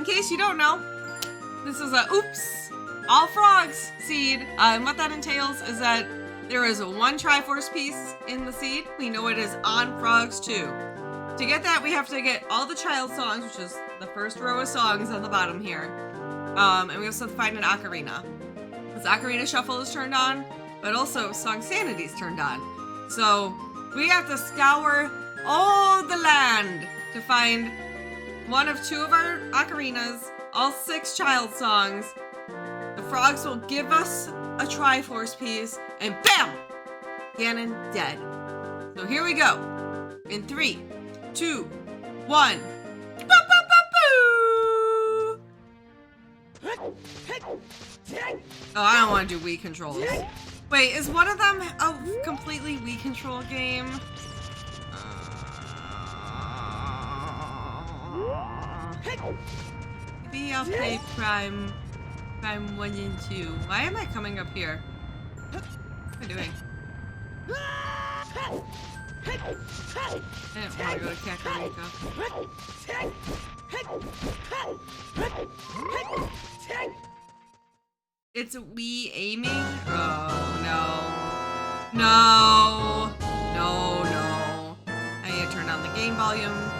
in case you don't know, this is a all frogs seed. And what that entails is that there is one triforce piece in the seed. We know it is on frogs too. To get that, we have to get all the child songs, which is the first row of songs on the bottom here. And we also have to find an ocarina. This ocarina shuffle is turned on, but also song sanity is turned on. So we have to scour all the land to find one of two of our ocarinas, all 6 child songs. The frogs will give us a triforce piece, and bam! Ganon dead. So here we go. In 3, 2, 1. Oh, I don't want to do Wii controls. Wait, is one of them a completely Wii control game? Maybe I'll play Prime 1 and 2. Why am I coming up here? What am I doing? I didn't want to go to Kakariko. It's Wii aiming? Oh, no. No. No, no. I need to turn down the game volume.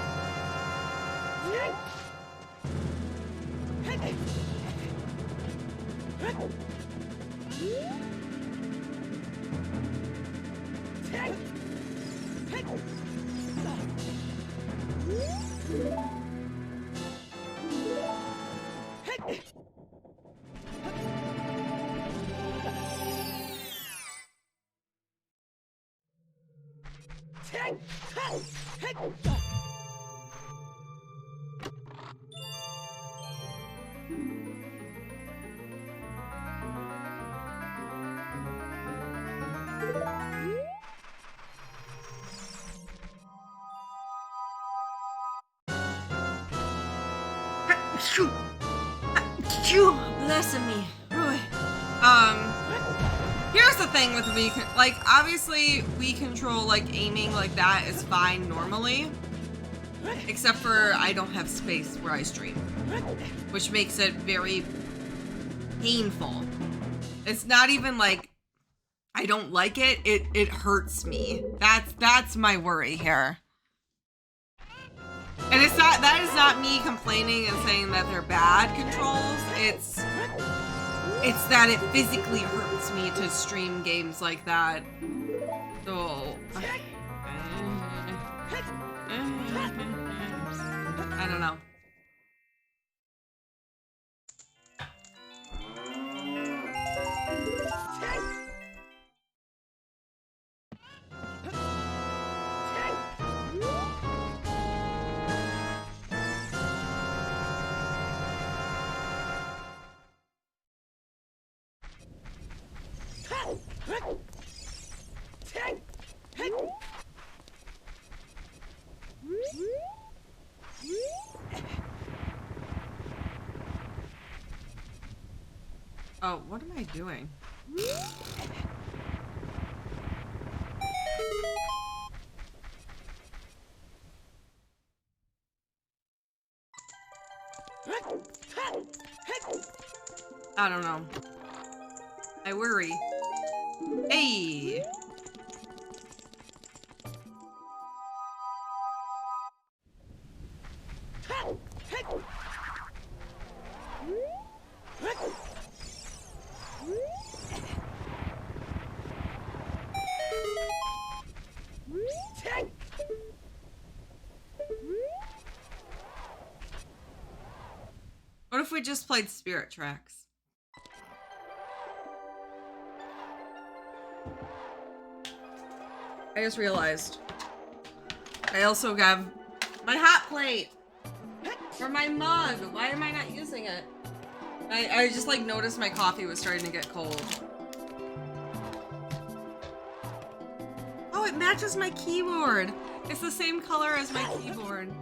Bless me. Here's the thing with Wii, like, obviously Wii control, like, aiming like that is fine normally, except for I don't have space where I stream, which makes it very painful. It's not even like I don't like it, it hurts me. That's my worry here. And it's not, that is not me complaining and saying that they're bad controls. It's that it physically hurts me to stream games like that. So I don't know. Oh, what am I doing? I don't know. I worry. Hey! What if we just played Spirit Tracks? I just realized I also have my hot plate for my mug. Why am I not using it? I just like noticed my coffee was starting to get cold. Oh, it matches my keyboard. It's the same color as my keyboard.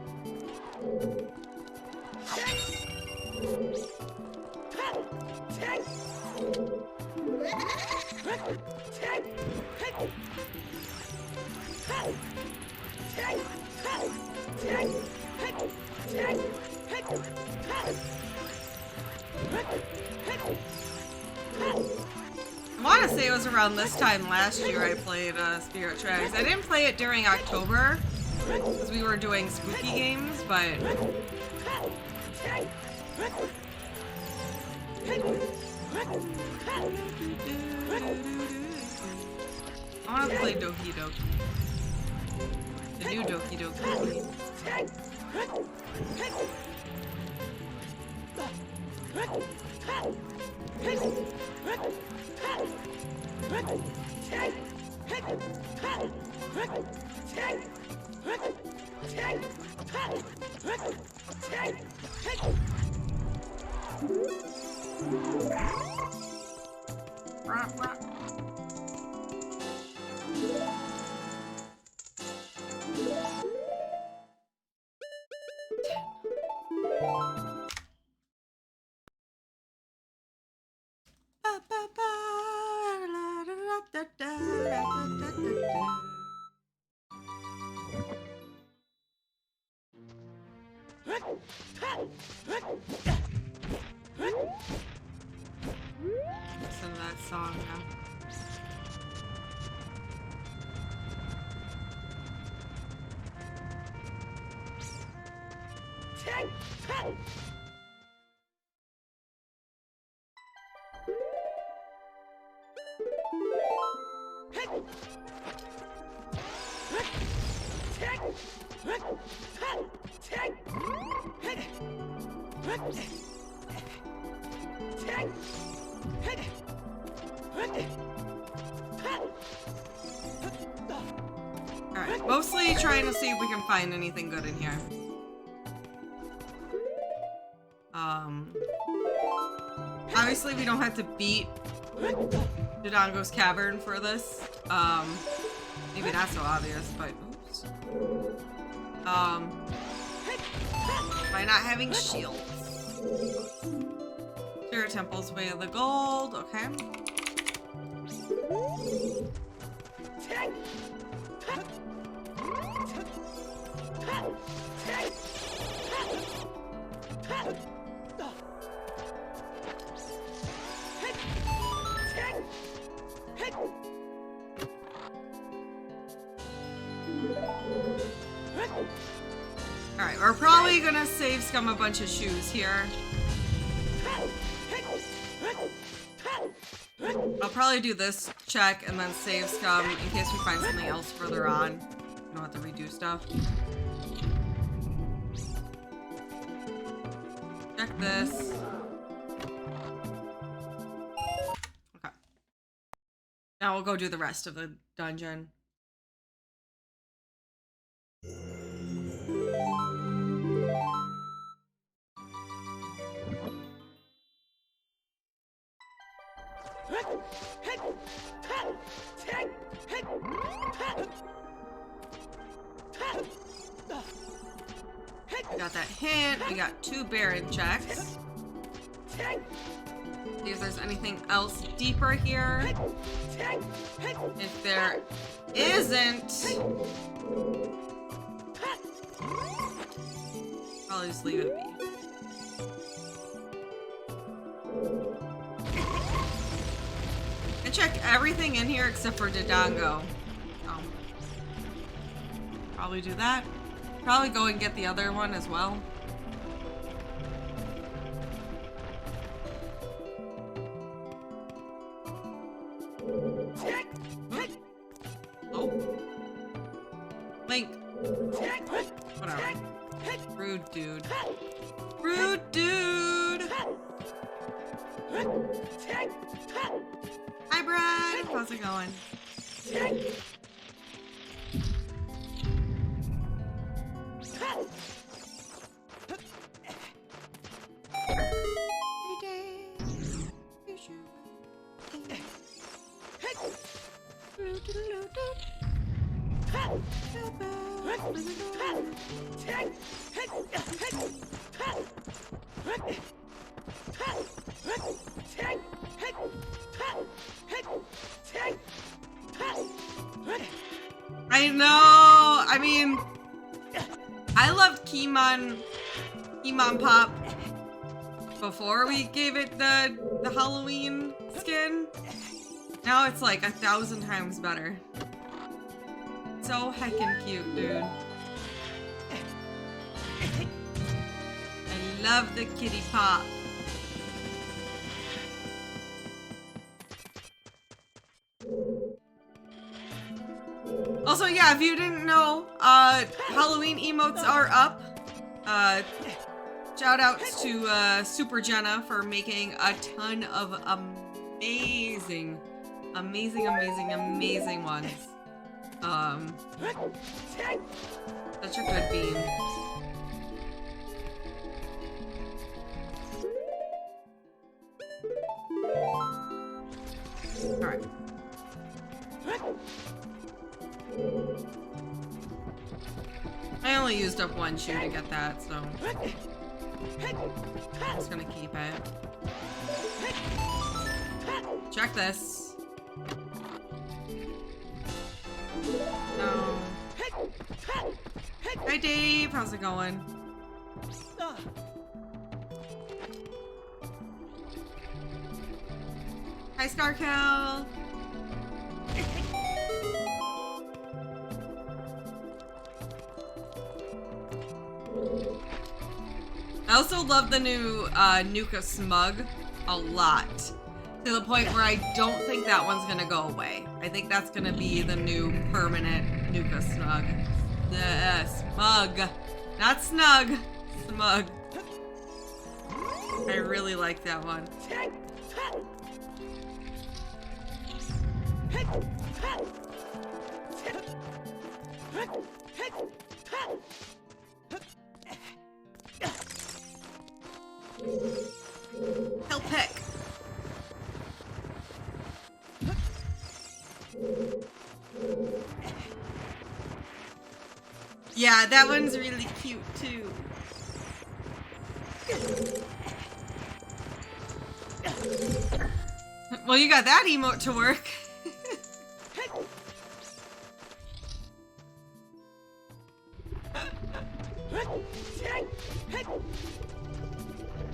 say it was around this time last year I played Spirit Tracks. I didn't play it during October because we were doing spooky games, but I want to play Doki Doki. The new Doki Doki. Listen to that song now. Alright, mostly trying to see if we can find anything good in here. Obviously we don't have to beat Dodongo's Cavern for this. Maybe not so obvious, but oops. By not having shields. Spirit Temple's Way of the Gold, okay. Alright, we're probably gonna save scum a bunch of shoes here. I'll probably do this check and then save scum in case we find something else further on. You don't have to redo stuff. Check this. Okay. Now we'll go do the rest of the dungeon. We got that hint. We got 2 Baron checks. See if there's anything else deeper here. If there isn't, probably just leave it be. I checked everything in here except for Dodongo. Probably do that. Probably go and get the other one as well. Oh. Link. Whatever. Rude dude. Rude dude! Hi, Brad! How's it going? I know. I mean, I loved Keymon Pop before we gave it the Halloween skin. Now it's like 1,000 times better. So heckin' cute, dude. I love the kitty pop. Also, yeah, if you didn't know, Halloween emotes are up. Shout outs to Super Jenna for making a ton of amazing ones. Such a good bean. Alright. I only used up one shoe to get that, so I'm just gonna keep it. Check this. No. Hi Dave, how's it going? Hi Scarkel. I also love the new Nuka Smug a lot. To the point where I don't think that one's gonna go away. I think that's gonna be the new permanent Nuka Smug. Smug. Not snug. Smug. I really like that one. He'll pick. Yeah, that one's really cute too. Well, you got that emote to work.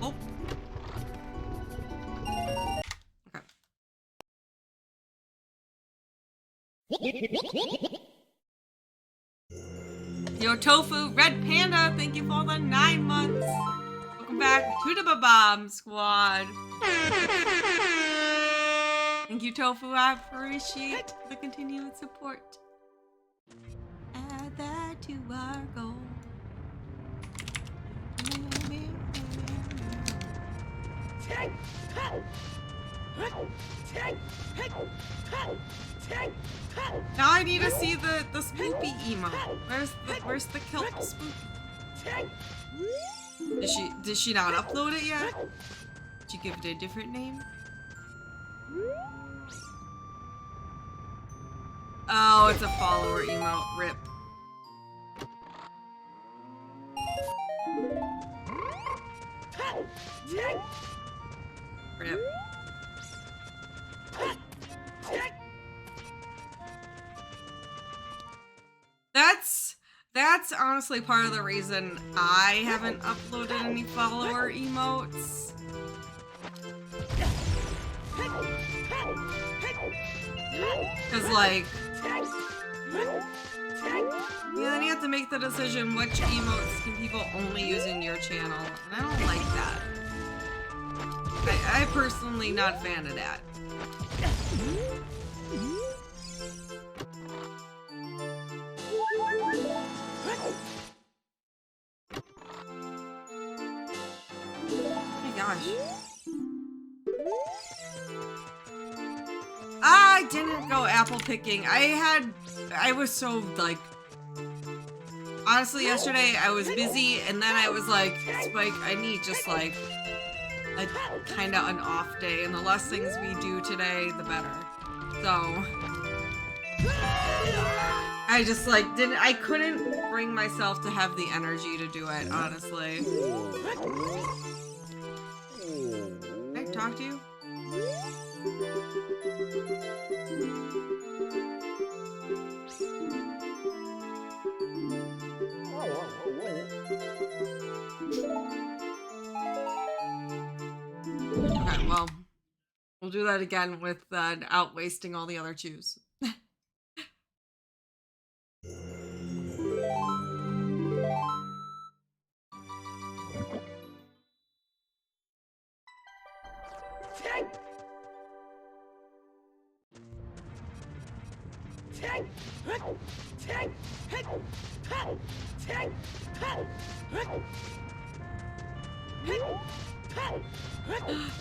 Oh. Okay. Yo, Tofu, Red Panda, thank you for the 9 months. Welcome back to the Babam Squad. Thank you, Tofu. I appreciate the continued support. Add that to our goal. Now I need to see the Spoopy emote. Where's the kelp spook? Did she not upload it yet? Did you give it a different name? Oh, it's a follower emote. Rip. Rip. That's honestly part of the reason I haven't uploaded any follower emotes. Cause like, yeah, then you have to make the decision which emotes can people only use in your channel, and I don't like that. I personally not a fan of that. I didn't go apple picking. I was so like, honestly yesterday I was busy and then I was like, Spike, I need just like a kind of an off day, and the less things we do today, the better. So I just like I couldn't bring myself to have the energy to do it, honestly. Can I talk to you? Okay, well, We'll do that again with out wasting all the other chews.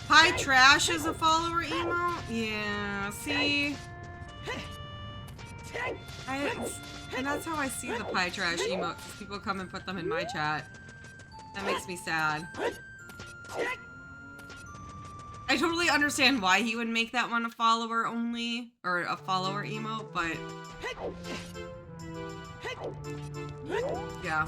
Pie trash is a follower emote? Yeah, see? And that's how I see the pie trash emotes. People come and put them in my chat. That makes me sad. I totally understand why he would make that one a follower only, or a follower emote, but yeah.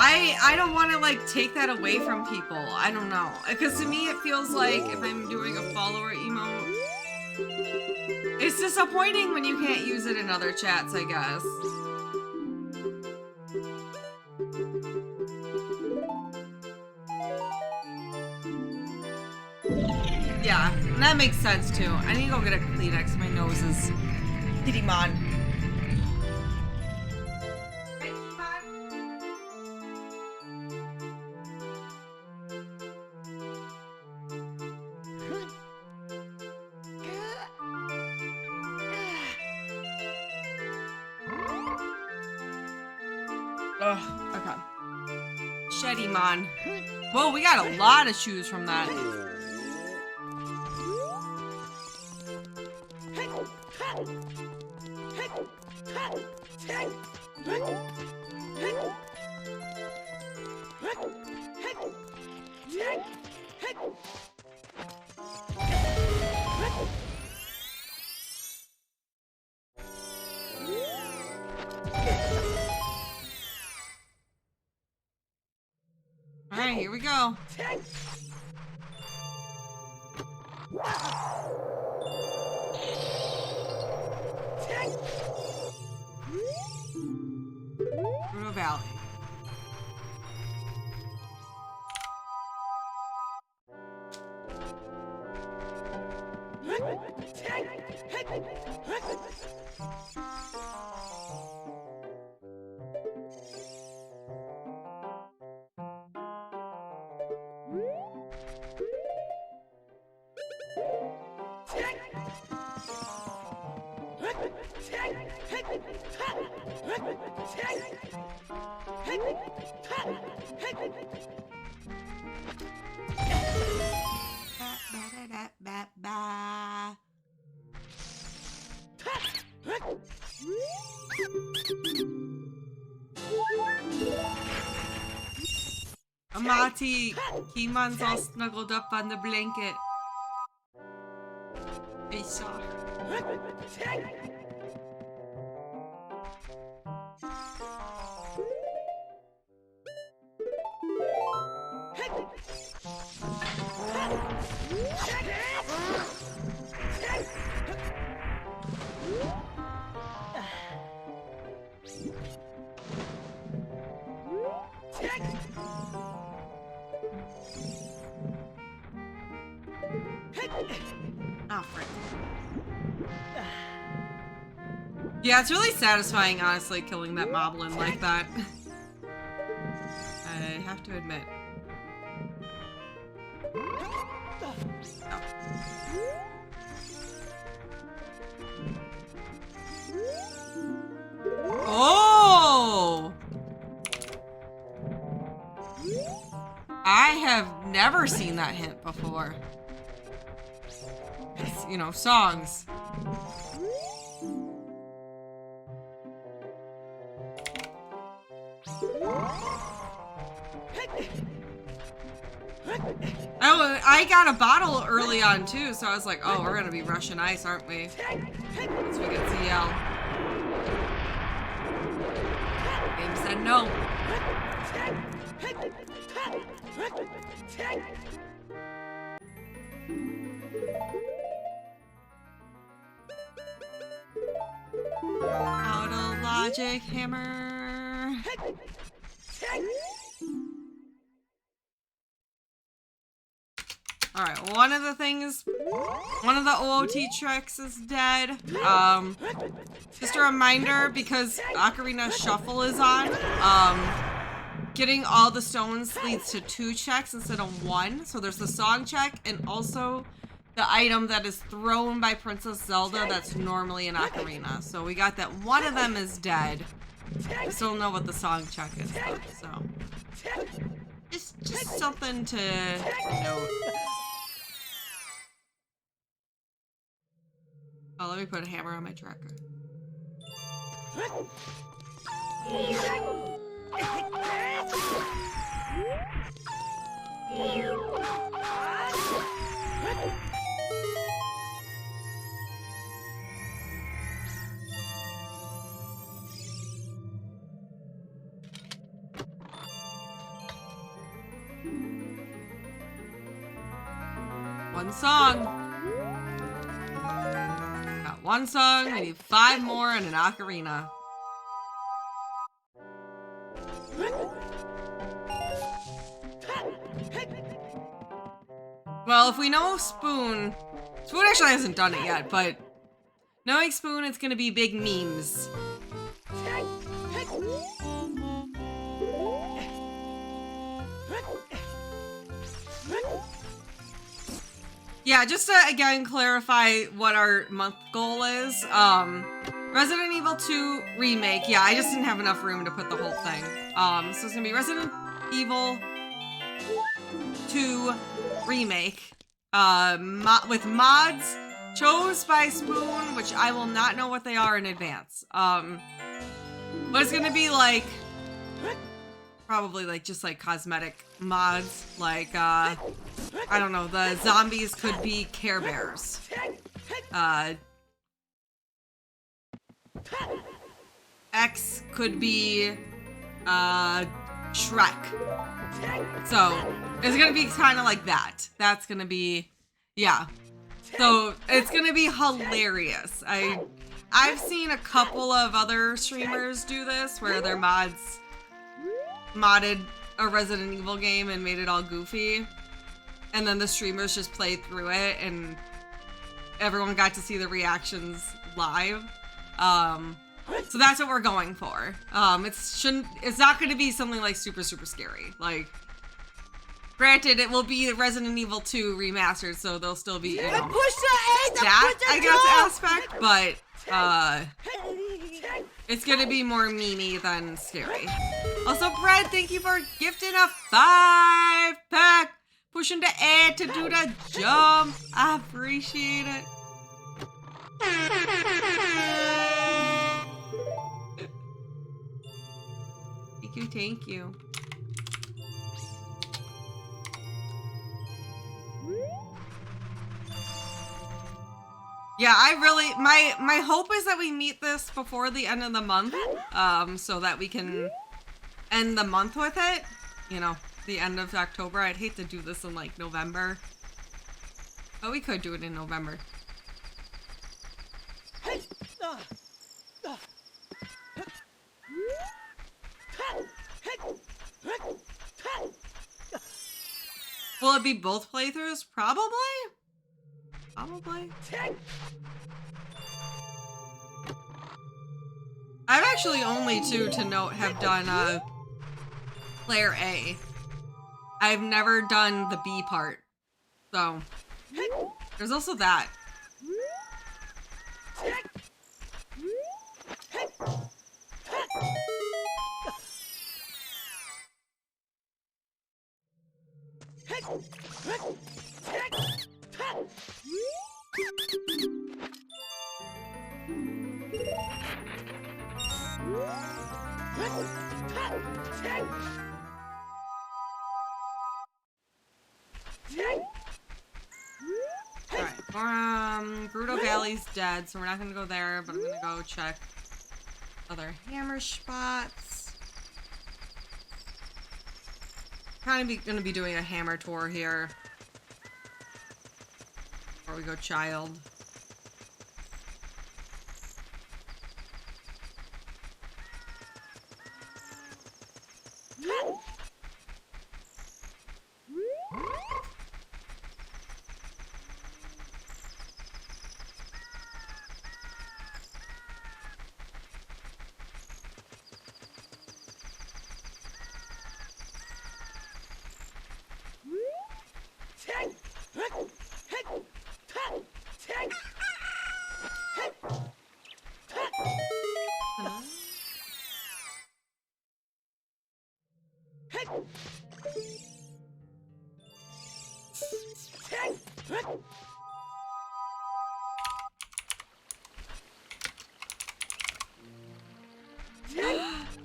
I don't want to like take that away from people. I don't know, because to me it feels like if I'm doing a follower emote, it's disappointing when you can't use it in other chats, I guess. Yeah, and that makes sense too. I need to go get a Kleenex. My nose is hitting on. Ugh, okay. Shedimon. Whoa, we got a lot of shoes from that. Alright, here we go. Bruno Valley. Amati, Kimon's all snuggled up on the blanket. I saw her. Oh, frick. Yeah, it's really satisfying, honestly, killing that moblin like that. I have to admit. Oh! I have never seen that hint before. It's, you know, songs. Oh, I got a bottle early on too, so I was like, oh, we're gonna be rushing ice, aren't we? Once we get CL. Game said no. Auto logic hammer. Alright, one of the OOT tricks is dead. Just a reminder, because Ocarina Shuffle is on, getting all the stones leads to 2 checks instead of 1. So there's the song check and also the item that is thrown by Princess Zelda that's normally in Ocarina. So we got that one of them is dead. I still don't know what the song check is though, so. Just something to note. Oh, let me put a hammer on my tracker. One song. Got one song, we need 5 more and an ocarina. Well, if we know Spoon actually hasn't done it yet, but knowing Spoon, it's gonna be big memes. Yeah, just to again clarify what our month goal is. Resident Evil 2 Remake. Yeah, I just didn't have enough room to put the whole thing. So it's gonna be Resident Evil 2 Remake. With mods chose by Spoon, which I will not know what they are in advance. But it's gonna be like, probably like just like cosmetic mods, like I don't know, the zombies could be Care Bears. X could be Shrek. So it's gonna be kind of like that. That's gonna be, yeah. So it's gonna be hilarious. I've seen a couple of other streamers do this where their mods modded a Resident Evil game and made it all goofy, and then the streamers just played through it and everyone got to see the reactions live. So that's what we're going for. It's not going to be something like super scary. Like, granted, it will be Resident Evil 2 remastered, so there'll still be, you know, that, I guess, aspect, but it's gonna be more memey than scary. Also, Brad, thank you for gifting a 5-pack. Pushing the A to do the jump. I appreciate it. Thank you. Yeah, I really, my hope is that we meet this before the end of the month, so that we can end the month with it. You know, the end of October. I'd hate to do this in like November, but we could do it in November. Will it be both playthroughs? Probably. I've actually only to note have done player A. I've never done the B part. So there's also that. Alright, Gerudo Valley's dead, so we're not gonna go there, but I'm gonna go check other hammer spots. Kind of gonna be doing a hammer tour here before we go child.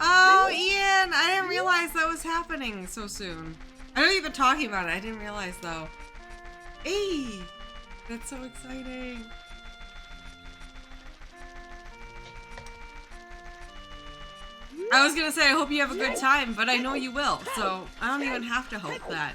Oh, Ian! I didn't realize that was happening so soon. I know you've been talking about it. I didn't realize, though. Hey! That's so exciting. I was gonna say, I hope you have a good time, but I know you will, so I don't even have to hope that.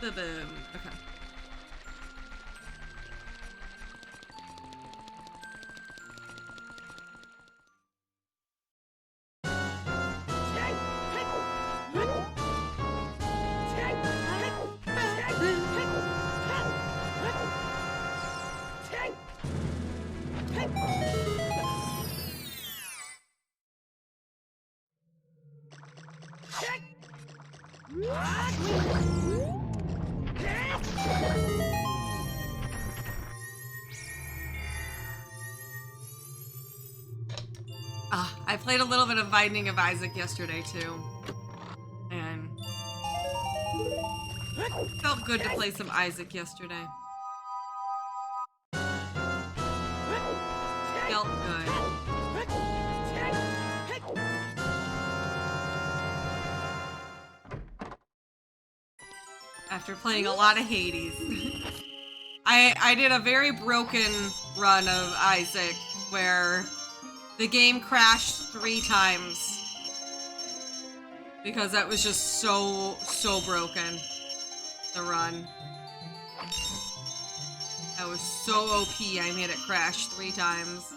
Boom. Okay. I played a little bit of Binding of Isaac yesterday too, and felt good to play some Isaac yesterday. Felt good. After playing a lot of Hades. I did a very broken run of Isaac where the game crashed 3 times because that was just so broken, the run. That was so OP, I made it crash 3 times.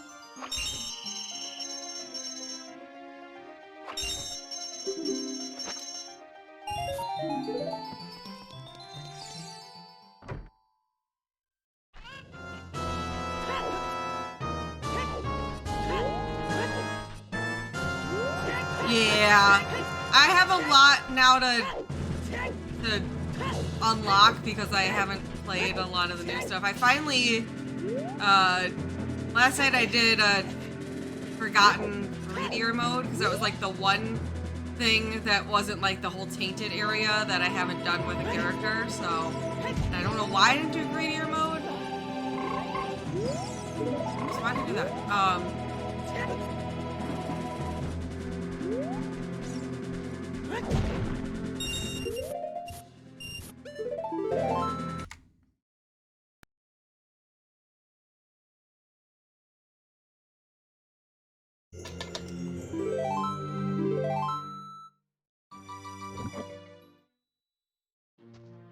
Yeah, I have a lot now to unlock because I haven't played a lot of the new stuff. I finally, last night I did a Forgotten Greedier mode because that was like the one thing that wasn't like the whole tainted area that I haven't done with a character, so I don't know why I didn't do Greedier mode. So why did I do that?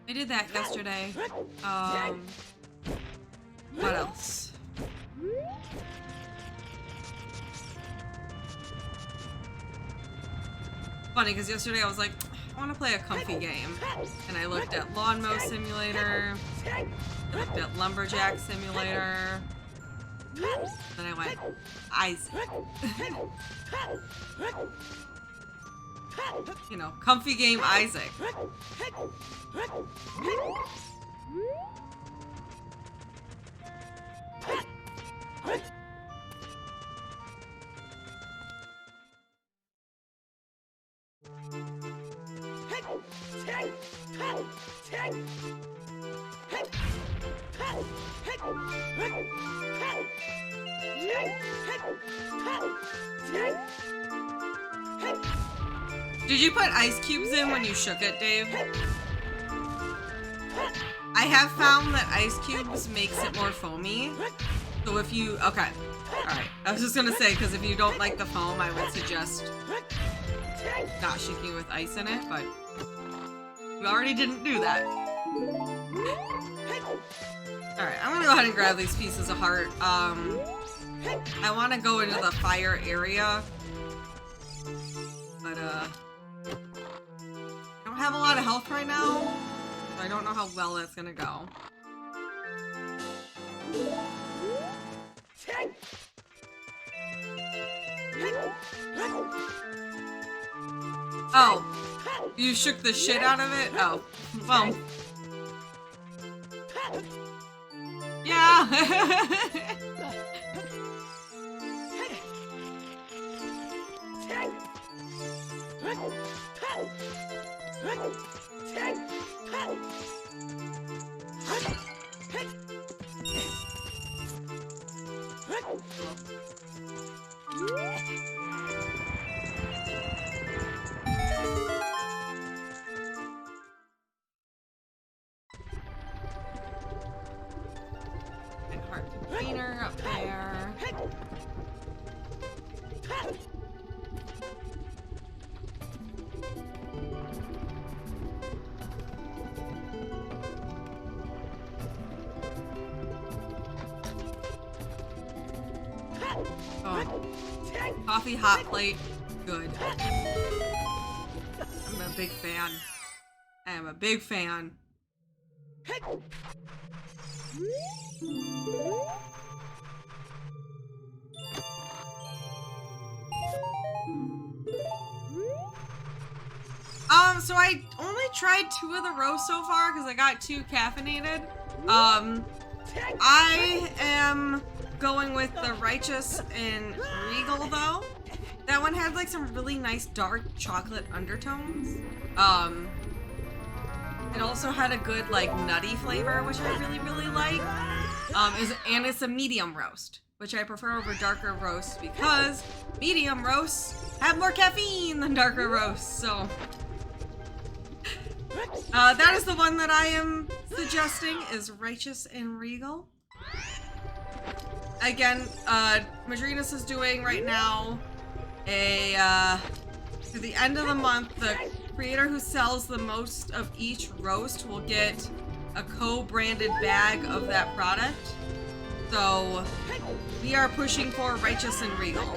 I did that yesterday. What else? Funny, because yesterday I was like, I want to play a comfy game. And I looked at Lawnmower Simulator, I looked at Lumberjack Simulator, then I went, Isaac. You know, comfy game Isaac. Did you put ice cubes in when you shook it, Dave? I have found that ice cubes makes it more foamy. So if you, okay, alright. I was just gonna say, because if you don't like the foam, I would suggest not shaking with ice in it, but You already didn't do that. Alright, I'm gonna go ahead and grab these pieces of heart. I want to go into the fire area. But, I don't have a lot of health right now. So I don't know how well that's gonna go. Oh, you shook the shit out of it? Oh, well. Yeah. And heart container up there. Oh. Coffee hot plate. Good. I'm a big fan. I am a big fan. So I only tried 2 of the roasts so far because I got 2 caffeinated. I am going with the Righteous and Regal though. That one had like some really nice dark chocolate undertones. It also had a good like nutty flavor, which I really like. And it's a medium roast, which I prefer over darker roasts because medium roasts have more caffeine than darker roasts. So that is the one that I am suggesting is Righteous and Regal. Again, Madrinas is doing right now a, through the end of the month, the creator who sells the most of each roast will get a co-branded bag of that product. So, we are pushing for Righteous and Regal.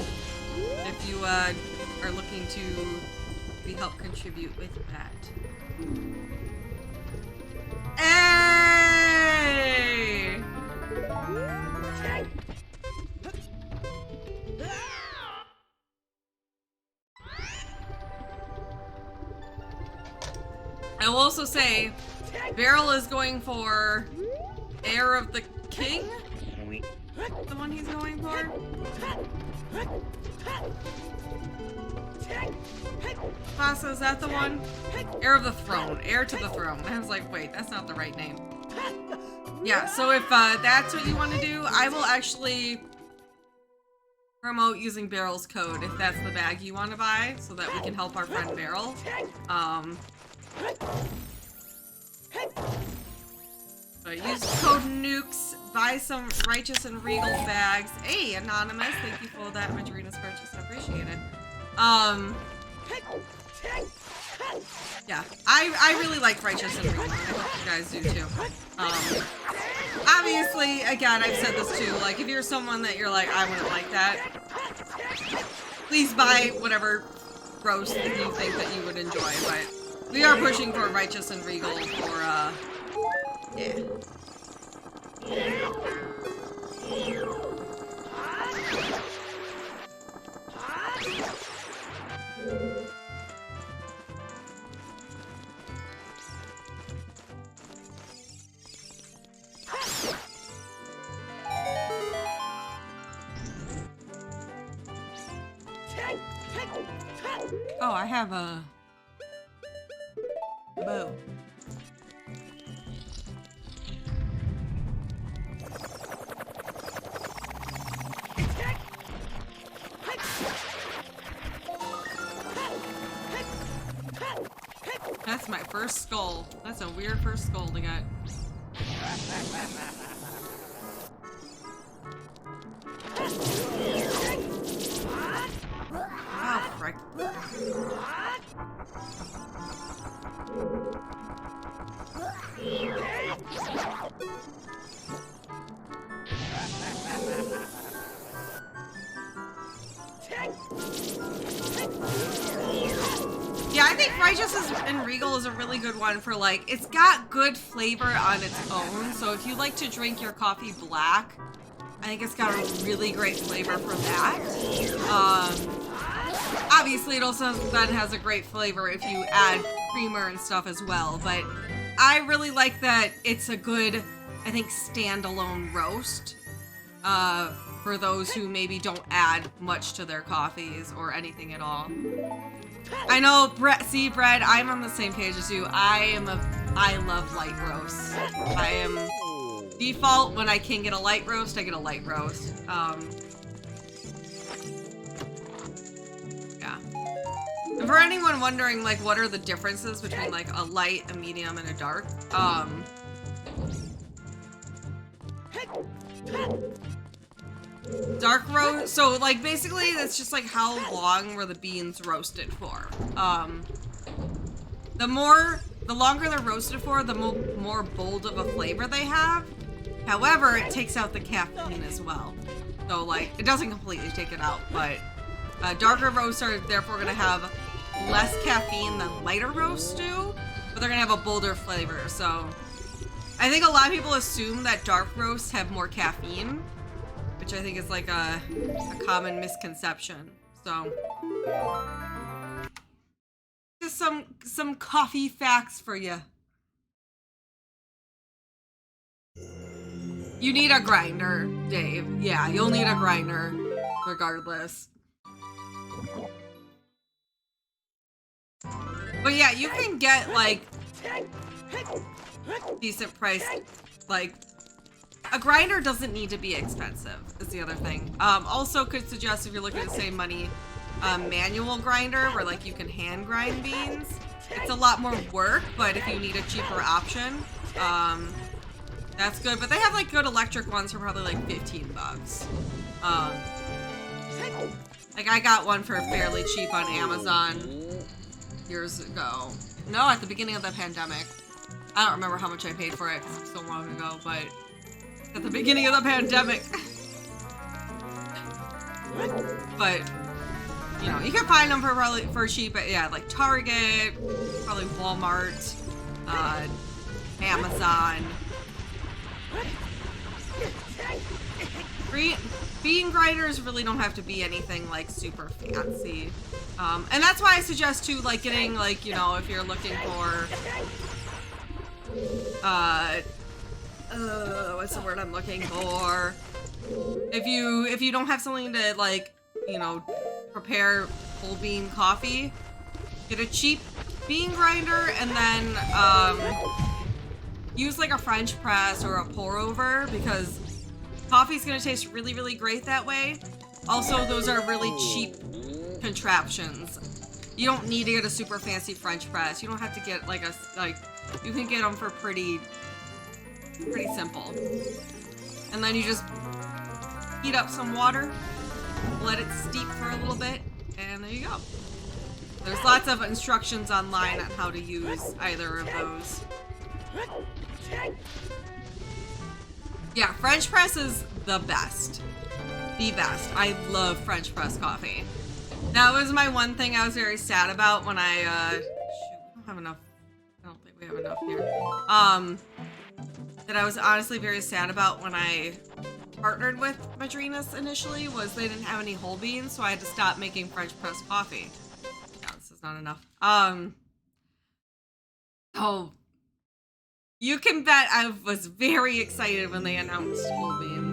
If you, are looking to help contribute with that. Hey! I will also say, Beryl is going for Heir of the King? The one he's going for? Pasa, is that the one? Heir of the Throne. Heir to the Throne. I was like, wait, that's not the right name. Yeah, so if that's what you want to do, I will actually promote using Beryl's code if that's the bag you want to buy, so that we can help our friend Beryl. But use code NUKES, buy some Righteous and Regal bags. Hey, Anonymous, thank you for that Madrina's purchase. I appreciate it. Yeah, I really like Righteous and Regal. I hope you guys do too. Obviously, again, I've said this too, like, if you're someone that you're like, I wouldn't like that, please buy whatever roast that you think that you would enjoy, but we are pushing for Righteous and Regal for, yeah. Oh, I have a bow. That's my first skull. That's a weird first skull to get. Oh, frick. Righteous and Regal is a really good one for like, it's got good flavor on its own. So if you like to drink your coffee black, I think it's got a really great flavor for that. Obviously it also then has a great flavor if you add creamer and stuff as well. But I really like that it's a good, I think, standalone roast. For those who maybe don't add much to their coffees or anything at all. I know, see, Bread, I'm on the same page as you. I love light roasts. I am default when I can get a light roast, I get a light roast. Yeah. And for anyone wondering, like, what are the differences between like a light, a medium, and a dark? Dark roast, so like basically it's just like how long were the beans roasted for. The longer they're roasted for, the more bold of a flavor they have. However, it takes out the caffeine as well. So like, it doesn't completely take it out, but darker roasts are therefore gonna have less caffeine than lighter roasts do, but they're gonna have a bolder flavor. So I think a lot of people assume that dark roasts have more caffeine, which I think is like a common misconception. So just some coffee facts for you. You need a grinder, Dave. Yeah, you'll need a grinder regardless. But yeah, you can get like decent price, like a grinder doesn't need to be expensive, is the other thing. Also could suggest if you're looking to save money, manual grinder where like you can hand grind beans. It's a lot more work, but if you need a cheaper option, that's good. But they have like good electric ones for probably like 15 bucks. Like I got one for fairly cheap on Amazon years ago. No, at the beginning of the pandemic. I don't remember how much I paid for it because it's so long ago, but at the beginning of the pandemic. But you know, you can find them for probably cheap at, yeah, like Target, probably Walmart, Amazon. Bean grinders really don't have to be anything like super fancy. And that's why I suggest too, like getting like, you know, if you're looking for what's the word I'm looking for? If you don't have something to like, you know, prepare whole bean coffee, get a cheap bean grinder and then use like a French press or a pour over because coffee's gonna taste really, really great that way. Also, those are really cheap contraptions. You don't need to get a super fancy French press. You don't have to get like you can get them for pretty simple. And then you just heat up some water, let it steep for a little bit, and there you go. There's lots of instructions online on how to use either of those. Yeah, French press is the best. The best. I love French press coffee. That was my one thing I was very sad about when I, shoot, we don't have enough. I don't think we have enough here. That I was honestly very sad about when I partnered with Madrinas initially was they didn't have any whole beans, so I had to stop making French press coffee. Yeah, this is not enough. Oh, you can bet I was very excited when they announced whole beans.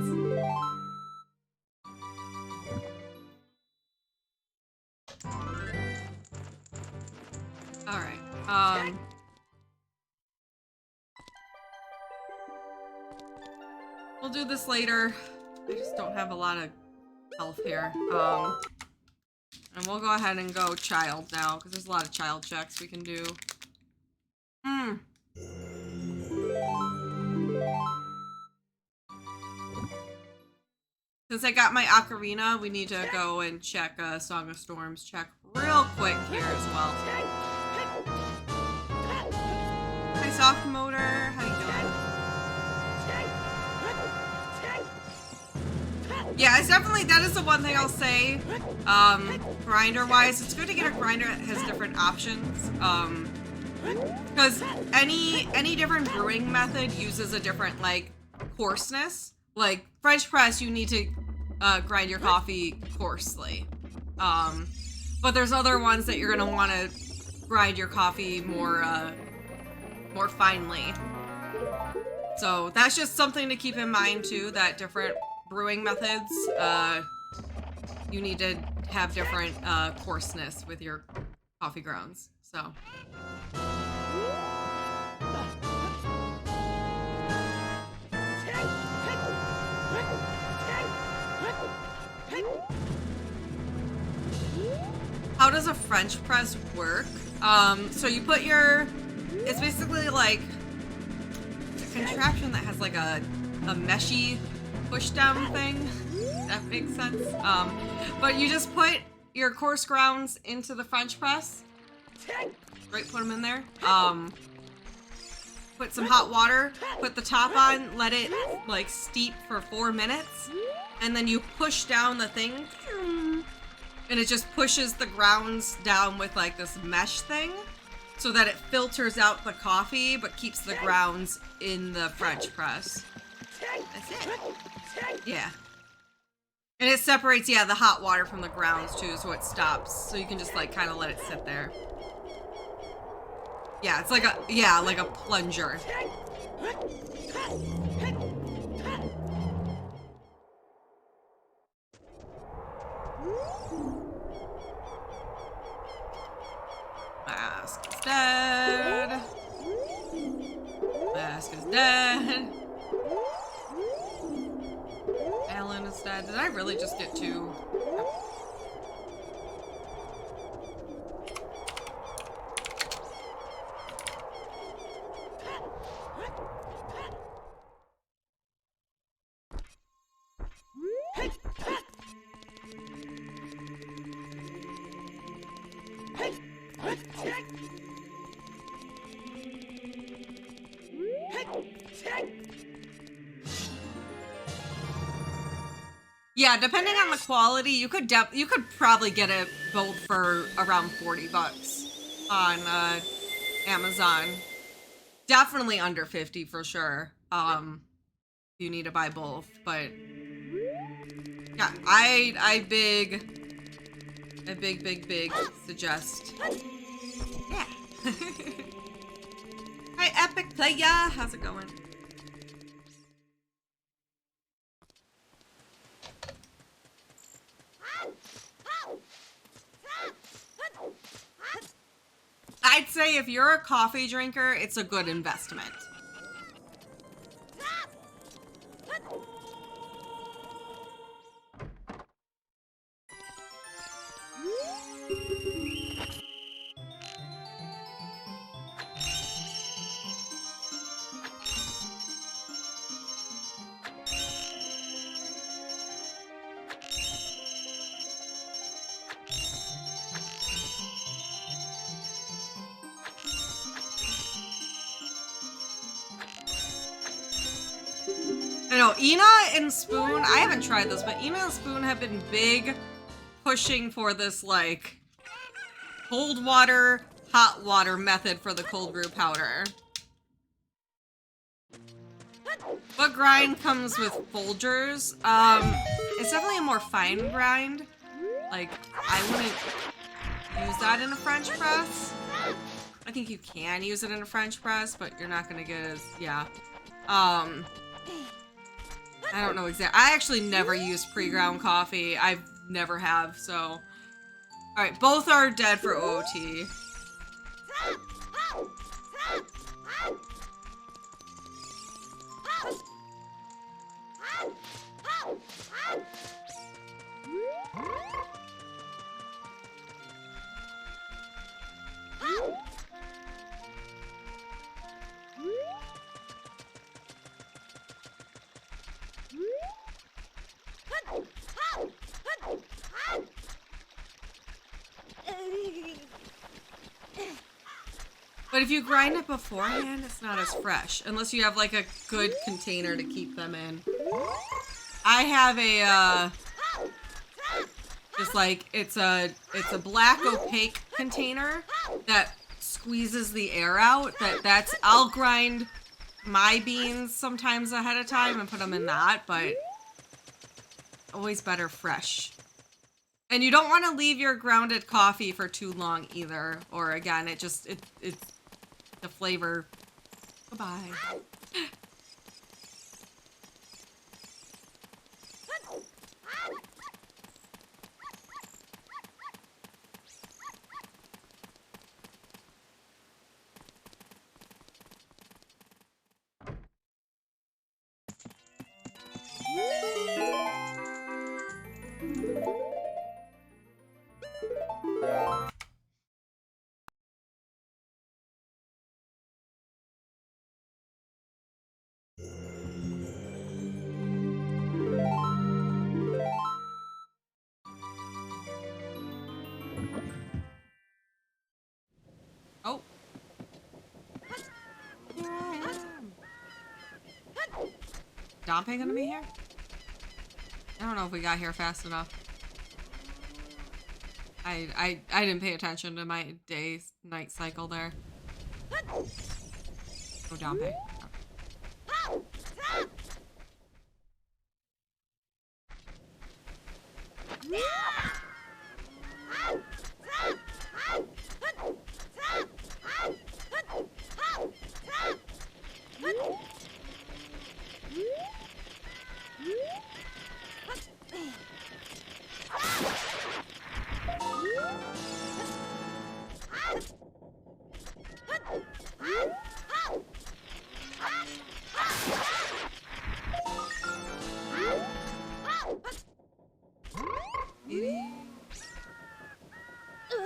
Alright, we'll do this later. I just don't have a lot of health here. And we'll go ahead and go child now, because there's a lot of child checks we can do. Since I got my ocarina, we need to go and check Song of Storms check real quick here as well. Hi, Soft Motor. How you doing? Yeah, it's definitely, that is the one thing I'll say, grinder-wise. It's good to get a grinder that has different options, because any different brewing method uses a different, like, coarseness. Like, French press, you need to grind your coffee coarsely. But there's other ones that you're gonna want to grind your coffee more finely. So that's just something to keep in mind too, that different brewing methods, you need to have different coarseness with your coffee grounds. So. How does a French press work? So you put your, it's basically like a contraption that has like a meshy push down thing. That makes sense. But you just put your coarse grounds into the French press. Right, put them in there. Put some hot water, put the top on, let it like steep for 4 minutes, and then you push down the thing, and it just pushes the grounds down with like this mesh thing, so that it filters out the coffee but keeps the grounds in the French press. That's it. Yeah. And it separates, yeah, the hot water from the grounds too, so it stops. So you can just like kind of let it sit there. Yeah, it's like a, yeah, like a plunger. Mask is dead. Mask is dead. Alan is dead. Did I really just get two? Yeah, depending on the quality, you could probably get it both for around $40 on Amazon. Definitely under 50 for sure. You need to buy both, but yeah, I big suggest. Yeah. Hi, Epic Player. How's it going? I'd say if you're a coffee drinker, it's a good investment. I know, Ina and Spoon, I haven't tried this, but Ina and Spoon have been big pushing for this, like, cold water, hot water method for the cold brew powder. What grind comes with Folgers? It's definitely a more fine grind. Like, I wouldn't use that in a French press. I think you can use it in a French press, but you're not gonna get as, yeah. I don't know exactly. I actually never used pre-ground coffee. I never have, so. Alright, both are dead for OOT. But if you grind it beforehand, it's not as fresh. Unless you have like a good container to keep them in. I have a, just like, it's a black opaque container that squeezes the air out. I'll grind my beans sometimes ahead of time and put them in that, but always better fresh. And you don't want to leave your grounded coffee for too long either, or again, it's the flavor. Goodbye. Oh. Here I am. Dompe gonna be here? I don't know if we got here fast enough. I didn't pay attention to my day-night cycle there. Oh, Dompe.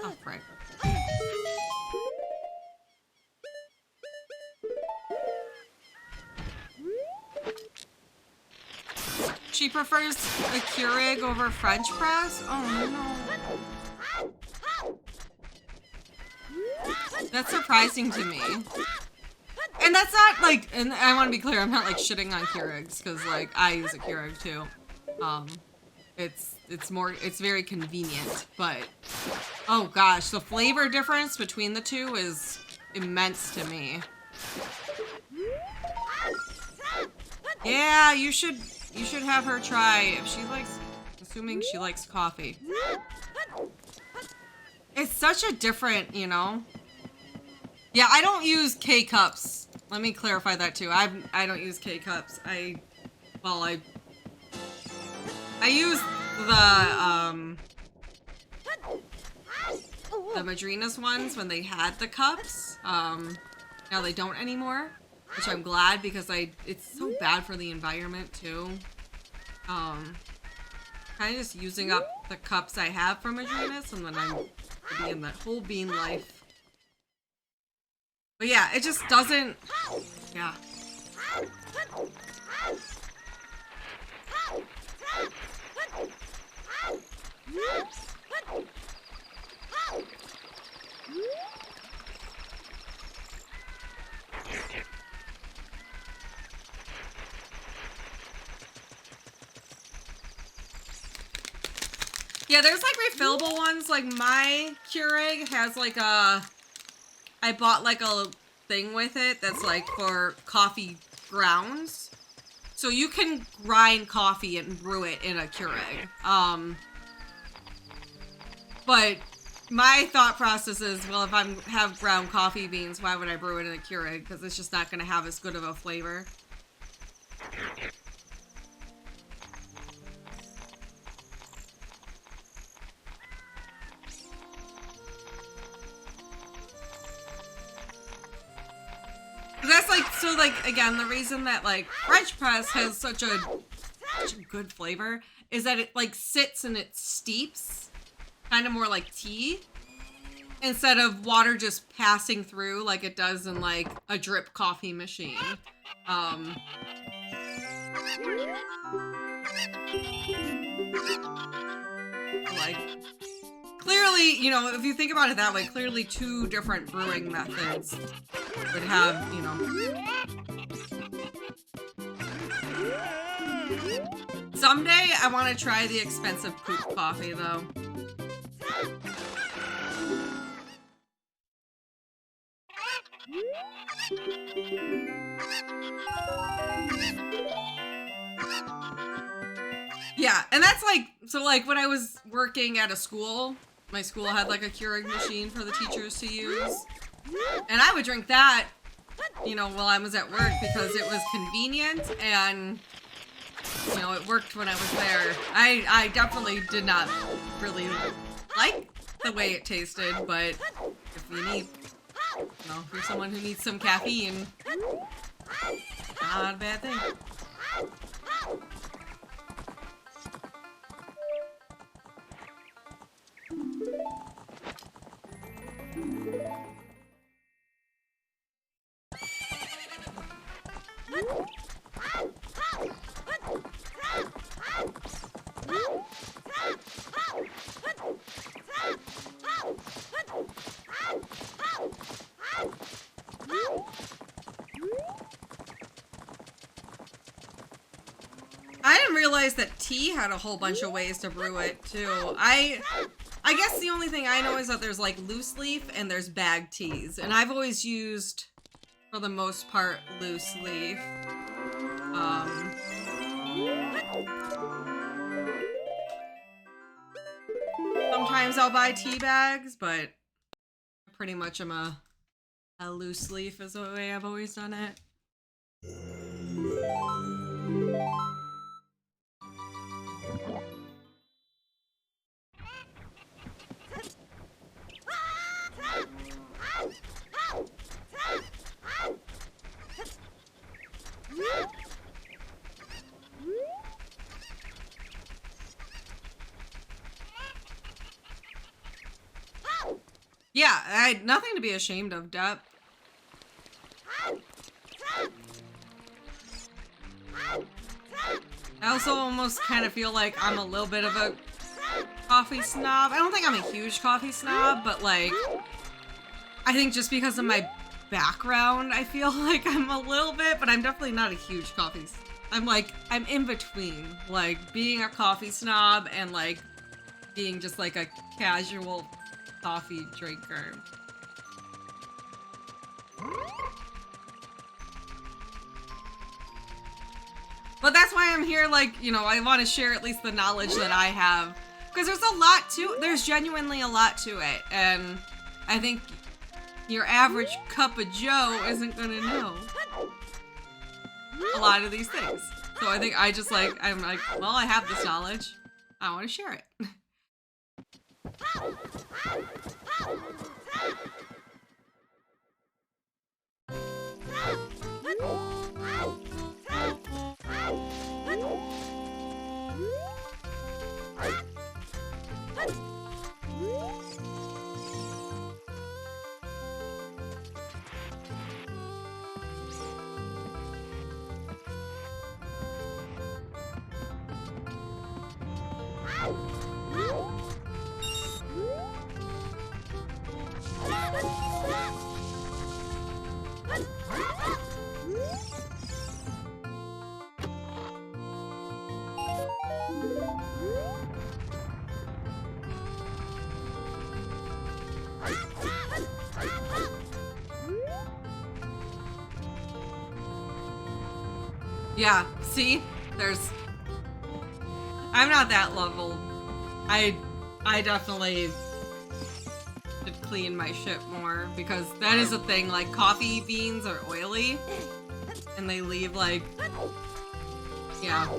Oh, right. She prefers the Keurig over French press? Oh no. That's surprising to me. And that's not like, and I want to be clear, I'm not like shitting on Keurigs, because like I use a Keurig too. It's very convenient, but oh gosh, the flavor difference between the two is immense to me. Yeah, you should have her try if she likes, assuming she likes coffee. It's such a different, you know. Yeah, I don't use K-cups. Let me clarify that too. I don't use K-cups. I use the Madrinas ones when they had the cups. Now they don't anymore, which I'm glad, because it's so bad for the environment too. Kind of just using up the cups I have from Madrinas, and then I'm in that whole bean life. But yeah, it just doesn't, yeah. Yeah, there's like refillable ones. Like my Keurig has like I bought like a thing with it that's like for coffee grounds. So you can grind coffee and brew it in a Keurig. But my thought process is, well, if I have ground coffee beans, why would I brew it in a Keurig? Because it's just not going to have as good of a flavor. That's like, so like, again, the reason that like French press has such a good flavor is that it like sits and it steeps, kind of more like tea, instead of water just passing through like it does in like a drip coffee machine. Like, clearly, you know, if you think about it that way, clearly two different brewing methods would have, you know. So Someday I want to try the expensive poop coffee though. Yeah, and that's like, so like when I was working at a school, my school had like a Keurig machine for the teachers to use. And I would drink that, you know, while I was at work because it was convenient and, you know, it worked when I was there. I definitely did not really like the way it tasted, but if you need, you know, if you're someone who needs some caffeine, not a bad thing. I didn't realize that tea had a whole bunch of ways to brew it too. I guess the only thing I know is that there's like loose leaf and there's bag teas, and I've always used, for the most part, loose leaf. Sometimes I'll buy tea bags, but pretty much I'm a loose leaf is the way I've always done it. Yeah, I had nothing to be ashamed of, Dep. I also almost kind of feel like I'm a little bit of a coffee snob. I don't think I'm a huge coffee snob, but like, I think just because of my background, I feel like I'm a little bit, but I'm definitely not a huge coffee. I'm like, I'm in between, like being a coffee snob and like being just like a casual coffee drinker. But that's why I'm here, like, you know, I want to share at least the knowledge that I have. Because there's a lot to, there's genuinely a lot to it. And I think your average cup of Joe isn't going to know a lot of these things. So I think I just like, I'm like, well, I have this knowledge. I want to share it. Yeah, see? I'm not that level. I definitely should clean my shit more because that is a thing, like coffee beans are oily and they leave like, yeah.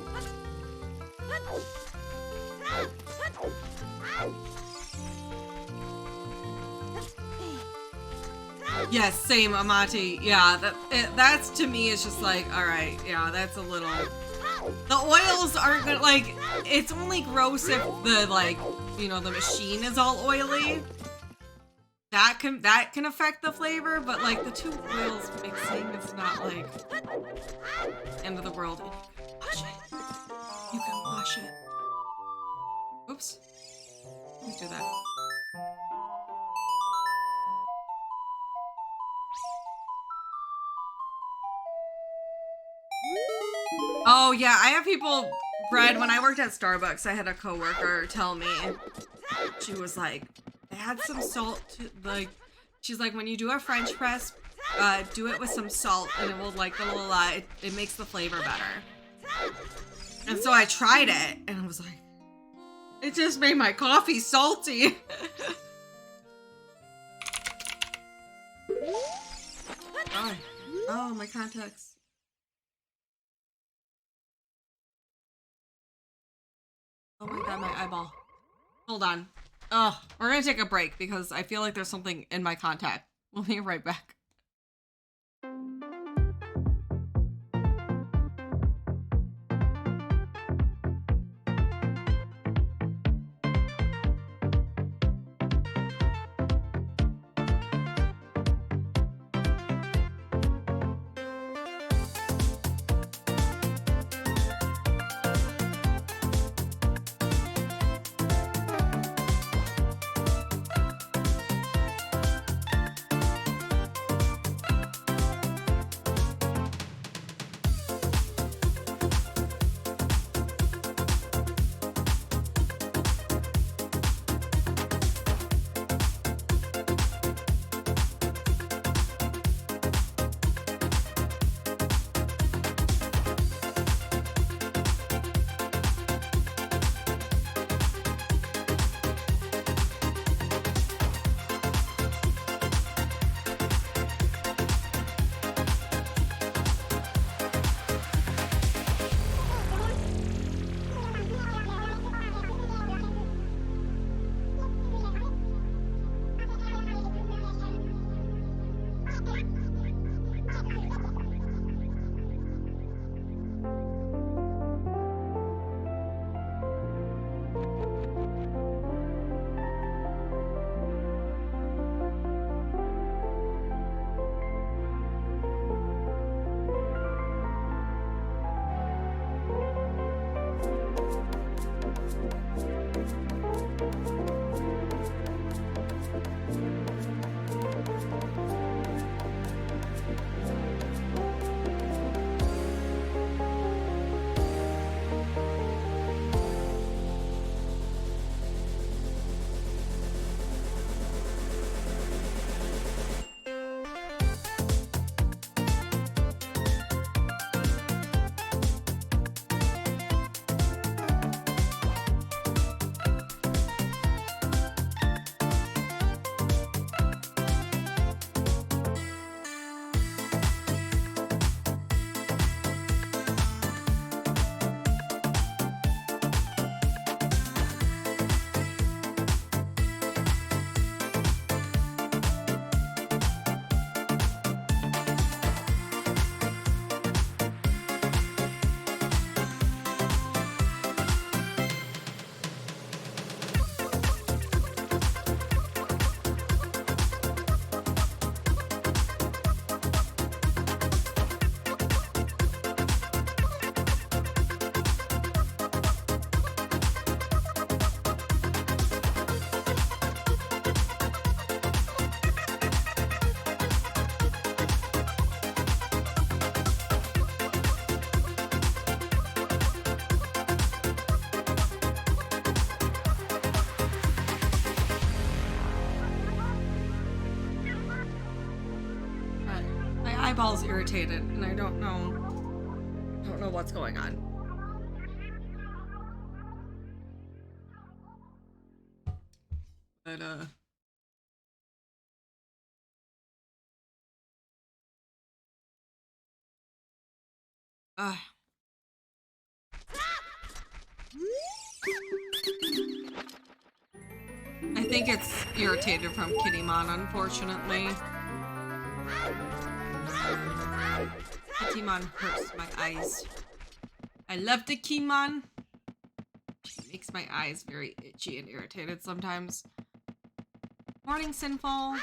Yes, same, Amati. Yeah, that's to me is just like, all right, yeah, that's a little. The oils aren't gonna, like, it's only gross if the, like, you know, the machine is all oily. That can affect the flavor, but like the two oils mixing, it's not like end of the world. Wash it. You can wash it. Oops. Please do that. Oh yeah, I have people Bread, when I worked at Starbucks, I had a coworker tell me, she was like, add some salt to, like, she's like, when you do a French press, do it with some salt and it will like a little, it makes the flavor better. And so I tried it and I was like, it just made my coffee salty. Oh, my contacts. Oh my god, my eyeball. Hold on. Oh, we're gonna take a break because I feel like there's something in my contact. We'll be right back. Eyeball's irritated and I don't know what's going on. But I think it's irritated from Kittymon, unfortunately. Kittymon hurts my eyes. I love the Kittymon. She makes my eyes very itchy and irritated sometimes. Morning, Sinful. Oh.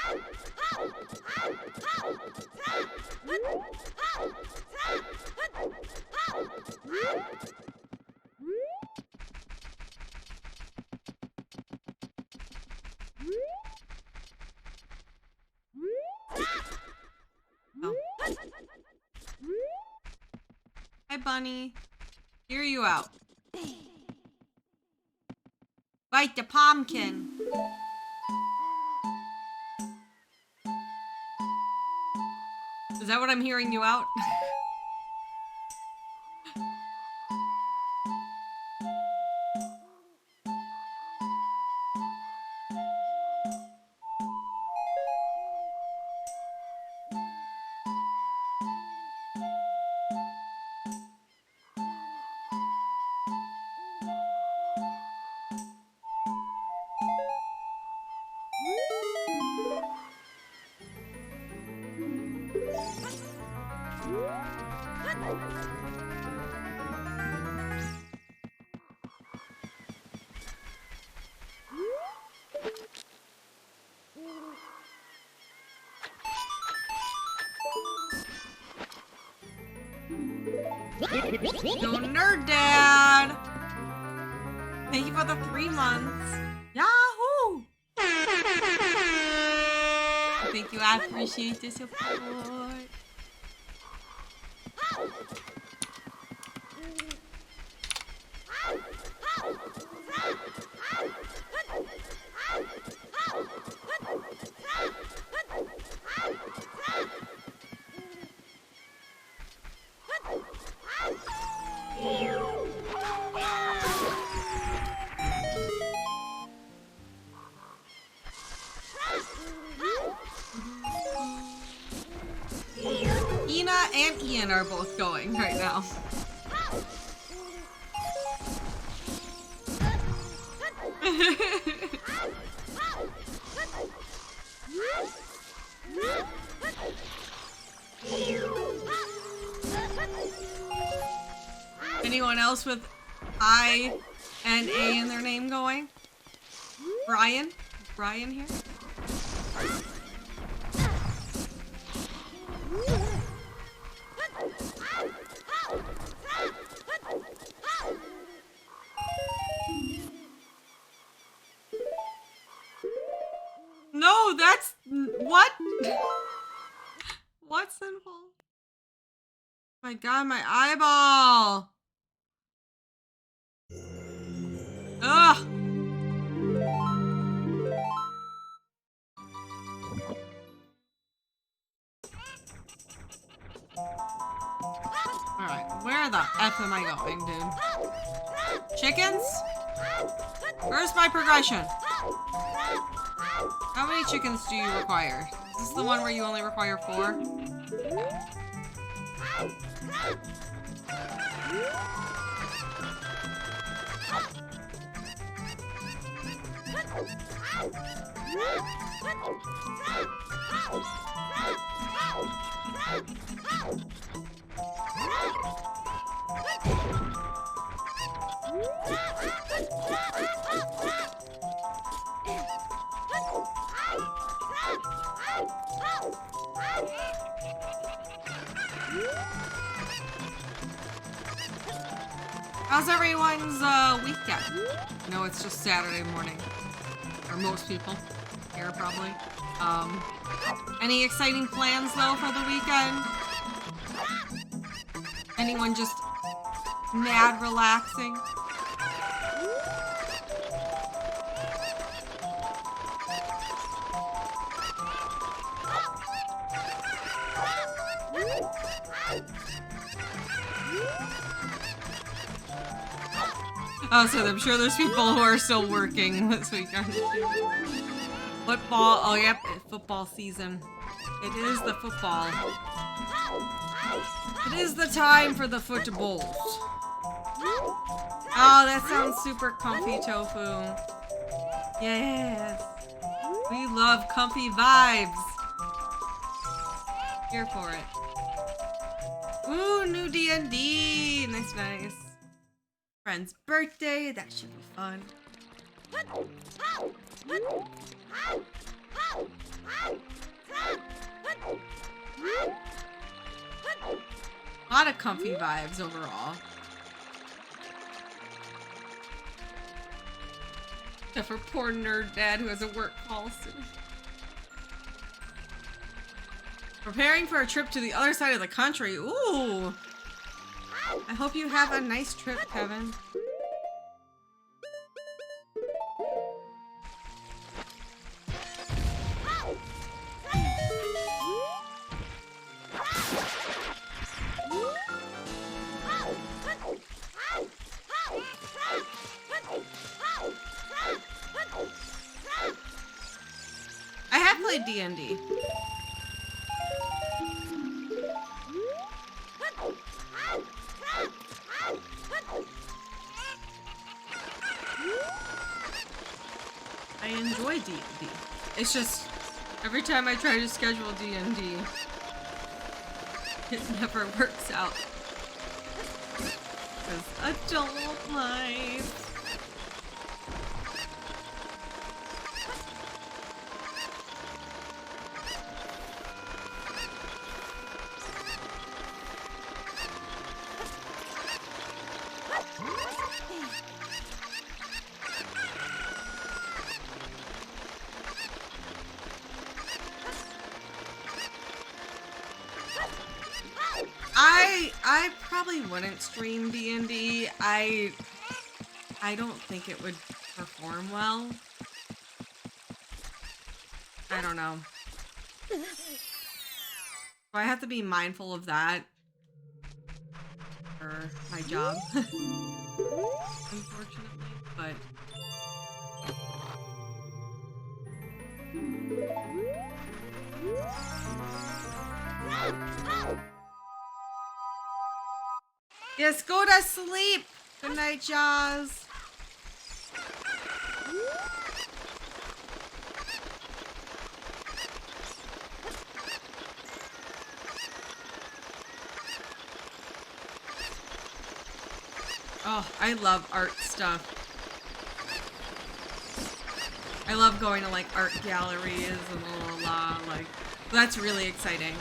Hi, Bunny. Hear you out. Bite the pumpkin. Is that what I'm hearing you out? No nerd dad. Thank you for the 3 months. Yahoo! Thank you. I appreciate the support. Ina and Ian are both going right now. Anyone else with I and A in their name going? Brian? Is Brian here? No, that's what? What's sinful? My God, my eyeball. Ugh. Alright, where the F am I going, dude? Chickens? Where's my progression? How many chickens do you require? Is this the one where you only require 4? How's everyone's weekend? No, it's just Saturday morning. For most people here, probably. Any exciting plans, though, for the weekend? Anyone just mad relaxing? Oh, so I'm sure there's people who are still working this weekend. Football. Oh, yep. Football season. It is the football. It is the time for the footballs. Oh, that sounds super comfy, Tofu. Yes. We love comfy vibes. Here for it. Ooh, new D&D. Nice, nice. Friend's birthday. That should be fun. A lot of comfy vibes overall. Except for poor nerd dad who has a work call soon. Preparing for a trip to the other side of the country. Ooh. I hope you have a nice trip, Kevin. D&D. I enjoy D&D. It's just every time I try to schedule D&D, it never works out. Because adult life. I probably wouldn't stream D&D. I don't think it would perform well. I don't know. So I have to be mindful of that for my job, unfortunately, but yes, go to sleep. Good night, Jaws. Oh, I love art stuff. I love going to like art galleries and la. Like, that's really exciting.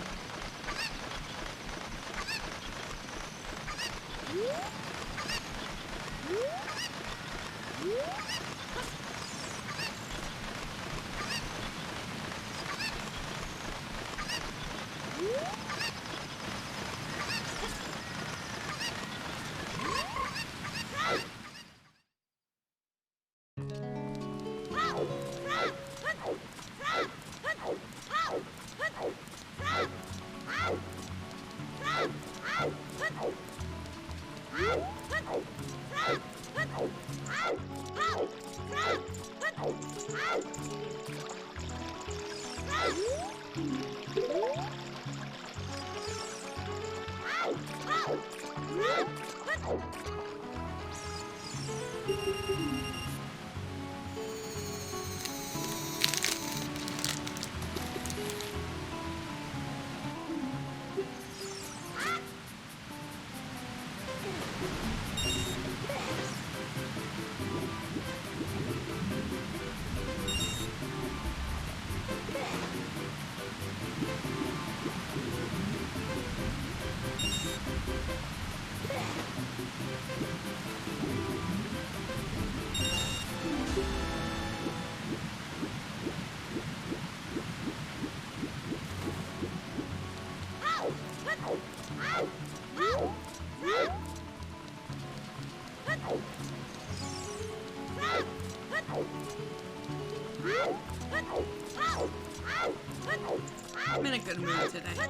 I'm in a good mood today. I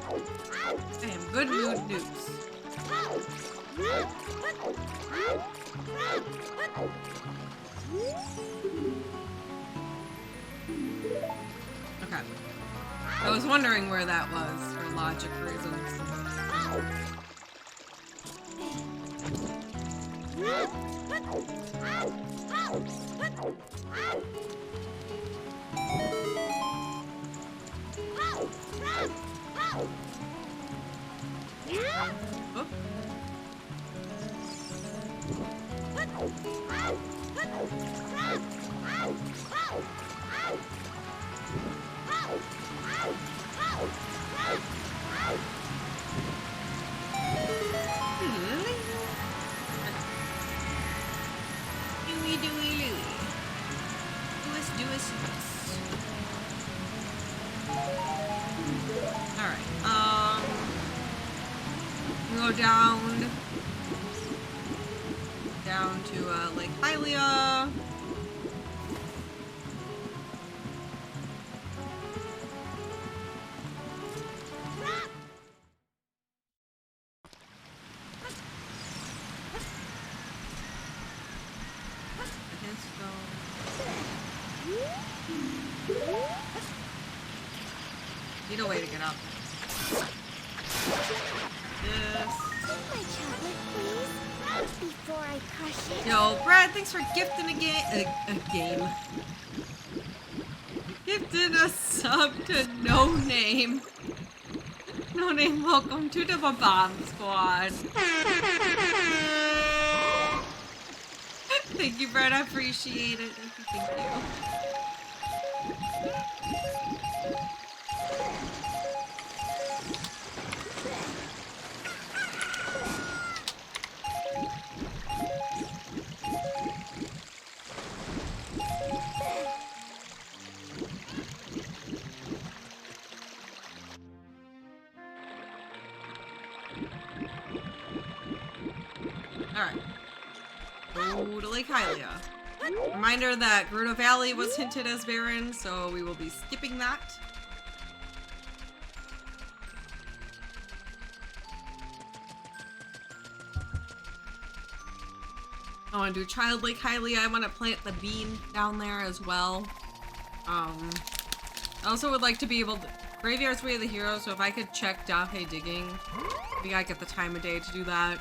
am good mood news. Okay. I was wondering where that was for logic reasons. Go down to Lake Hylia. a way to get up. This. My chocolate, please. Before I crush it. Yo, Brad, thanks for gifting a game. Gifted a sub to No Name. No Name, welcome to the Bomb Squad. Thank you, Brad. I appreciate it. Thank you. Alright. Go to Lake Hylia. Reminder that Gerudo Valley was hinted as barren, so we will be skipping that. I want to do Child Lake Hylia. I want to plant the bean down there as well. I also would like to be able to... Graveyard's Way of the Hero, so if I could check Dante digging, maybe I get the time of day to do that.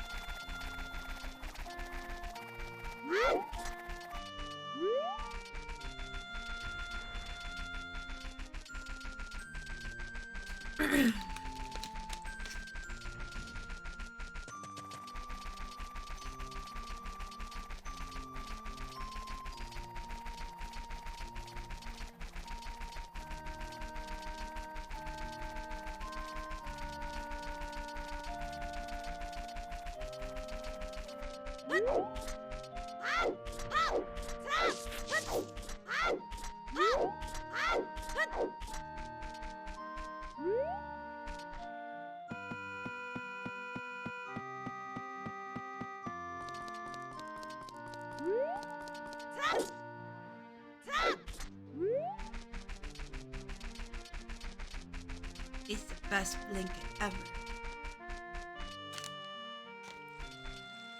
It's the best blanket ever.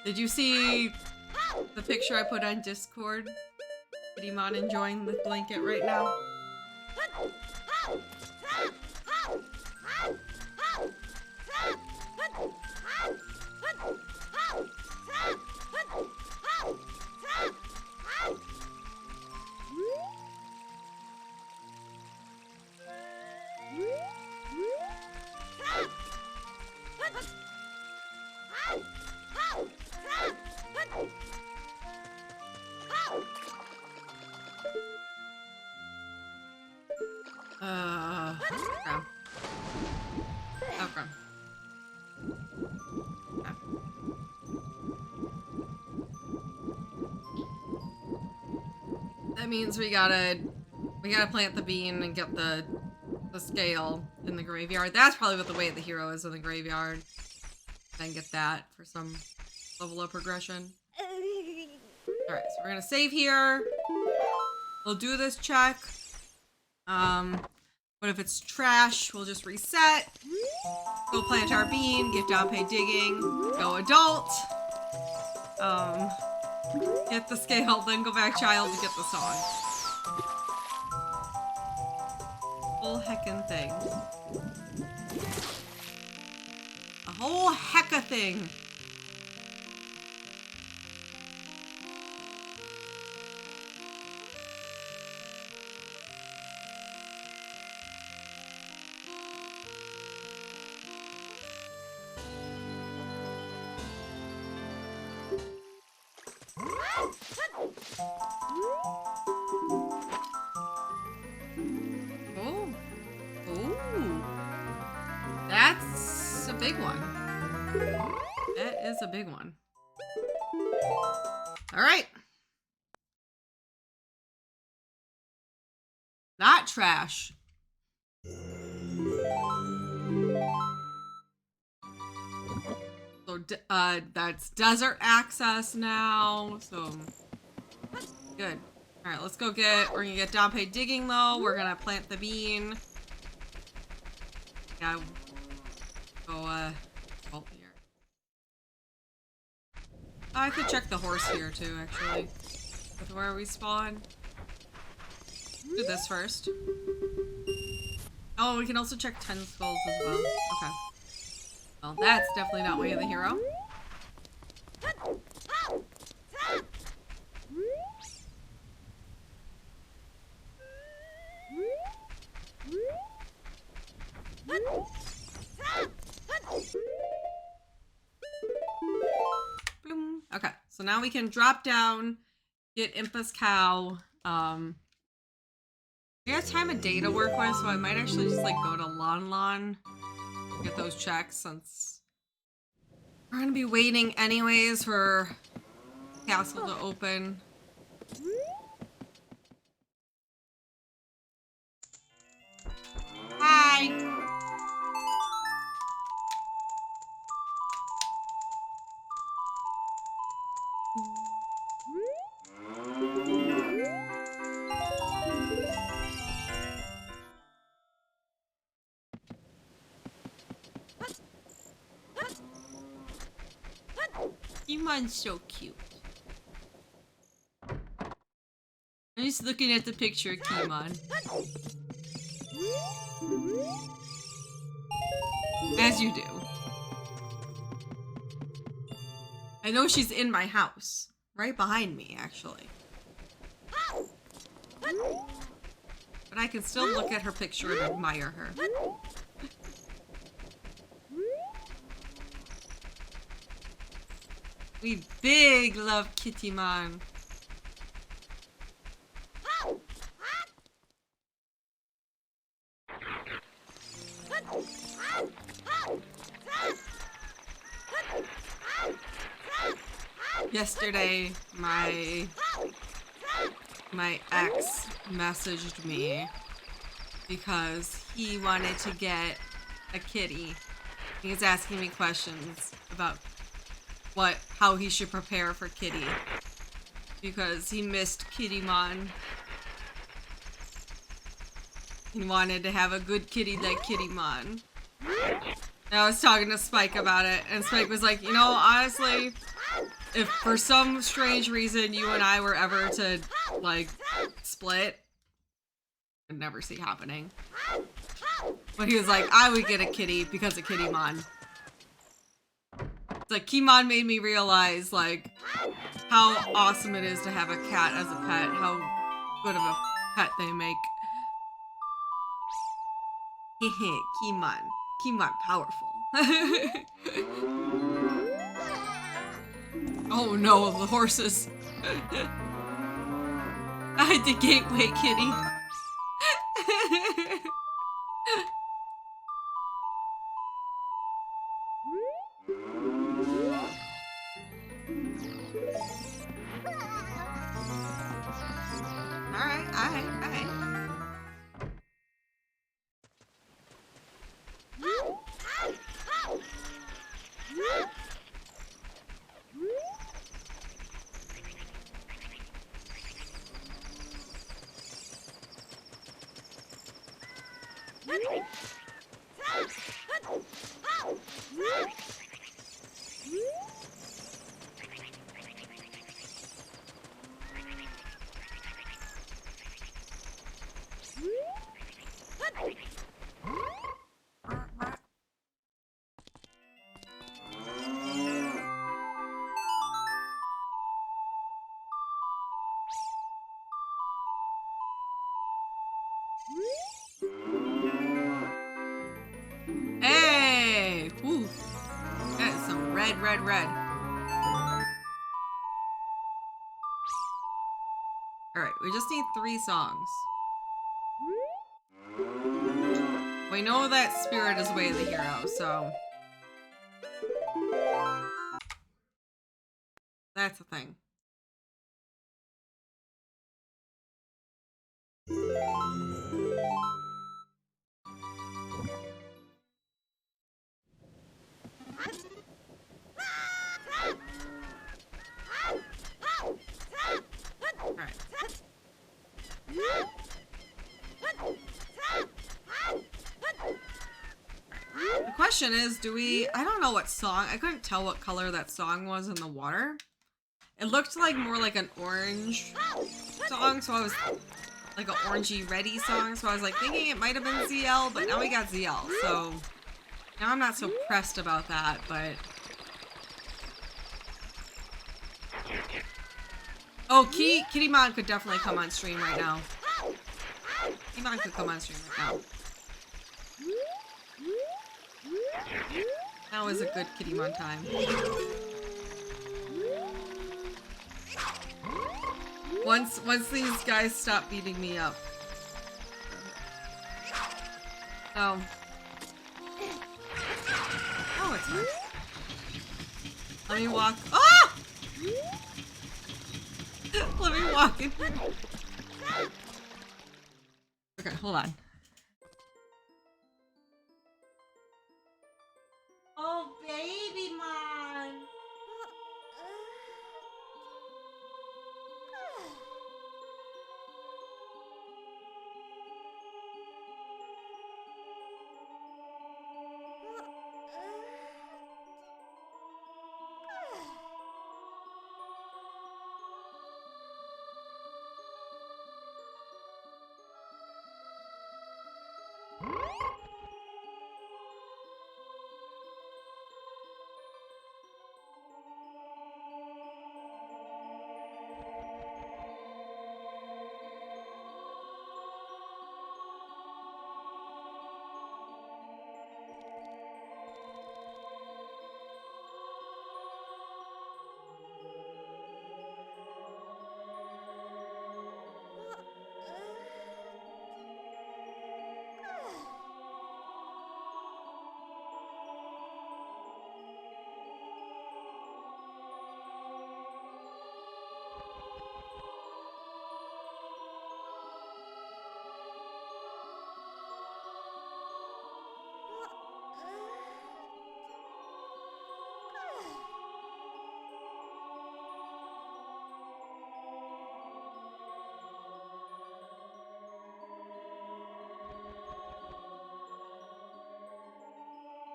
Did you see the picture I put on Discord? Kitty-mon enjoying the blanket right now. That means we gotta plant the bean and get the scale in the graveyard. That's probably what the Way of the Hero is in the graveyard. And get that for some level of progression. Alright, so we're gonna save here. We'll do this check. But if it's trash, we'll just reset. Go plant our bean, get Dompe digging, go adult. Get the scale, then go back child to get the song. Whole heckin' thing. A whole hecka thing. That's a big one. That is a big one. All right. Not trash. So that's desert access now. So good. All right, let's go get. We're gonna get Dompe digging though. We're gonna plant the bean. Yeah. Go vault here. Oh, I could check the horse here too, actually. With where we spawn. Do this first. Oh, we can also check 10 skulls as well. Okay. Well, that's definitely not Way of the Hero. Bloom. Okay, so now we can drop down, get Impa's cow. We have time of day to work with, so I might actually just like go to Lon Lon, get those checks since we're gonna be waiting anyways for castle to open. Hi. Iman's so cute. I'm just looking at the picture of Kimon. As you do. I know she's in my house. Right behind me, actually. But I can still look at her picture and admire her. We big love Kittymon. Yesterday, my ex messaged me because he wanted to get a kitty. He was asking me questions about how he should prepare for Kitty because he missed Kittymon. He wanted to have a good kitty like Kittymon. And I was talking to Spike about it, and Spike was like, you know, honestly, if for some strange reason you and I were ever to, like, split, I'd never see happening. But he was like, I would get a kitty because of Kittymon. It's like, Kimon made me realize, like, how awesome it is to have a cat as a pet, how good of a pet they make. Hehe, Kimon. Kimon powerful. Oh no, the horses. The gateway kitty. Alright. Hey! Whew. That is some red. Alright, we just need 3 songs. We know that Spirit is Way of the Hero, so... that's the thing. Alright. The question is, do we... I don't know what song... I couldn't tell what color that song was in the water. It looked like more like an orange song, so I was like a orangey ready song, so I was like thinking it might have been ZL, but now we got ZL, so now I'm not so pressed about that, but oh, Kittymon could definitely come on stream right now. Kittymon could come on stream right now. Now is a good Kittymon time. Once these guys stop beating me up. Oh. Oh, it's fine. Let me walk. Ah! Let me walk in. Okay, hold on. Oh, baby mon.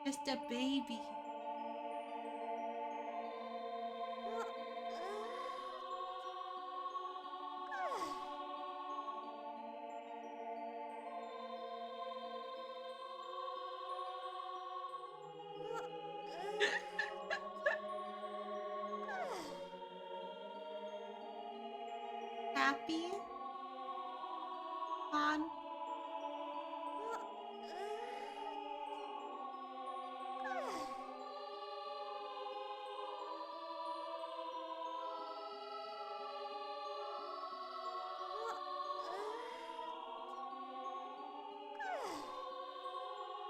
Just a baby. Happy? Fun?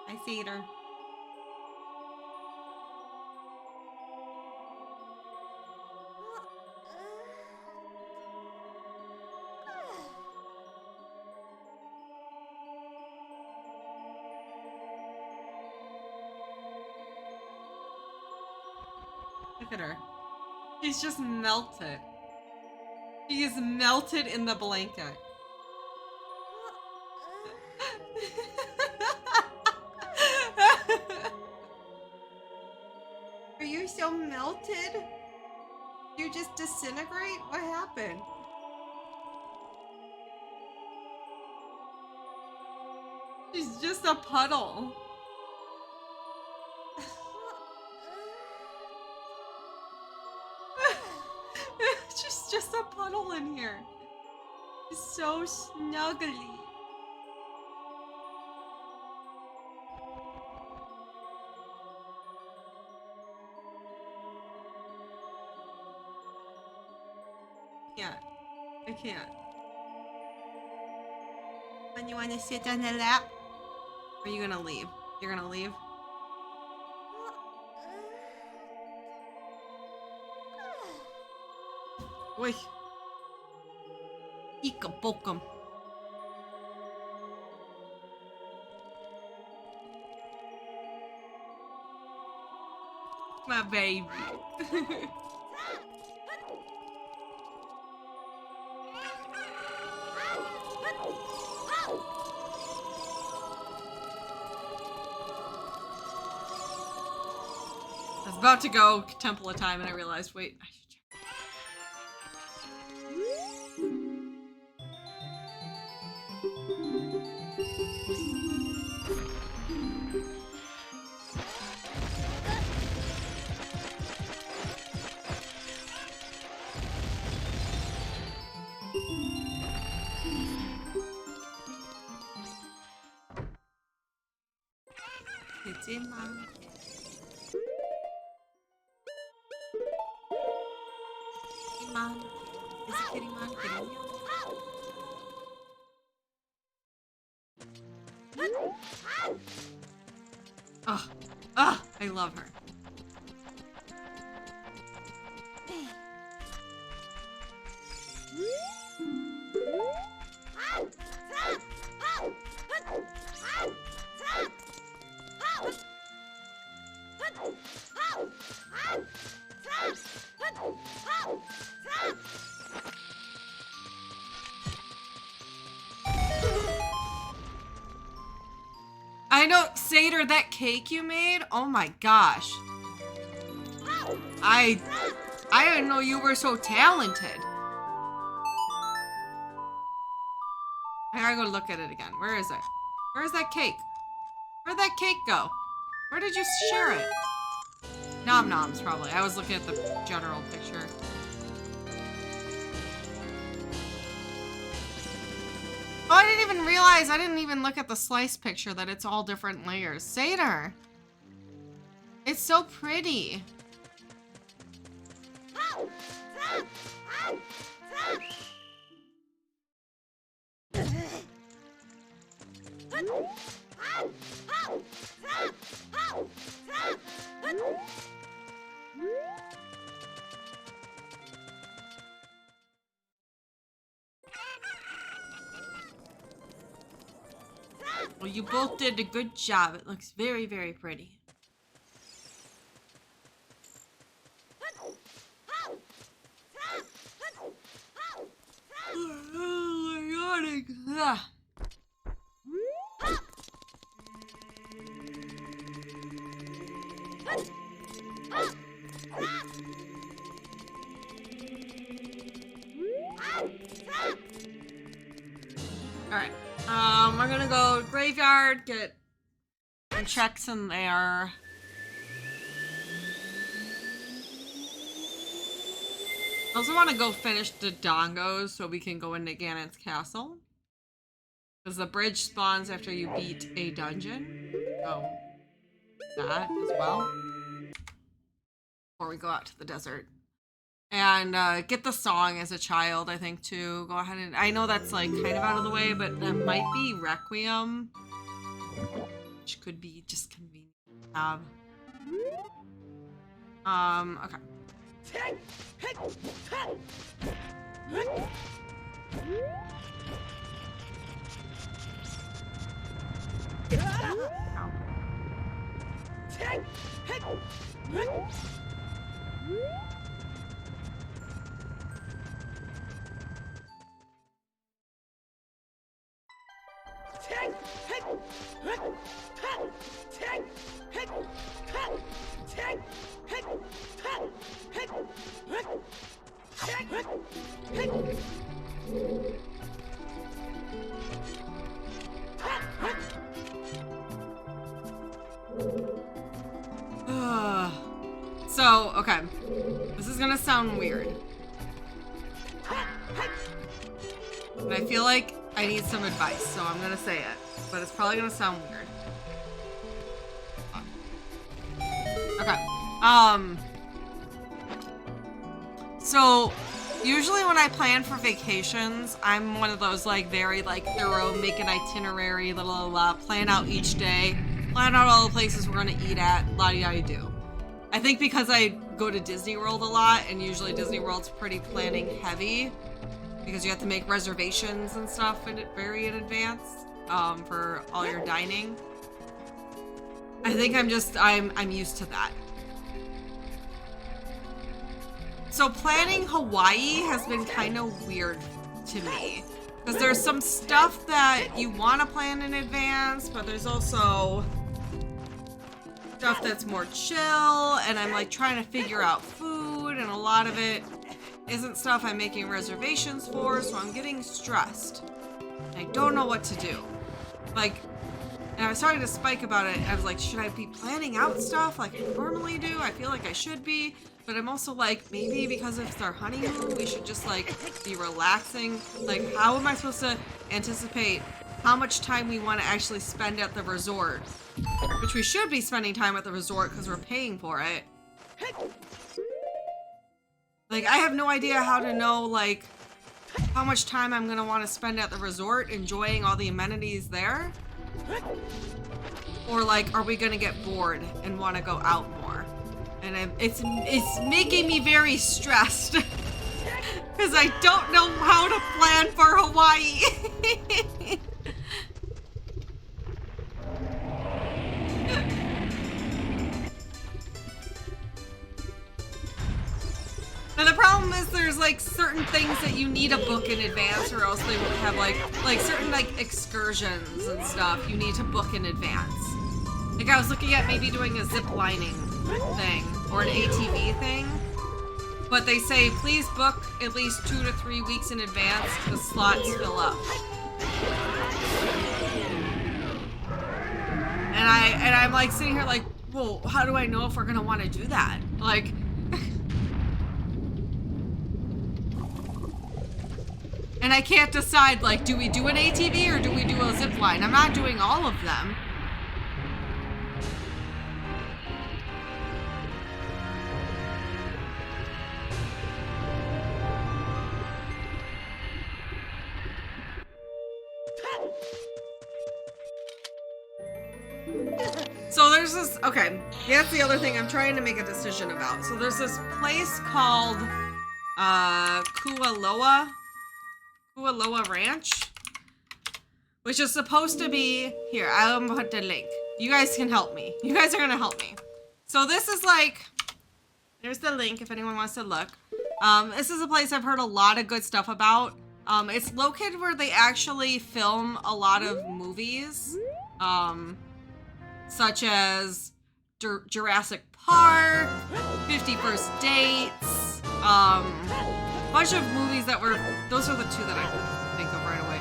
I see her. Look at her. She's just melted. She is melted in the blanket. Are you so melted? You just disintegrate? What happened? She's just a puddle. She's just a puddle in here. She's so snuggly. I can't. When you want to sit on the lap? Or are you gonna leave? You're gonna leave? Oi. Bubblegum. My baby. I was about to go Temple of Time and I realized, wait, I should check. Kitty man. Kitty man. Is it kitty man? Kitty man. Oh, I love her. I know, Satyr, that cake you made? Oh my gosh. I didn't know you were so talented. I gotta go look at it again. Where is it? Where's that cake? Where'd that cake go? Where did you share it? Nom noms, probably. I was looking at the general picture. Oh, I didn't even realize, I didn't even look at the slice picture that it's all different layers. Satyr! It's so pretty. Well, you both did a good job. It looks very, very pretty. Oh my god. Alright. We're gonna go graveyard, get some checks in there. I also want to go finish the dongos so we can go into Ganon's castle. Because the bridge spawns after you beat a dungeon. So, that as well. Before we go out to the desert. And get the song as a child, I think, too. Go ahead and... I know that's, like, kind of out of the way, but that might be Requiem. Which could be just convenient to have. Okay. So, okay. This is gonna sound weird. And I feel like I need some advice, so I'm gonna say it. But it's probably gonna sound weird. Okay. So, usually when I plan for vacations, I'm one of those, like, very, like, thorough, make an itinerary, plan out each day, plan out all the places we're gonna eat at, la-di-da-di-do. I think because I go to Disney World a lot, and usually Disney World's pretty planning heavy, because you have to make reservations and stuff very in advance, for all your dining. I think I'm used to that. So planning Hawaii has been kind of weird to me, because there's some stuff that you want to plan in advance, but there's also stuff that's more chill, and I'm like trying to figure out food, and a lot of it isn't stuff I'm making reservations for, so I'm getting stressed. I don't know what to do. Like, and I was talking to Spike about it, I was like, should I be planning out stuff like I normally do? I feel like I should be, but I'm also like, maybe because it's our honeymoon, we should just like be relaxing. Like, how am I supposed to anticipate how much time we want to actually spend at the resort. Which we should be spending time at the resort because we're paying for it. Like, I have no idea how to know, like, how much time I'm gonna want to spend at the resort enjoying all the amenities there. Or, like, are we gonna get bored and want to go out more? And it's making me very stressed. Because I don't know how to plan for Hawaii. And the problem is there's like certain things that you need to book in advance or else they won't have like certain like excursions and stuff you need to book in advance. Like I was looking at maybe doing a zip lining thing or an ATV thing. But they say please book at least 2 to 3 weeks in advance because slots fill up. And I'm like sitting here like, well, how do I know if we're gonna want to do that? Like and I can't decide, like, do we do an ATV or do we do a zip line? I'm not doing all of them. So there's this, okay, that's the other thing I'm trying to make a decision about. So there's this place called Kualoa Ranch, which is supposed to be, here, I'll put the link. You guys can help me. You guys are gonna help me. So this is like, there's the link if anyone wants to look. This is a place I've heard a lot of good stuff about. It's located where they actually film a lot of movies, such as Jurassic Park, 50 First Dates, bunch of movies that were, those are the two that I can think of right away.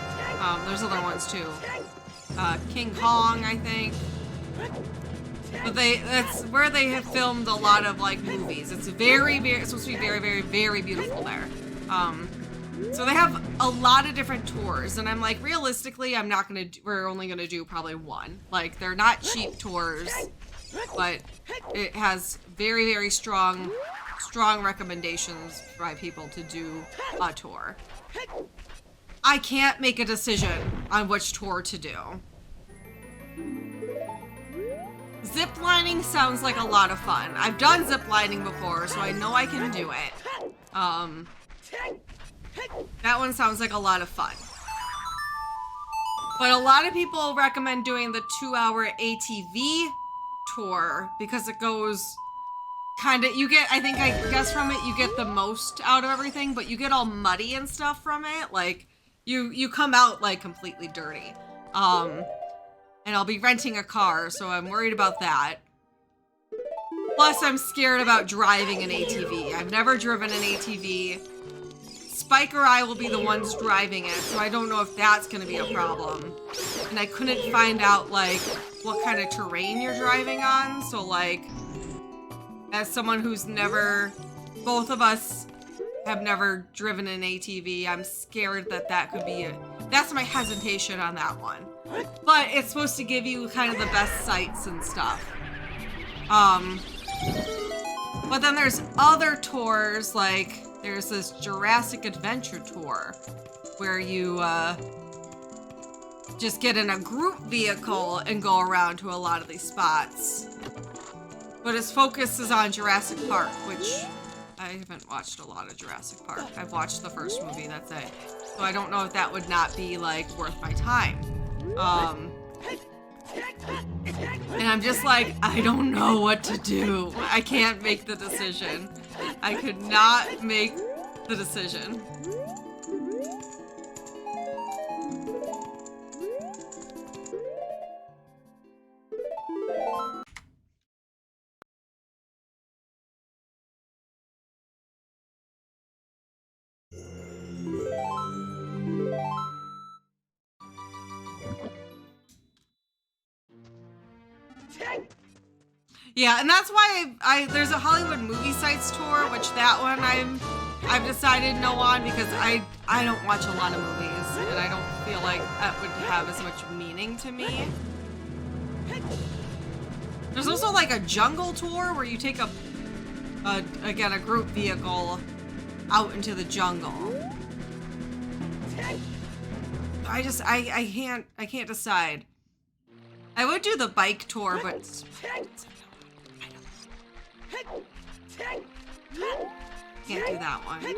There's other ones too. King Kong, I think. But that's where they have filmed a lot of like movies. It's it's supposed to be very, very, very beautiful there. So they have a lot of different tours, and I'm like, realistically, we're only gonna do probably one. Like, they're not cheap tours, but it has very, very strong recommendations by people to do a tour. I can't make a decision on which tour to do. Zip lining sounds like a lot of fun. I've done zip lining before, so I know I can do it. That one sounds like a lot of fun. But a lot of people recommend doing the 2-hour ATV tour because it goes kind of, I guess from it you get the most out of everything, but you get all muddy and stuff from it. Like, you come out like completely dirty. And I'll be renting a car, so I'm worried about that. Plus, I'm scared about driving an ATV. I've never driven an ATV. Spike or I will be the ones driving it, so I don't know if that's going to be a problem. And I couldn't find out, like, what kind of terrain you're driving on, so, like, as someone who's both of us have never driven an ATV, I'm scared that could be that's my hesitation on that one. But it's supposed to give you kind of the best sights and stuff. But then there's other tours, like, there's this Jurassic Adventure tour where you just get in a group vehicle and go around to a lot of these spots. But its focus is on Jurassic Park, which I haven't watched a lot of Jurassic Park. I've watched the first movie, that's it. So I don't know if that would not be, like, worth my time. And I'm just like, I don't know what to do. I can't make the decision. I could not make the decision. Yeah, and that's why there's a Hollywood movie sites tour, which that one I've decided no on because I don't watch a lot of movies. and I don't feel like that would have as much meaning to me. There's also like a jungle tour where you take again, a group vehicle out into the jungle. I can't decide. I would do the bike tour, but can't do that one.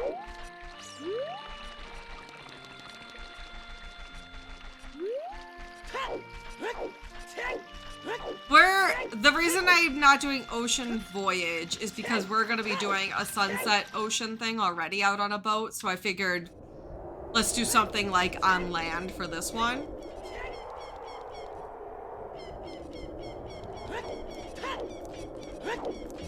The reason I'm not doing Ocean Voyage is because we're gonna be doing a Sunset Ocean thing already out on a boat, so I figured let's do something like on land for this one.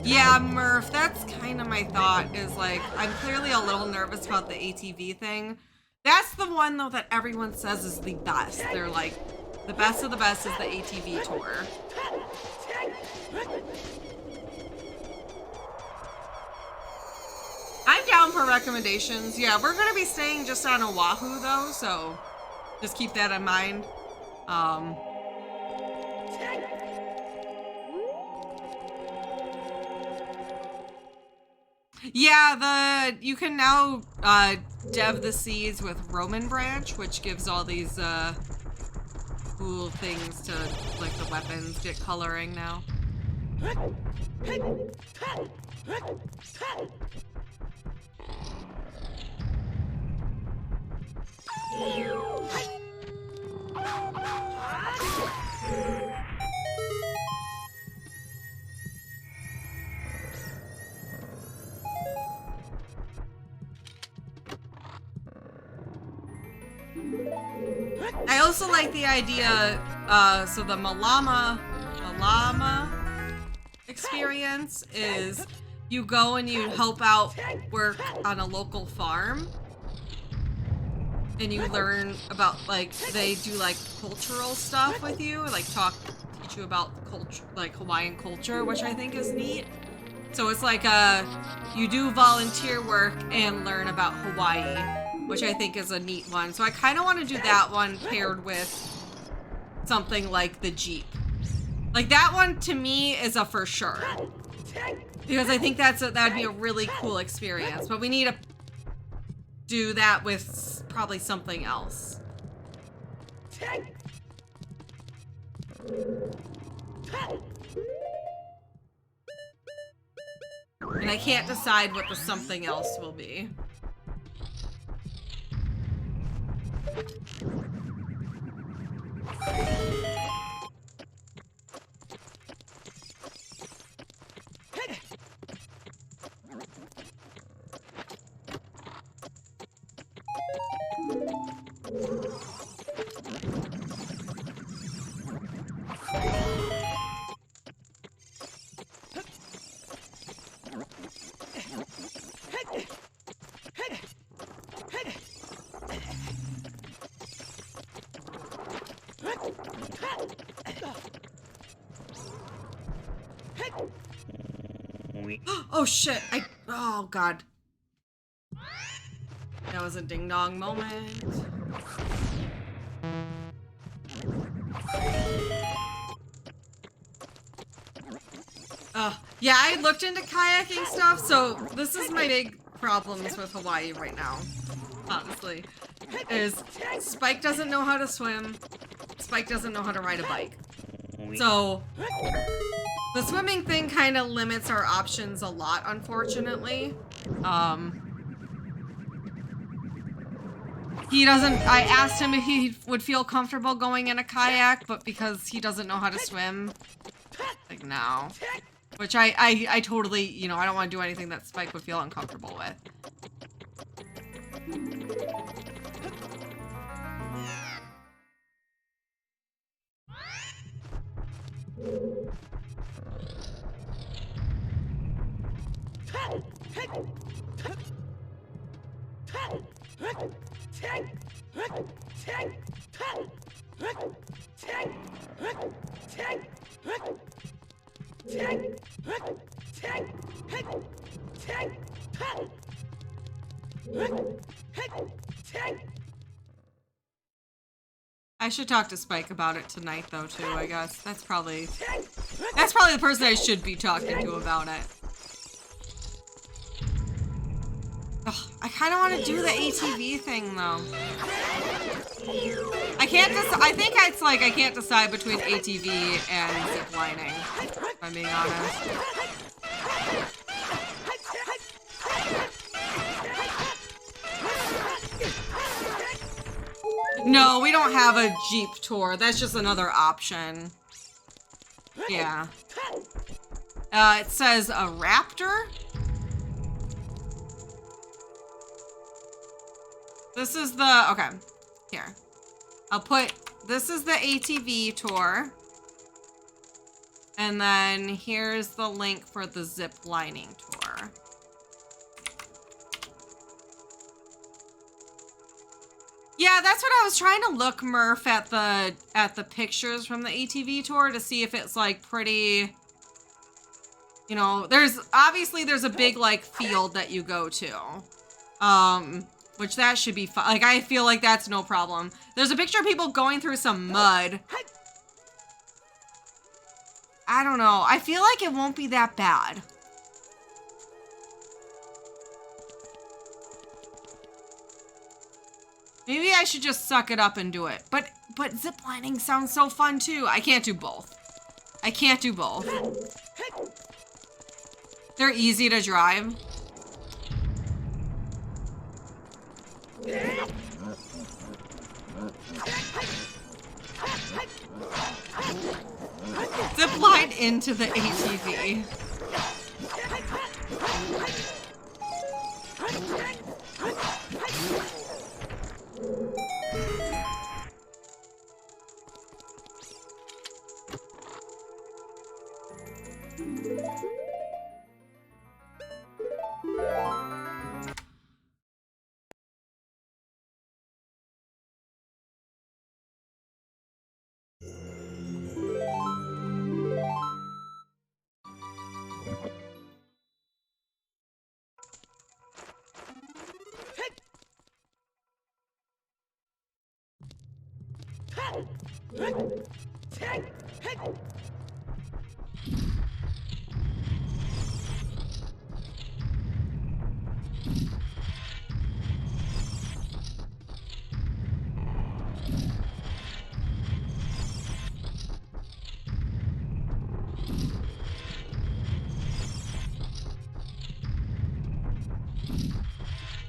Yeah, Murph, that's kind of my thought, is like, I'm clearly a little nervous about the ATV thing. That's the one, though, that everyone says is the best. They're like, the best of the best is the ATV tour. I'm down for recommendations. Yeah, we're gonna be staying just on Oahu, though, so just keep that in mind. Yeah, you can now dev the seeds with Roman Branch, which gives all these cool things to, like, the weapons get coloring now. I also like the idea, so the Malama experience is you go and you help out work on a local farm, and you learn about, like, they do like cultural stuff with you, like teach you about culture, like Hawaiian culture, which I think is neat. So it's like you do volunteer work and learn about Hawaii, which I think is a neat one. So I kind of want to do that one paired with something like the Jeep. Like, that one to me is a for sure, because I think that'd be a really cool experience. But we need to do that with probably something else. And I can't decide what the something else will be. Oh shit, oh god. That was a ding dong moment. Yeah, I looked into kayaking stuff, so this is my big problems with Hawaii right now, honestly. Is Spike doesn't know how to swim, Spike doesn't know how to ride a bike. So the swimming thing kind of limits our options a lot, unfortunately. I asked him if he would feel comfortable going in a kayak, but because he doesn't know how to swim, like, no. Which I totally, you know, I don't want to do anything that Spike would feel uncomfortable with. I should talk to Spike about it tonight, though, too, I guess. That's probably the person I should be talking to about it. Ugh, I kind of want to do the ATV thing, though. I can't I think it's like I can't decide between ATV and ziplining, if I'm being honest. No, we don't have a Jeep tour. That's just another option. Yeah. It says a Raptor. This is the, okay, here. I'll put, this is the ATV tour. And then here's the link for the zip lining tour. Yeah, that's what I was trying to look, Murph, at the pictures from the ATV tour to see if it's like pretty, you know, there's a big like field that you go to. Which that should be fun. Like, I feel like that's no problem. There's a picture of people going through some mud. I don't know. I feel like it won't be that bad. Maybe I should just suck it up and do it. But ziplining sounds so fun too. I can't do both. I can't do both. They're easy to drive. Zipline into the ATV.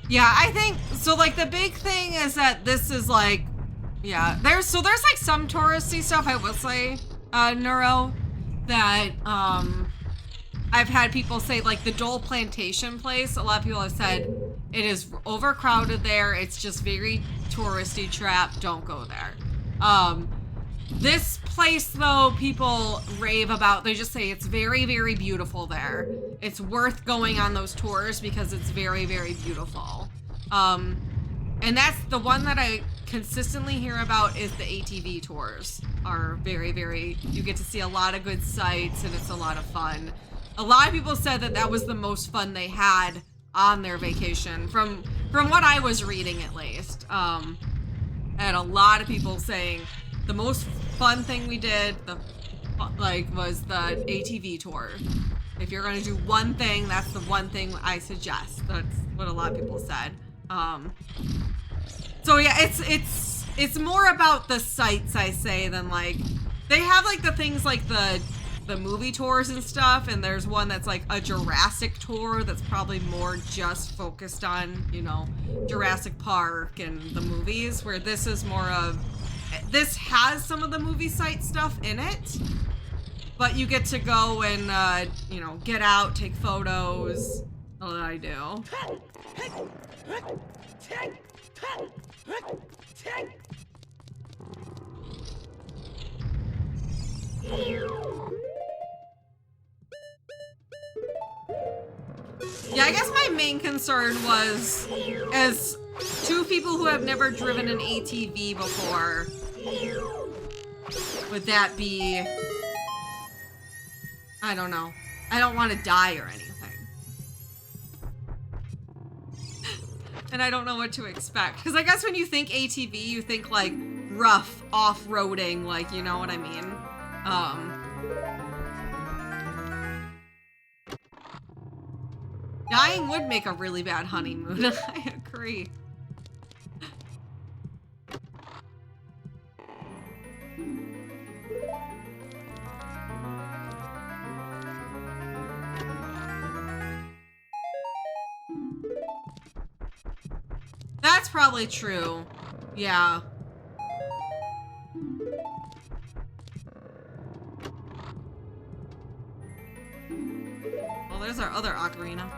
Yeah, I think so. Like the big thing is that this is like, yeah, there's like some touristy stuff I will say, Neuro, that I've had people say, like the Dole Plantation place. A lot of people have said it is overcrowded there. It's just very touristy trap. Don't go there. This place though, people rave about. They just say it's very, very beautiful there. It's worth going on those tours because it's very, very beautiful. And that's the one that I consistently hear about is the ATV tours are very, very, you get to see a lot of good sights and it's a lot of fun. A lot of people said that that was the most fun they had on their vacation from what I was reading at least. And a lot of people saying the most fun thing we did, was the ATV tour. If you're gonna do one thing, that's the one thing I suggest. That's what a lot of people said. So yeah, it's more about the sights, I say, than like, they have like the things like the movie tours and stuff, and there's one that's like a Jurassic tour that's probably more just focused on, you know, Jurassic Park and the movies, where this is more of, this has some of the movie site stuff in it, but you get to go and, you know, get out, take photos. What did I do? Yeah, I guess my main concern was, as two people who have never driven an ATV before, would that be, I don't know. I don't want to die or anything. And I don't know what to expect. Because I guess when you think ATV, you think like rough off-roading, like, you know what I mean? Dying would make a really bad honeymoon. I agree. That's probably true. Yeah. Well, there's our other ocarina.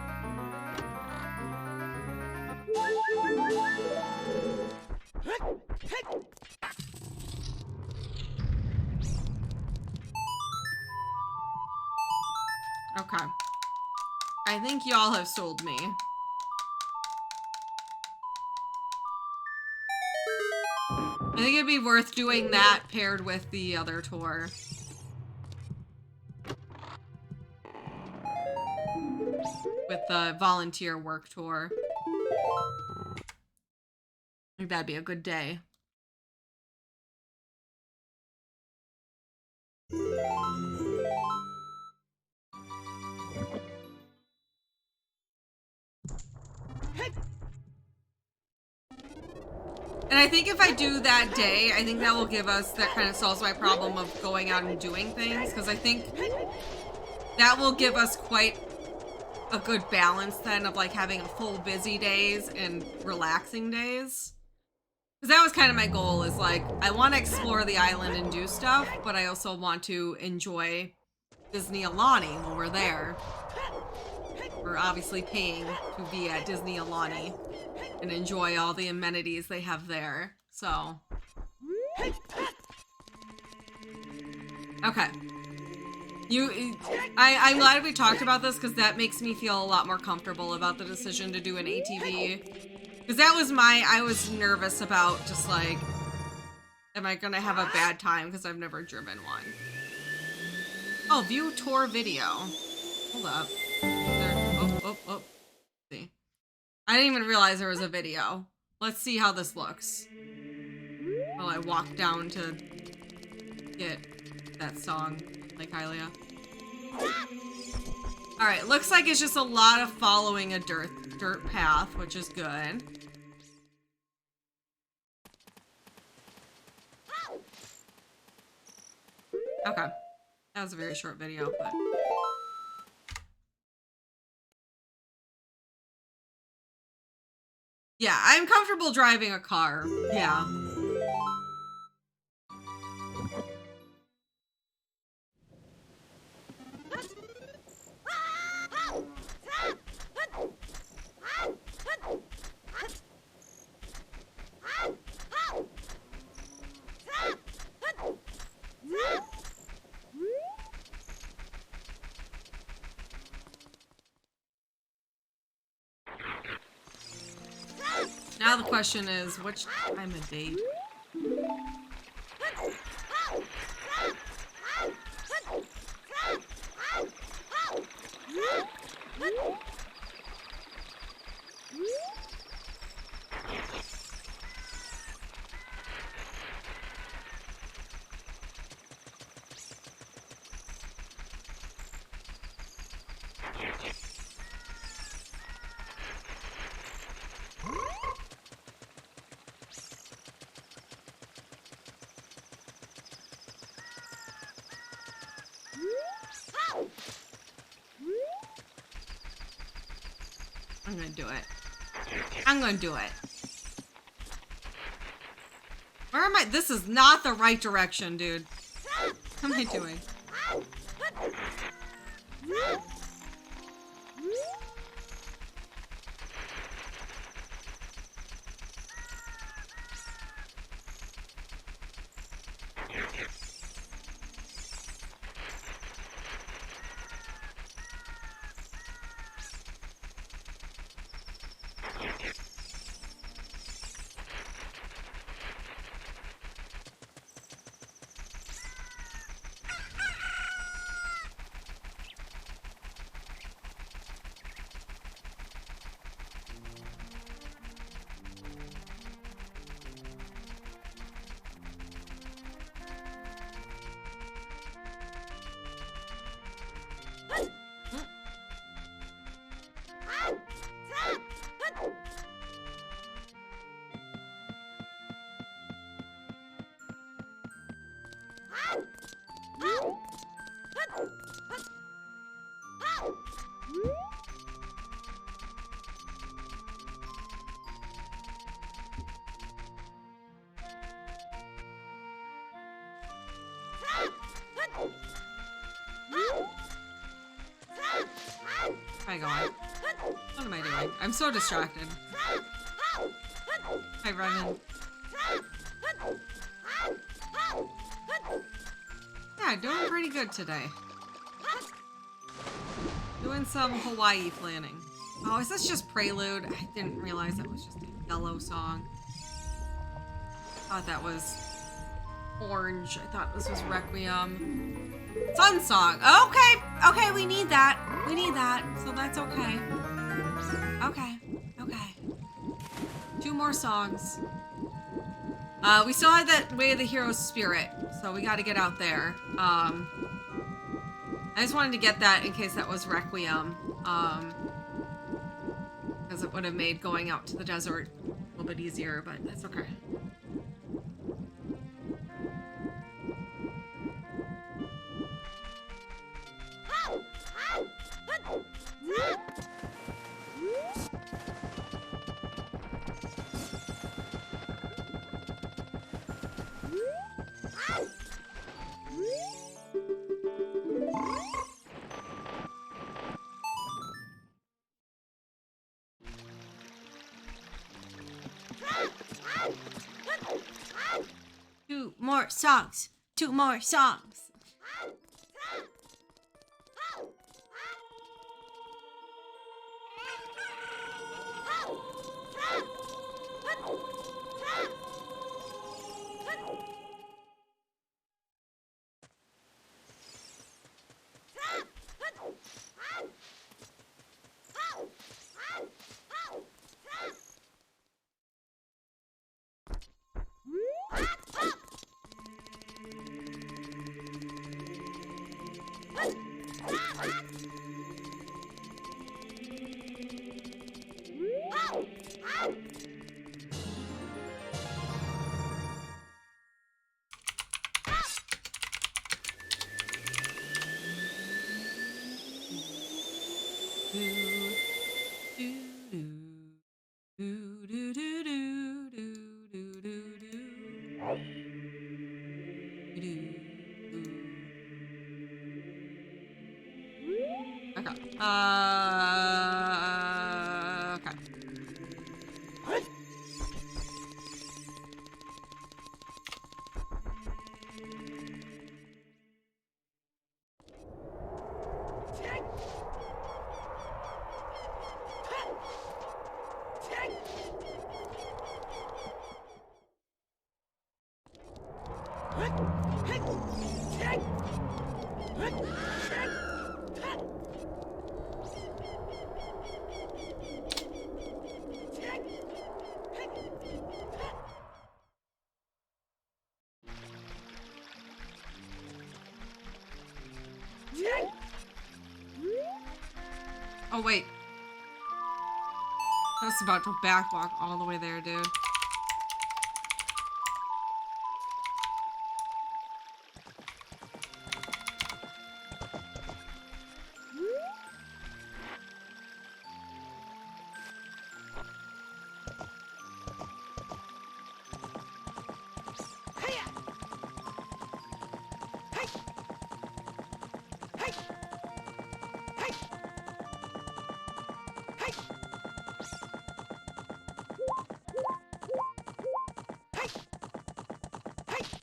Okay. I think y'all have sold me. I think it'd be worth doing that paired with the other tour. With the volunteer work tour. I think that'd be a good day. And I think if I do that day, I think that will give us, that kind of solves my problem of going out and doing things, because I think that will give us quite a good balance then of like having a full busy days and relaxing days. Because that was kind of my goal, is like, I want to explore the island and do stuff, but I also want to enjoy Disney Alani when we're there. We're obviously paying to be at Disney Alani and enjoy all the amenities they have there. So. Okay. I'm glad we talked about this because that makes me feel a lot more comfortable about the decision to do an ATV. Because that was I was nervous about just like, am I gonna have a bad time because I've never driven one. Oh, view tour video. Hold up. Oh. See. I didn't even realize there was a video. Let's see how this looks. While I walk down to get that song, like Hylia. Alright, looks like it's just a lot of following a dirt path, which is good. Okay. That was a very short video, but... Yeah, I'm comfortable driving a car. Yeah. Now the question is, which time of day? I'm gonna do it. I'm gonna do it. Where am I? This is not the right direction, dude. What am I doing? Where am I going? What am I doing? I'm so distracted. Hi, Revan. Yeah, doing pretty good today. Doing some Hawaii planning. Oh, is this just Prelude? I didn't realize that was just a yellow song. I thought that was orange. I thought this was Requiem. Sun song. Okay. Okay, we need that. We need that. So that's okay. Okay. Okay. 2 more songs. We still have that Way of the Hero's Spirit, so we got to get out there. I just wanted to get that in case that was Requiem, because it would have made going out to the desert a little bit easier, but that's okay. Two more songs. 2 more songs. Okay. Okay. Oh, wait. I was about to backwalk all the way there, dude.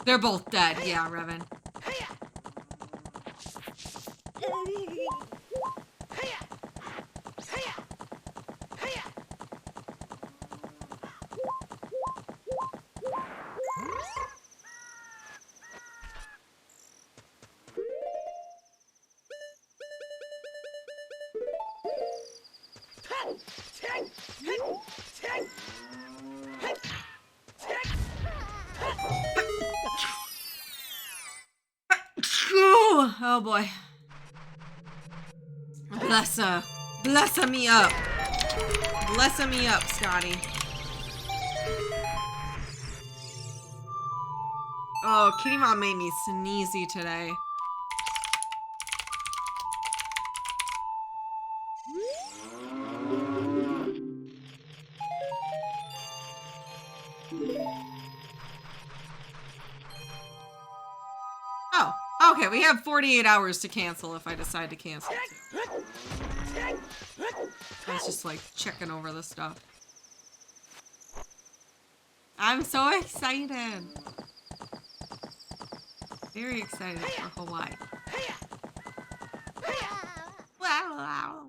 They're both dead. Yeah, Revan. Oh boy. Bless me up. Blessing me up, Scotty. Oh, Kitty Mom made me sneezy today. Oh, okay, we have 48 hours to cancel if I decide to cancel too. I was just like checking over the stuff. I'm so excited. Very excited for Hawaii. Wow, wow.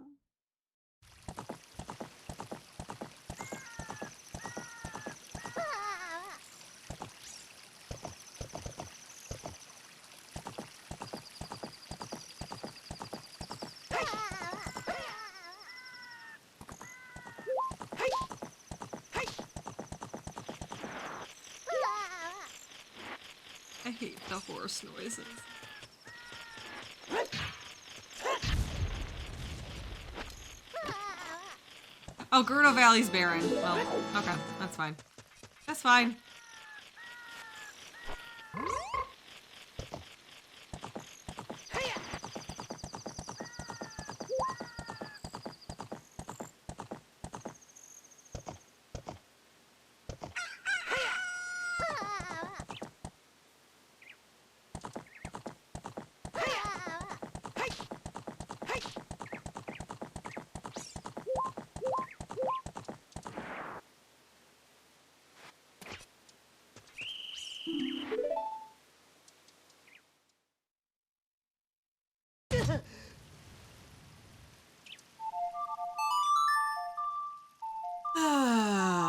I hate the horse noises. Oh, Gerdo Valley's barren. Well, okay, that's fine. That's fine.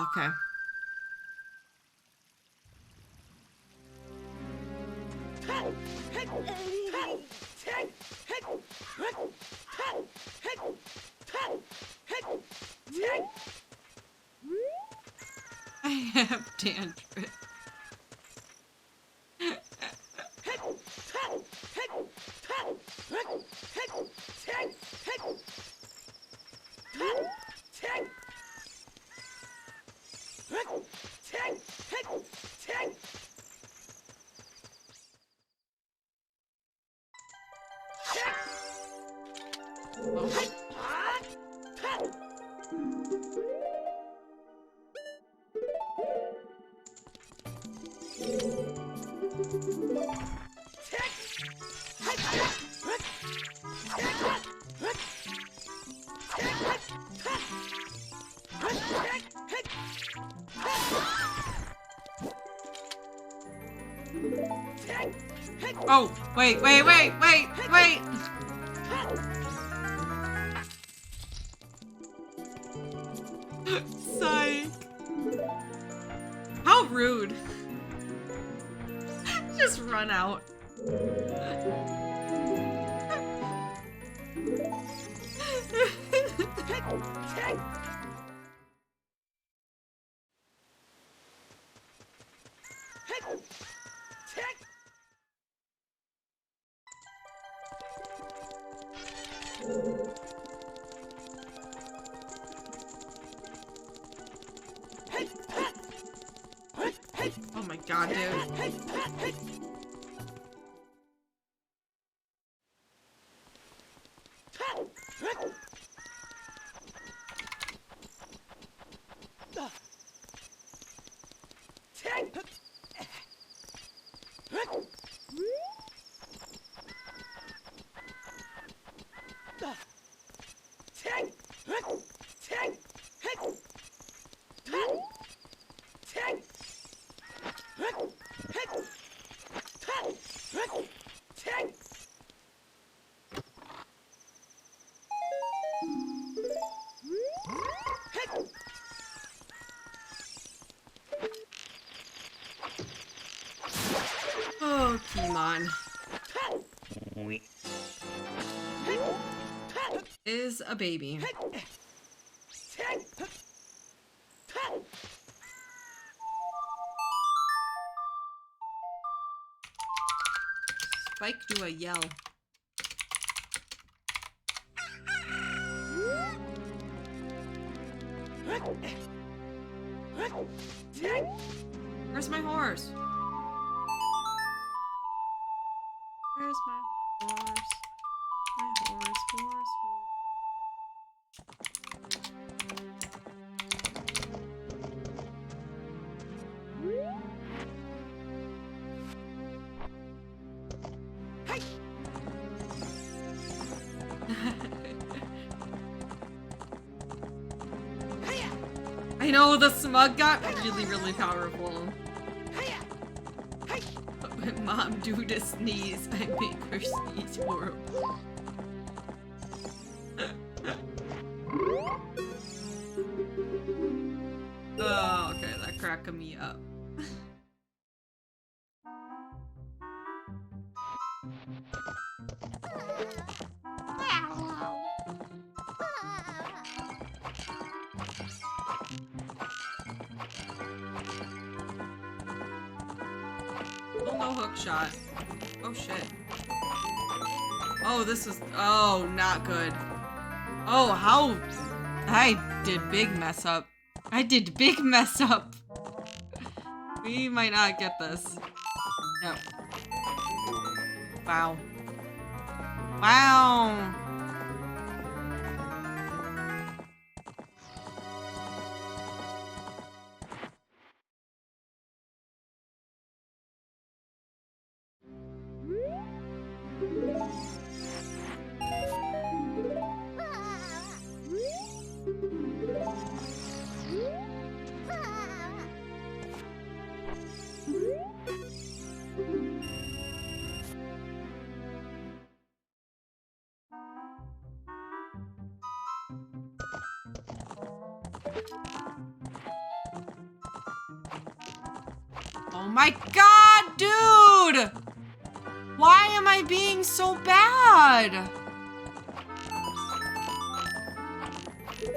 Okay. I have dandruff. Oh, wait. Psych. How rude. Just run out. Oh my god, dude. Oh, Kimon. Is a baby. Spike do a yell. Where's my horse? Where's my horse? My horse, horse. I know the smug got really, really powerful. But when mom do to sneeze, I make her sneeze horrible. Oh, okay, that cracked me up. Oh, no hook shot. Oh shit. Oh, this is, oh, not good. Oh, how, I did big mess up. I did big mess up. We might not get this. No. Wow. Wow. Oh my god, dude! Why am I being so bad?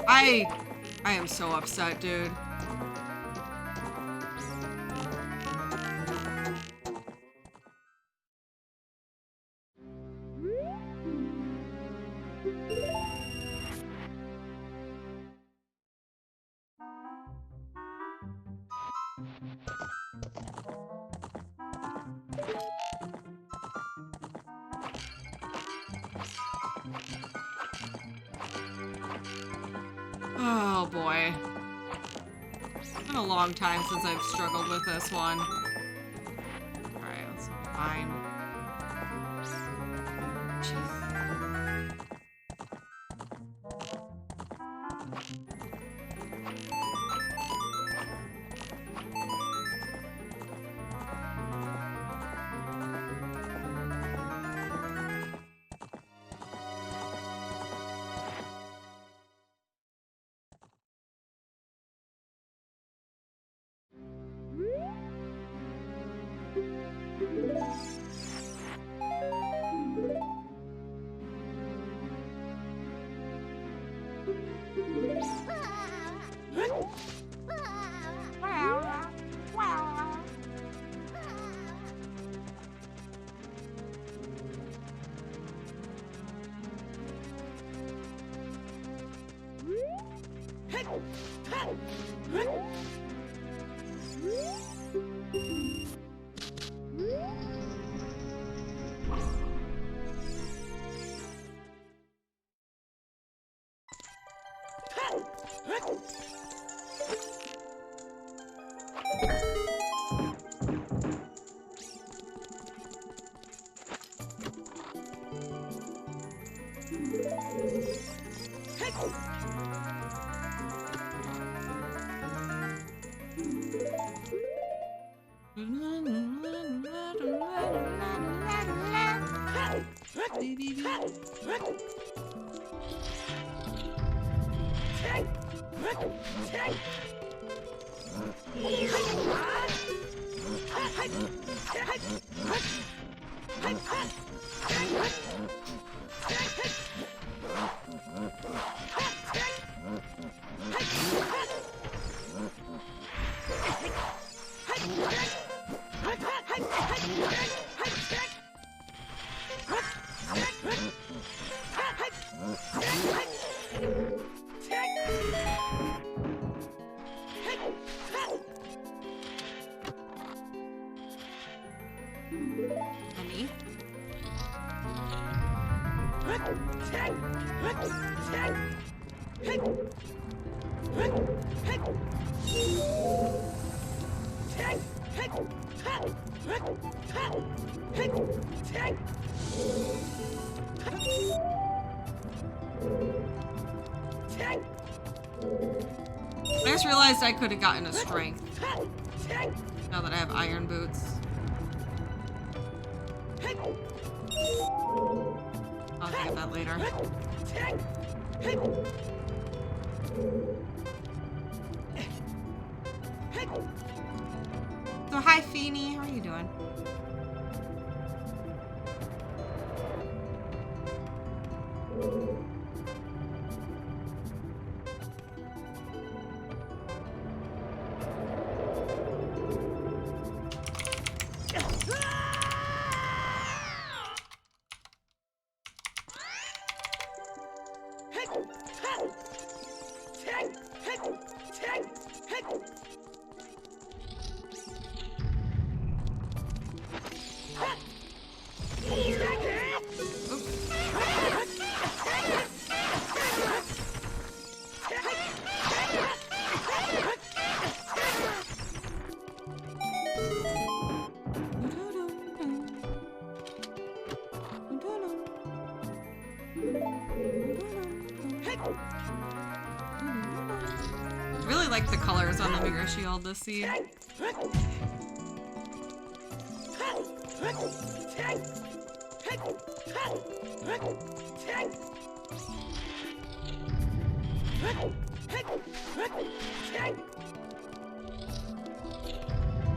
I am so upset, dude. Oh boy. It's been a long time since I've struggled with this one. Alright, let's find. Jeez. I just realized I could have gotten a strength now that I have iron boots. I'll get that later. So hi Feeny, how are you doing? Really like the colors on the mirror shield this seed.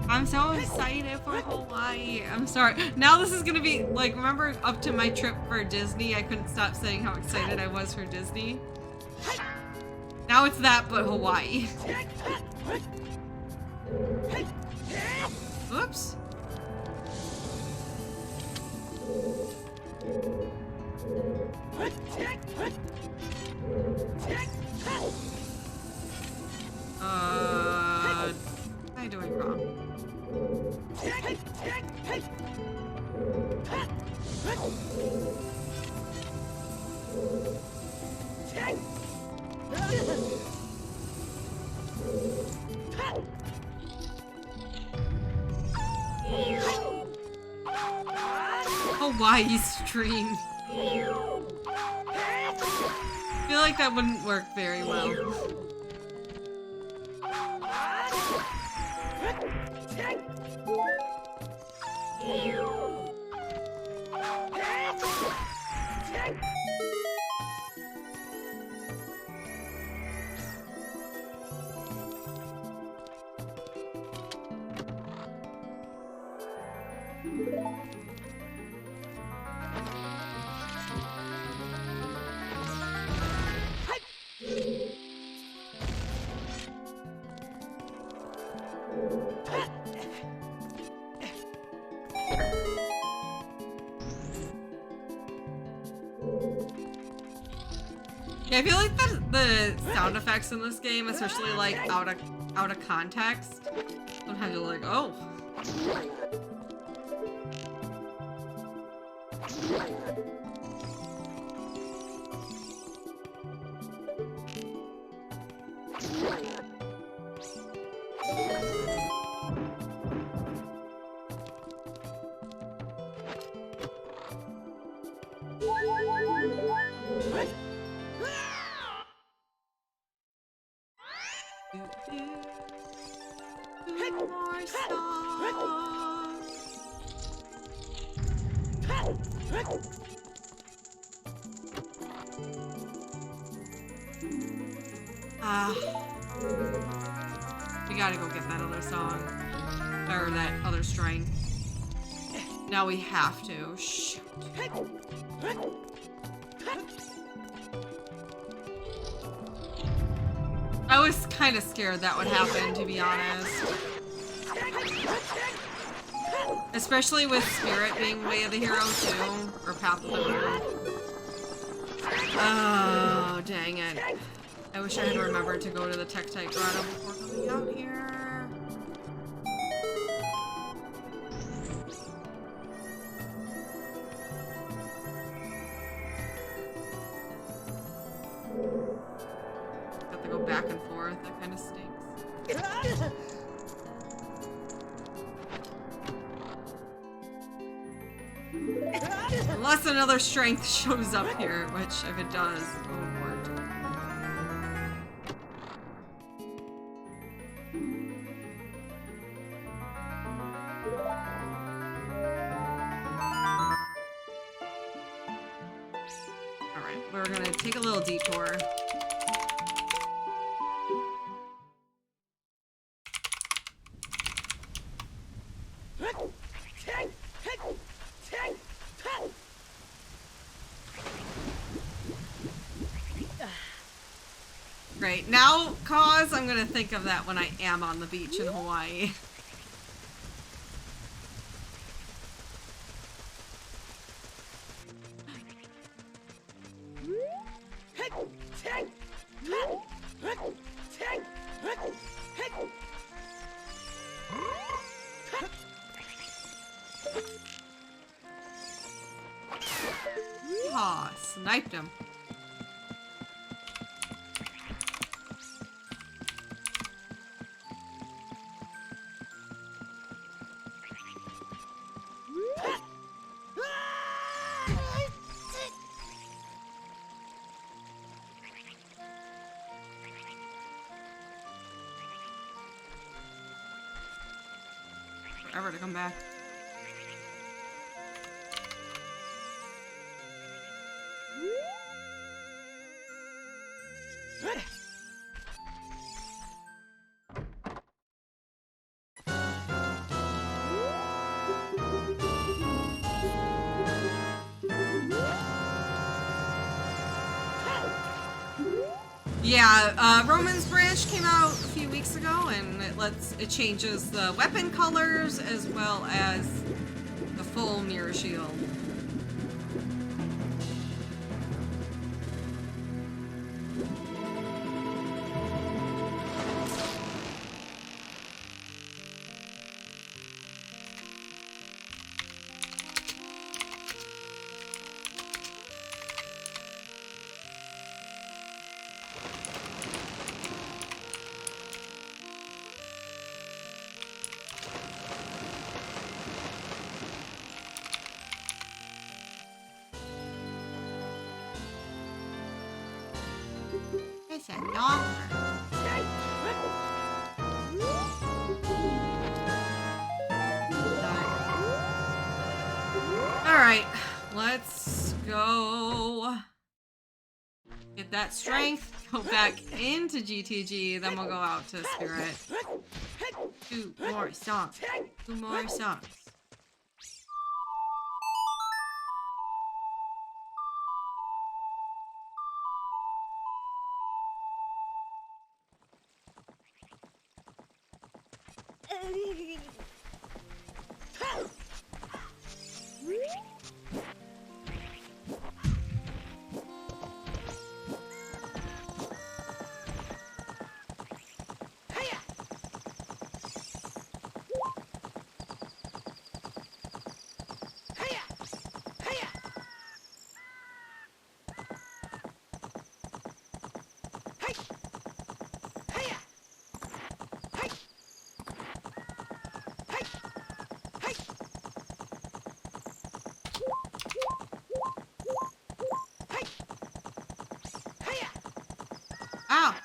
I'm so excited for Hawaii. I'm sorry. Now this is gonna be like, remember up to my trip for Disney, I couldn't stop saying how excited I was for Disney. Now it's that, but Hawaii. Oops. What am I doing wrong? Hawaii stream. I feel like that wouldn't work very well. Yeah, I feel like the sound effects in this game, especially like out of context, sometimes you're like, oh. We gotta go get that other song. Or that other strength. Now we have to. Shoot. I was kind of scared that would happen, to be honest. Especially with Spirit being Way of the Hero too, or Path of the Hero. Oh, dang it. I wish I had remembered to go to the Tektite Grotto before coming out here. Unless another strength shows up here, which if it does, oh Lord. Alright, we're gonna take a little detour. Great. Now, cause I'm gonna think of that when I am on the beach in Hawaii. Aw, sniped him. Forever to come back. Yeah, Roman's Branch came out a few weeks ago, and it changes the weapon colors as well as the full mirror shield. It's a knocker. Alright, let's go get that strength, go back into GTG, then we'll go out to Spirit. 2 more songs. 2 more songs. Ow!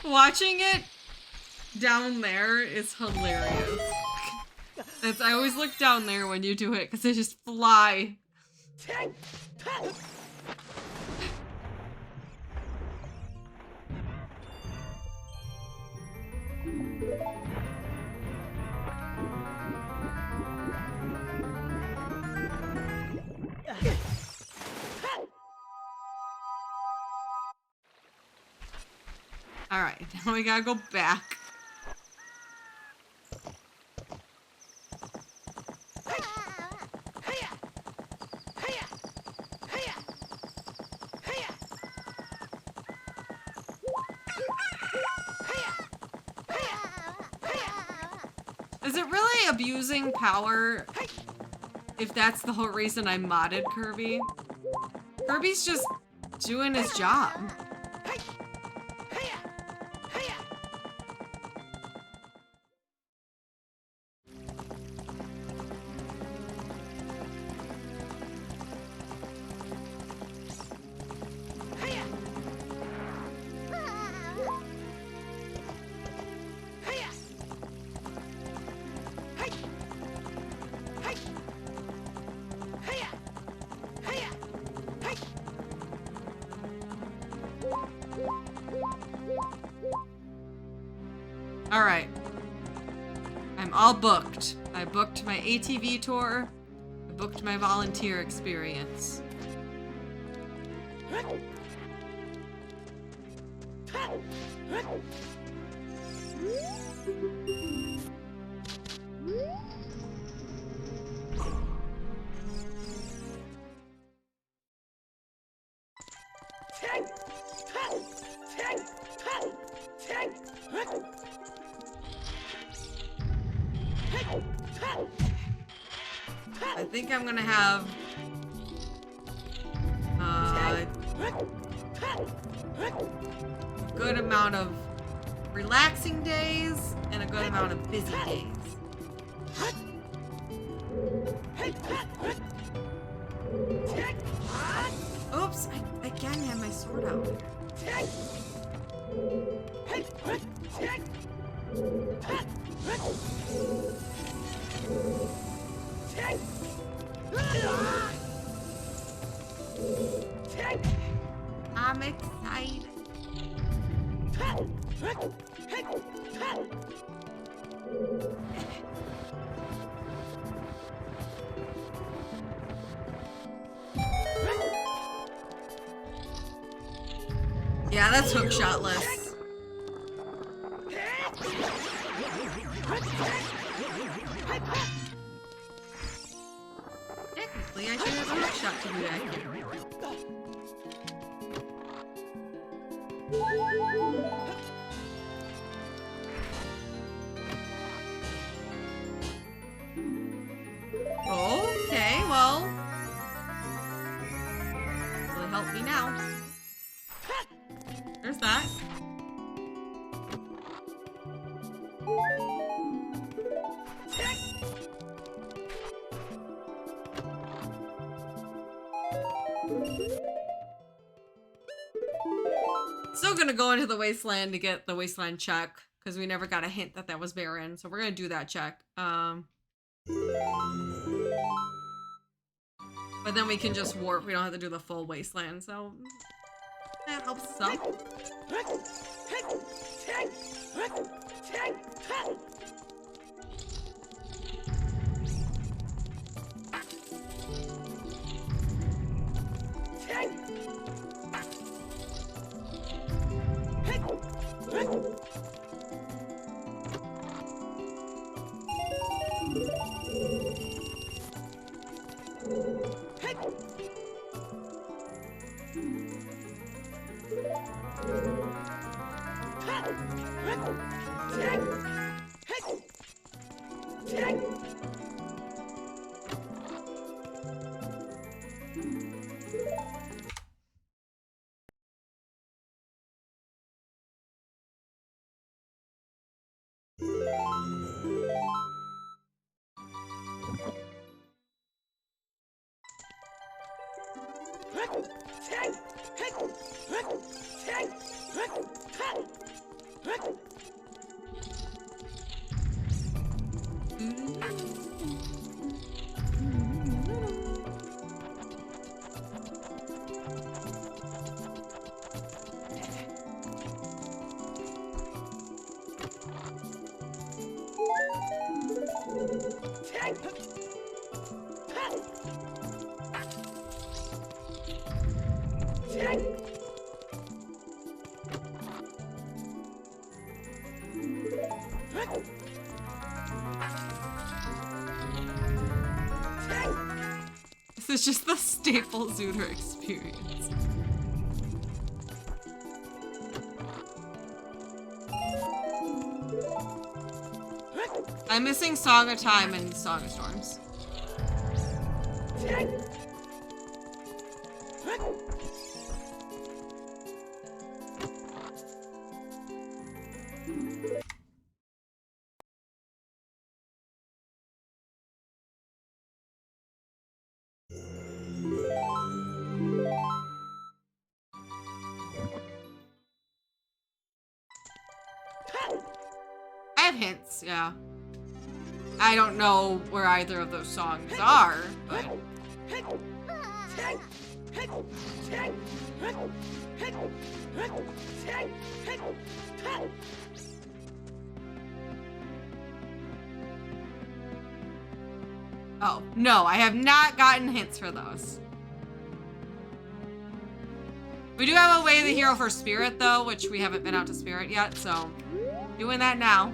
Watching it down there is hilarious. I always look down there when you do it because they just fly. Alright, now we gotta go back. Is it really abusing power if that's the whole reason I modded Kirby? Kirby's just doing his job. All right. I'm all booked. I booked my ATV tour. I booked my volunteer experience. I think I'm gonna have a good amount of relaxing days and a good amount of busy days. Oops, I again have my sword out. I'm excited. Yeah, that's hookshotless. Technically, I should have a hookshot to do that. Okay, well. Will it help me now? There's that. Still gonna go into the wasteland to get the wasteland check because we never got a hint that that was barren, so we're gonna do that check. But then we can just warp. We don't have to do the full wasteland, so that helps some. This is just the staple Zooter experience. I'm missing Song of Time and Song of Storms. I have hints, yeah. I don't know where either of those songs are, but... Oh, no, I have not gotten hints for those. We do have a Way of the Hero for Spirit, though, which we haven't been out to Spirit yet, so doing that now.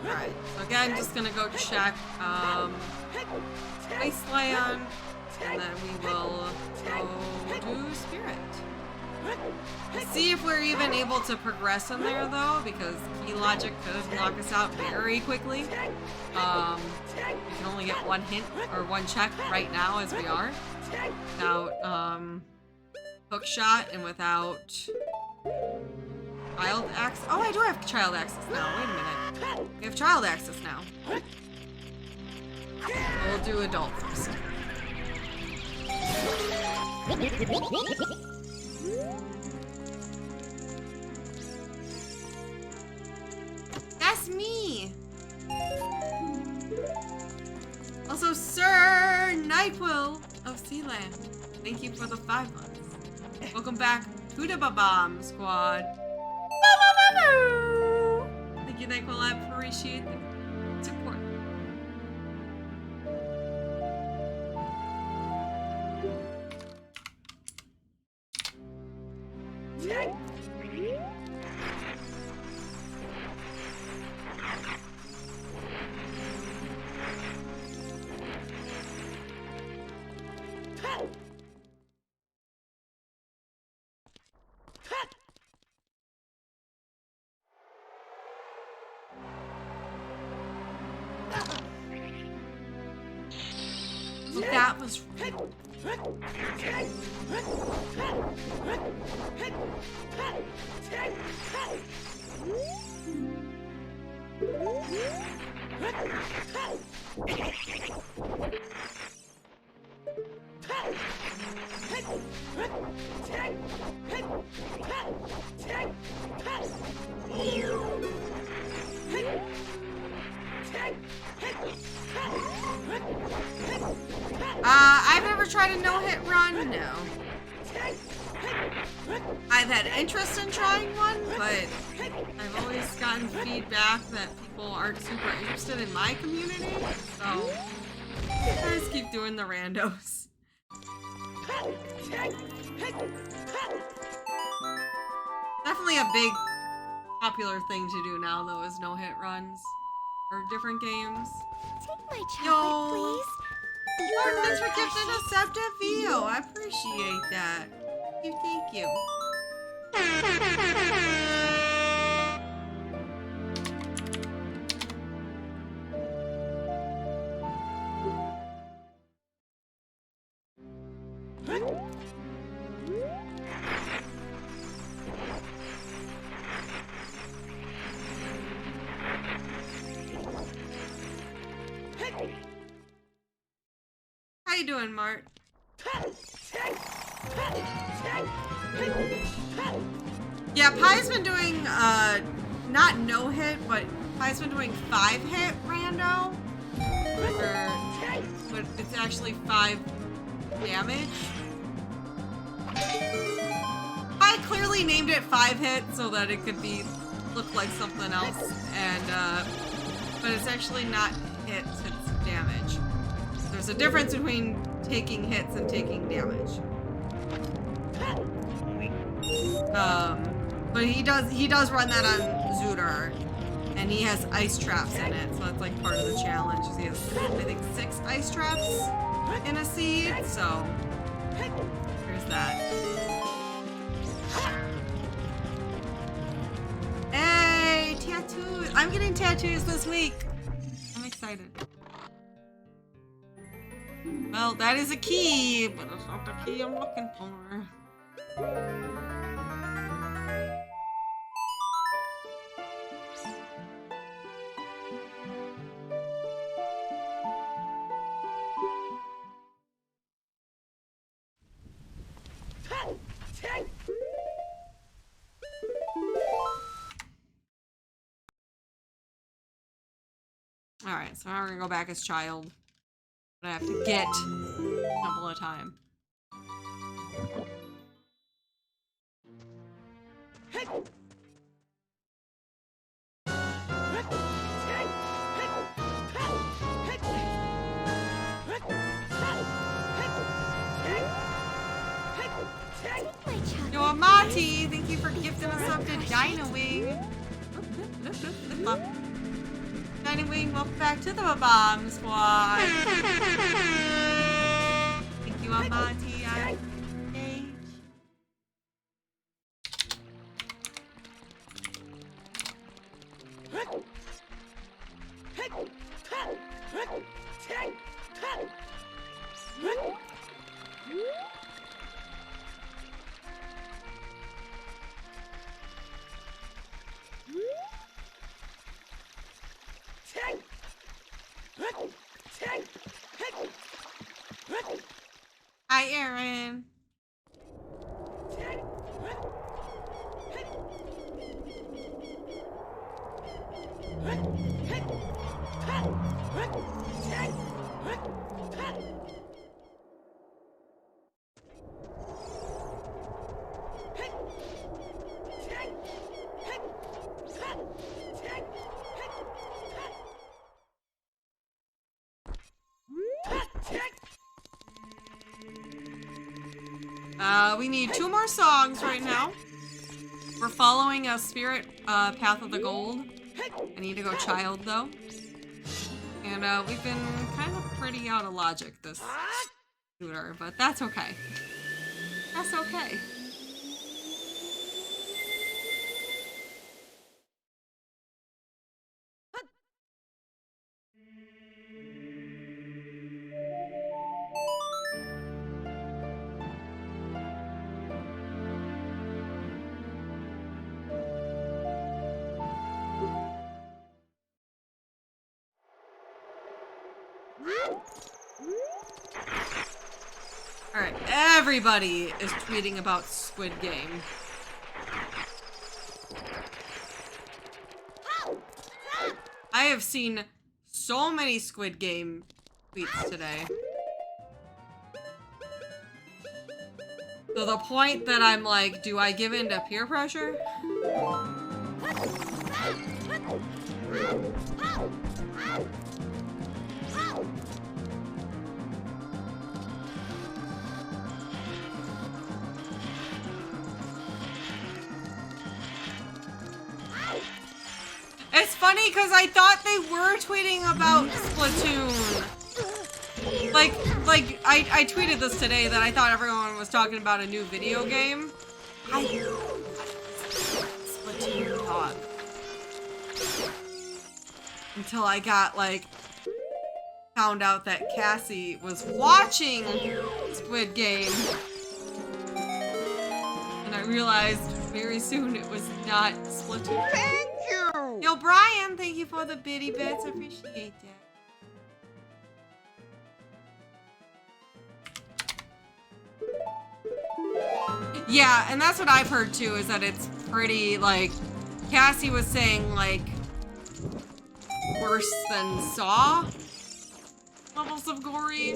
Alright, so again, just gonna go check Iceland, and then we will go to Spirit. See if we're even able to progress in there, though, because key logic could knock us out very quickly. We can only get one hint or one check right now as we are. Without hook shot and without child access. Oh, I do have child access now. Wait a minute. We have child access now. We'll do adult first. That's me! Also, Sir Nightwill of Sealand. Thank you for the 5 months. Welcome back to the Babam Squad. Thank you, Nightwill. I appreciate the support. That was real. I've never tried a no-hit run, no. I've had interest in trying one, but I've always gotten feedback that people aren't super interested in my community, so I just keep doing the randos. Definitely a big popular thing to do now, though, is no-hit runs for different games. Take my chocolate, please. Thanks for gifting a sub to Vio. I appreciate that. Thank you. How you doing, Mart? Yeah, Pie's been doing, not no-hit, but Pie's been doing 5-hit rando for but it's actually 5 damage. I clearly named it 5 hits so that it could look like something else, and but it's actually not hits, it's damage. There's a difference between taking hits and taking damage. But he does run that on Zooter, and he has ice traps in it, so that's like part of the challenge. He has, I think, 6 ice traps in a seed, so there's that. Hey, tattoos! I'm getting tattoos this week. I'm excited. Well, that is a key, but it's not the key I'm looking for. Alright, so now we're gonna go back as child. But I have to get a couple of time. Yo, Amati, thank you for gifting us up to Dino Wing. Dino Wing, welcome back to the Bomb Squad. Thank you, Amati. I'm engaged. Hi, Aaron. We need 2 more songs right now. We're following a spirit path of the gold. I need to go child though. And we've been kind of pretty out of logic this shooter, but that's okay. That's okay. Alright, everybody is tweeting about Squid Game. I have seen so many Squid Game tweets today. To the point that I'm like, do I give in to peer pressure? It's funny because I thought they were tweeting about Splatoon. Like I tweeted this today that I thought everyone was talking about a new video game. I Splatoon talk. Until I got found out that Cassie was watching Squid Game. And I realized very soon it was not Splatoon. Thank you! Yo, Brian, thank you for the bitty bits. I appreciate that. Yeah, and that's what I've heard too, is that it's pretty, Cassie was saying, worse than Saw. levels of gory.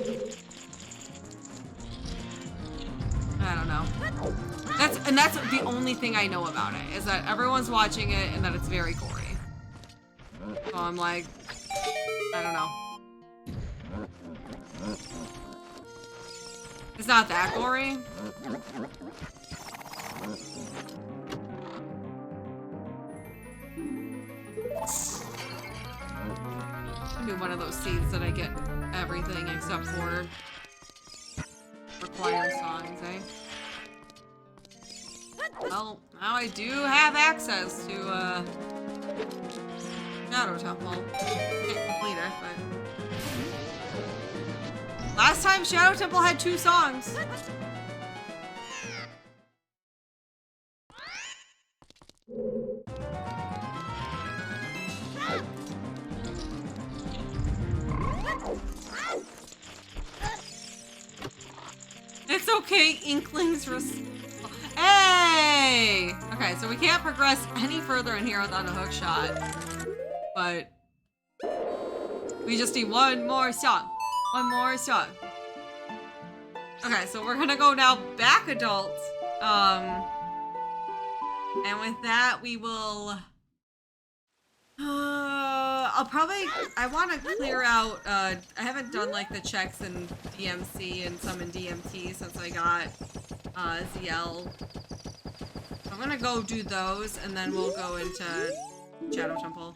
I don't know. That's the only thing I know about it, is that everyone's watching it and that it's very gory. So I'm like, I don't know. It's not that gory. I'll do one of those seeds that I get everything except for required songs, eh? Well, now I do have access to, Shadow Temple. Can't complete it, but... Last time Shadow Temple had 2 songs. It's okay, Inklings. Hey! Okay, so we can't progress any further in here without a hook shot. But we just need one more song. One more song. Okay, so we're gonna go now back adult. And with that, we will... I want to clear out, I haven't done like the checks in DMC and some in DMT since I got, ZL. I'm gonna go do those and then we'll go into Shadow Temple.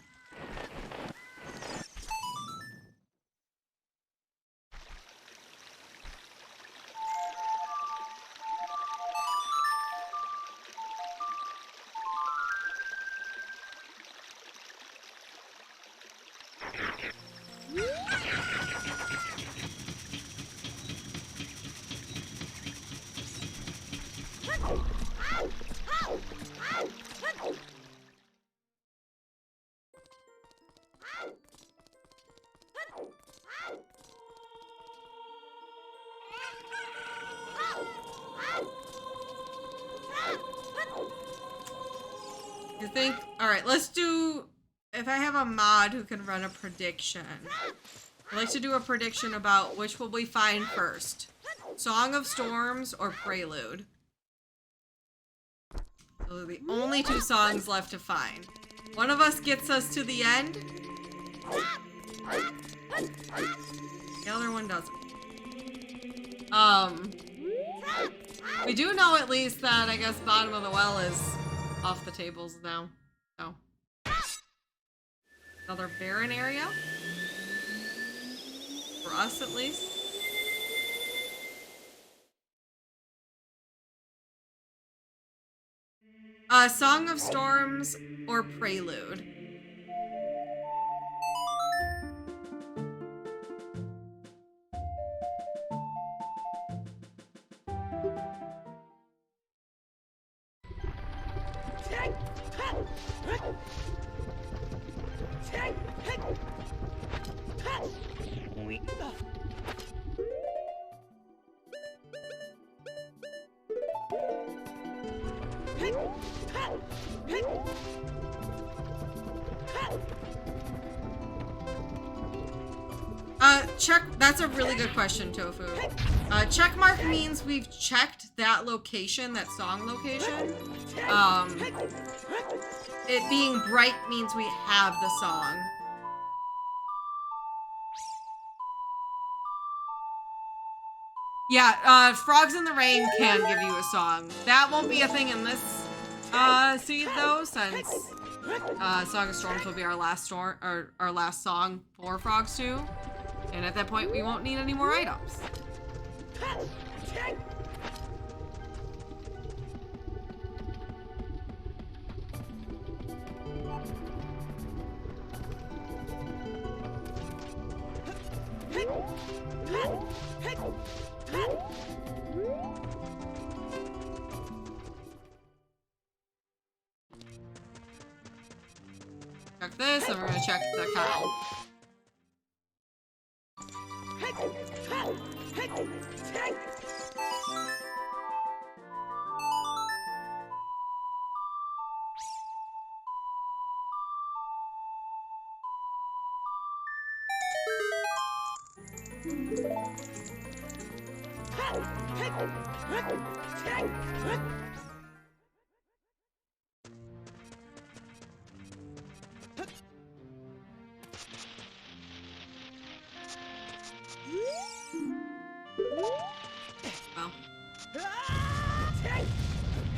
You think? Alright, let's do... If I have a mod who can run a prediction. I'd like to do a prediction about which will we find first. Song of Storms or Prelude. Those are the only 2 songs left to find. One of us gets us to the end. The other one doesn't. We do know at least that I guess Bottom of the Well is off the tables now. So. Another barren area. For us, at least. Song of Storms or Prelude? Check. That's a really good question, Tofu. Check mark means we've checked that location, that song location. It being bright means we have the song. Yeah, Frogs in the Rain can give you a song. That won't be a thing in this seed though, since Song of Storms will be our last song for Frogs 2. And at that point, we won't need any more items. Check this, and we're gonna check the cow. Well.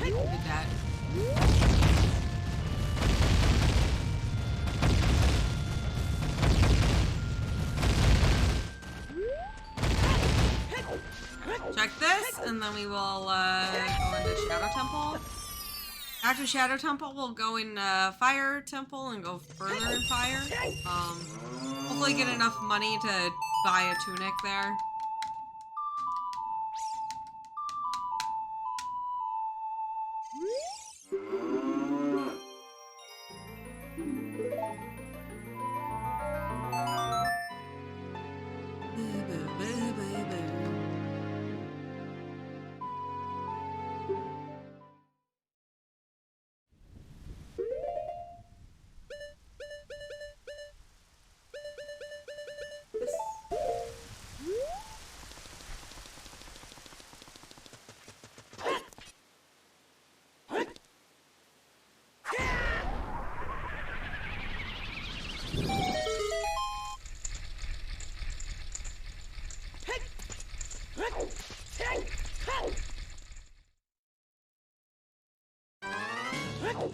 Did that. Check this, and then we will go into Shadow Temple. After Shadow Temple, we'll go in Fire Temple and go further in Fire. Hopefully get enough money to buy a tunic there.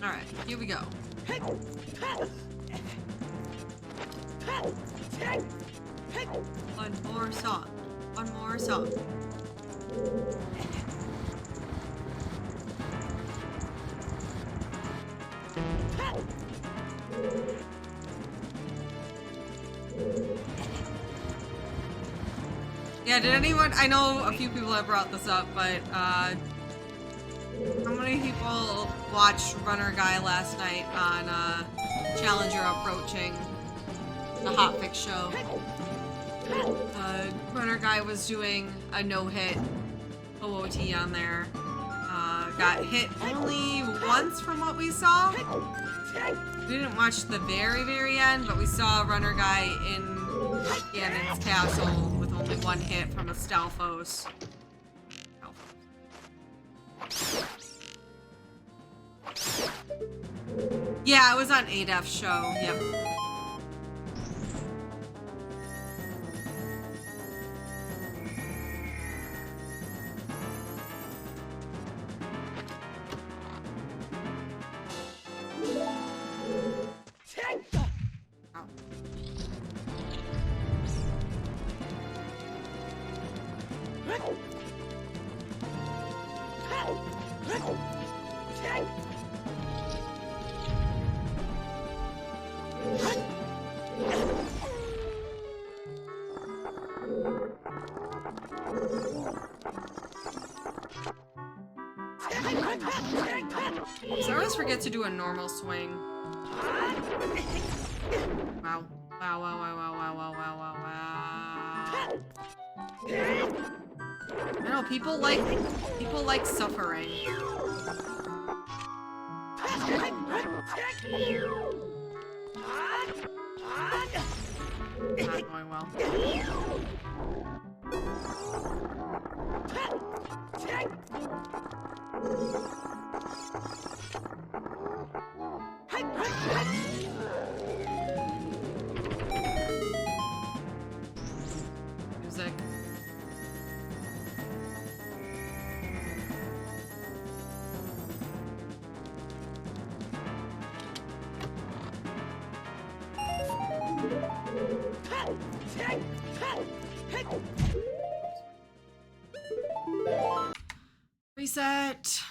Alright, here we go. One more song. One more song. Yeah, did anyone, I know a few people have brought this up, but how many people watched Runner Guy last night on Challenger Approaching, the Hotfix show? Runner Guy was doing a no-hit OOT on there. Got hit only once from what we saw. We didn't watch the very, very end, but we saw Runner Guy in Ganon's castle with only one hit from a Stalfos. Yeah, it was on Adef's show. Yep. So I always forget to do a normal swing. Wow. Wow, wow, wow, wow, wow, wow, wow, wow, wow. I know, people like suffering. Not going well. Music. Reset.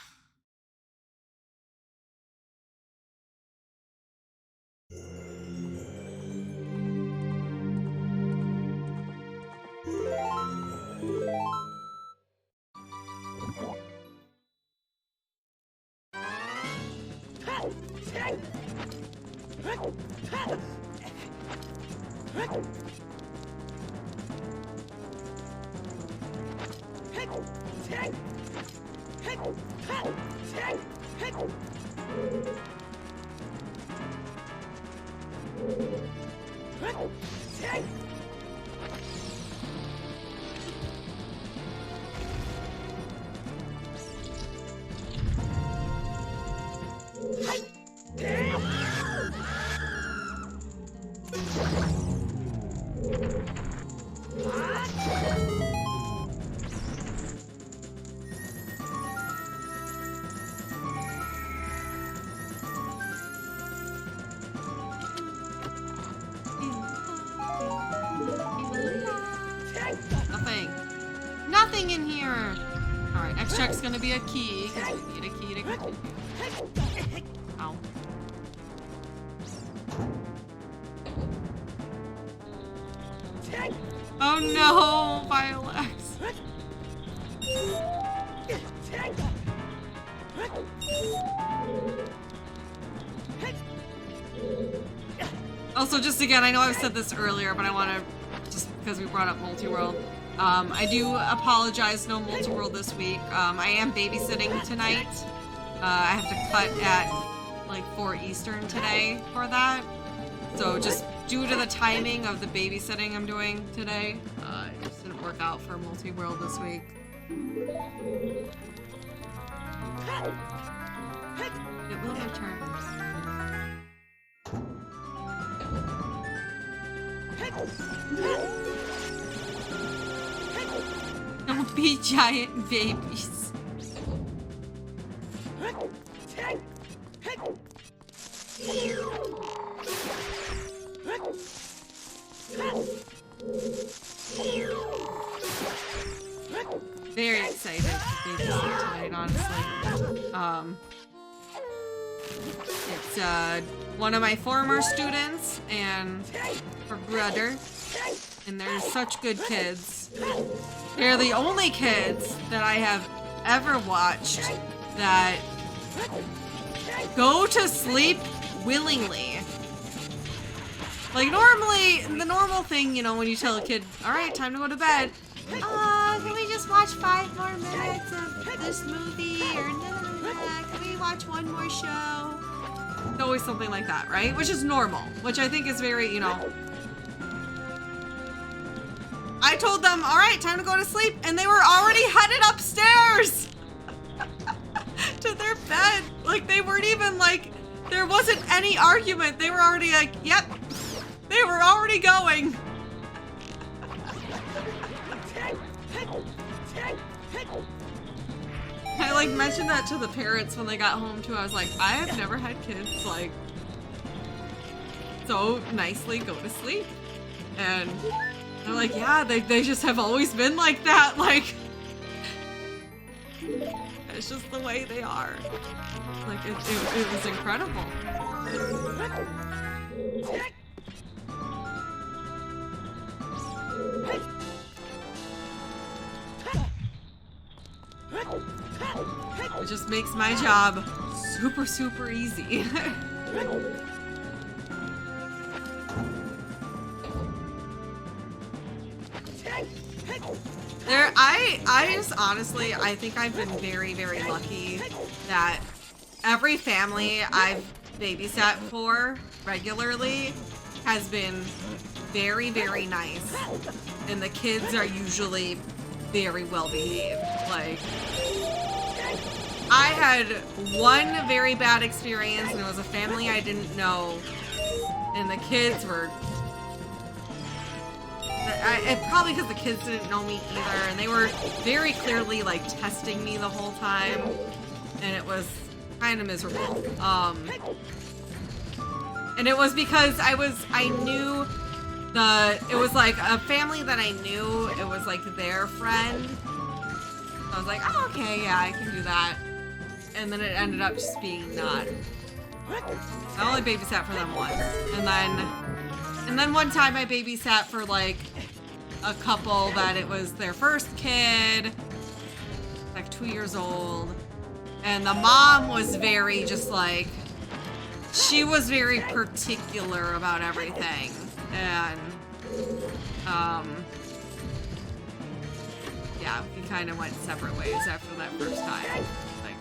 here. All right, next check's gonna be a key because we need a key to continue. Ow. Oh no, Violex. Also, just again, I know I've said this earlier, but I want to, just because we brought up multi-world, I do apologize, no multi-world this week. I am babysitting tonight. I have to cut at like 4 Eastern today for that. So just due to the timing of the babysitting I'm doing today, it just didn't work out for multi-world this week. It will return. Don't be giant babies. Very excited to babysit tonight, honestly. It's one of my former students and her brother, and they're such good kids. They're the only kids that I have ever watched that go to sleep willingly. Like normally, the normal thing, you know, when you tell a kid, all right, time to go to bed. Can we just watch 5 more minutes of this movie? Or can we watch one more show? It's always something like that, right? Which is normal, which I think is very, you know. I told them, all right, time to go to sleep, and they were already headed upstairs to their bed. Like, they weren't even like, there wasn't any argument. They were already like, yep, they were already going. I like mentioned that to the parents when they got home too. I was like, I have never had kids like so nicely go to sleep. And they're like, yeah, they just have always been like that. Like, it's just the way they are. Like, it was incredible. It just makes my job super, super easy. I just honestly, I think I've been very, very lucky that every family I've babysat for regularly has been very, very nice. And the kids are usually very well behaved. Like, I had one very bad experience, and it was a family I didn't know, and the kids were, probably because the kids didn't know me either, and they were very clearly like testing me the whole time, and it was kind of miserable. And it was because it was like a family that I knew. It was like their friend. I was like, oh, okay, yeah, I can do that. And then it ended up just being not. I only babysat for them once. And then one time I babysat for like a couple that it was their first kid, like 2 years old. And the mom was very just like, she was very particular about everything. And, yeah, we kind of went separate ways after that first time. Like,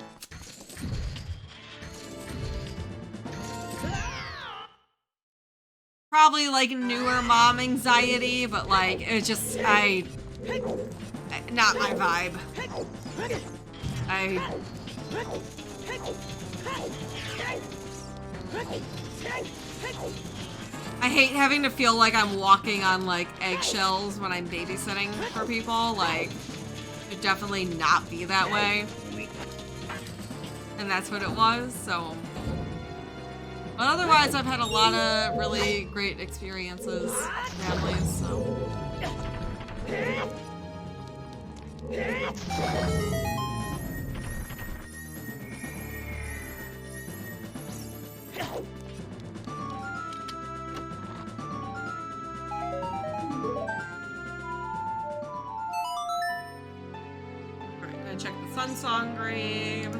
probably like newer mom anxiety, but like, it just, not my vibe. I hate having to feel like I'm walking on like eggshells when I'm babysitting for people. Like, it should definitely not be that way. And that's what it was, so. But otherwise, I've had a lot of really great experiences with families, so. Alright, gonna check the Sun Song grave.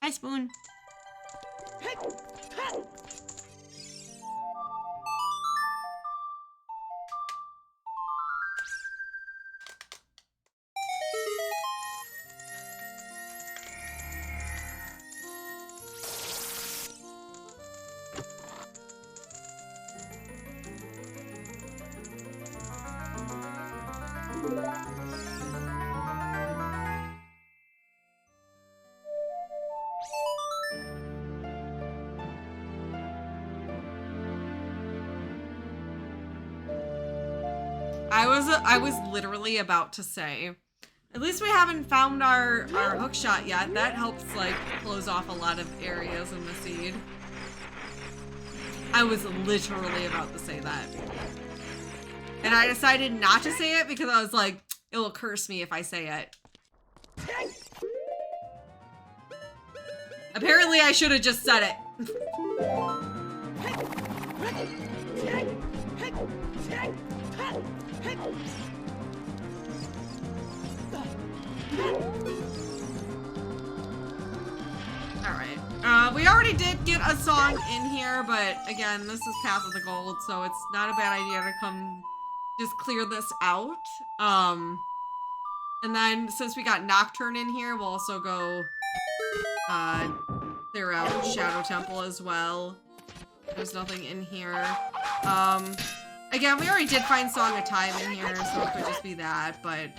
Hi, Spoon. I was literally about to say, at least we haven't found our hookshot yet. That helps like close off a lot of areas in the seed. I was literally about to say that. And I decided not to say it because I was like, it will curse me if I say it. Apparently I should have just said it. Alright. We already did get a song in here, but again, this is Path of the Gold, so it's not a bad idea to come just clear this out. And then since we got Nocturne in here, we'll also go clear out Shadow Temple as well. There's nothing in here. Again, we already did find Song of Time in here, so it could just be that, but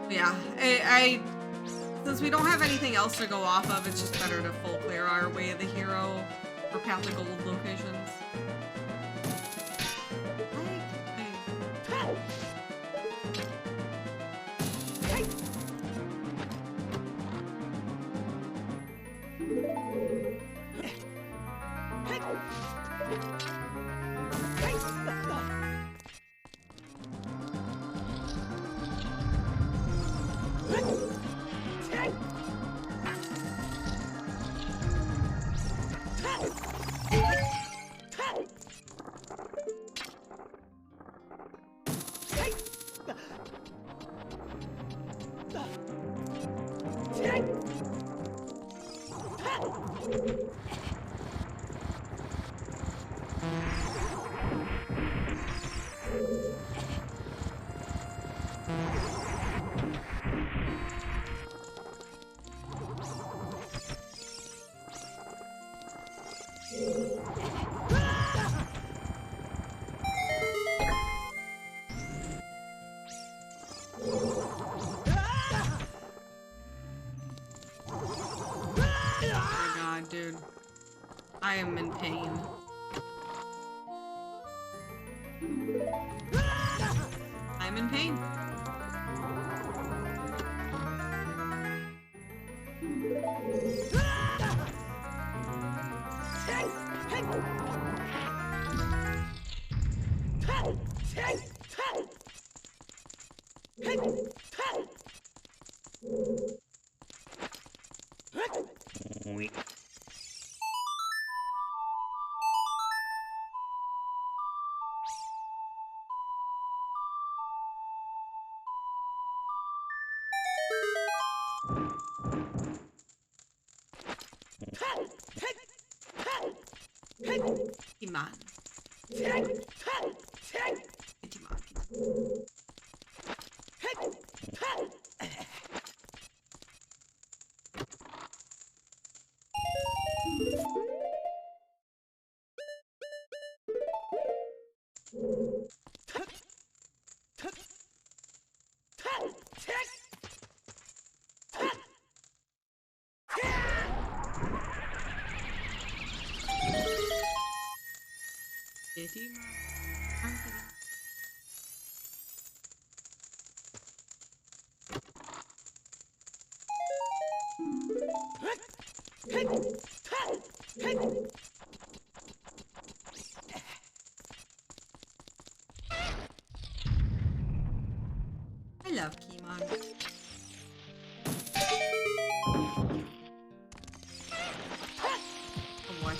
yeah, since we don't have anything else to go off of, it's just better to full clear our Way of the Hero or Path of Gold locations. Dude, I am in pain. I'm in pain. Iman. Kitty. I love Keymon. Oh boy.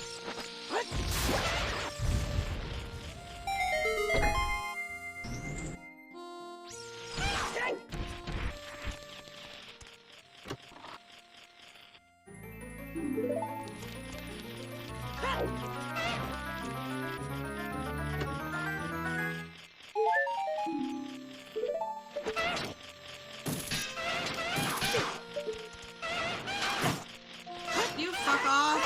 You fuck off.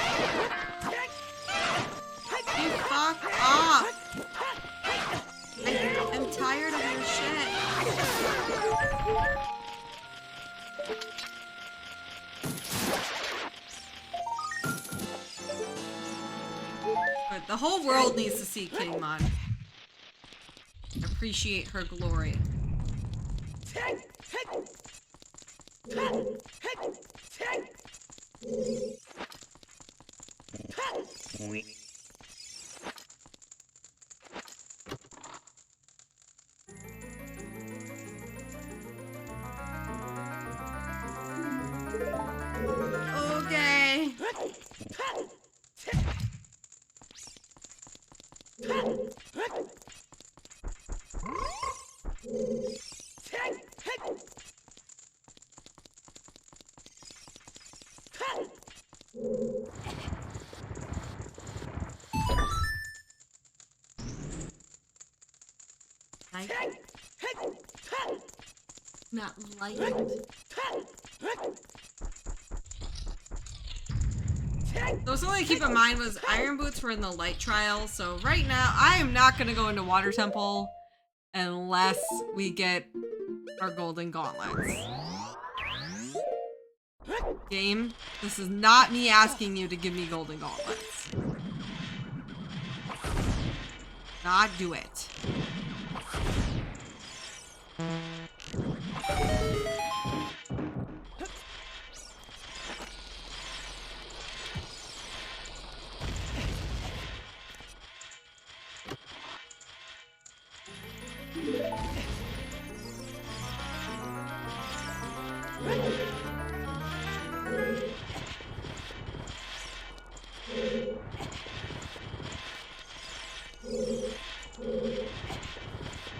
You fuck off. I'm tired of your shit. But the whole world needs to see Keymon. Appreciate her glory. Okay. Not light. So something to keep in mind was Iron Boots were in the light trial, so right now I am not going to go into Water Temple unless we get our golden gauntlets. Game, this is not me asking you to give me golden gauntlets. Not do it.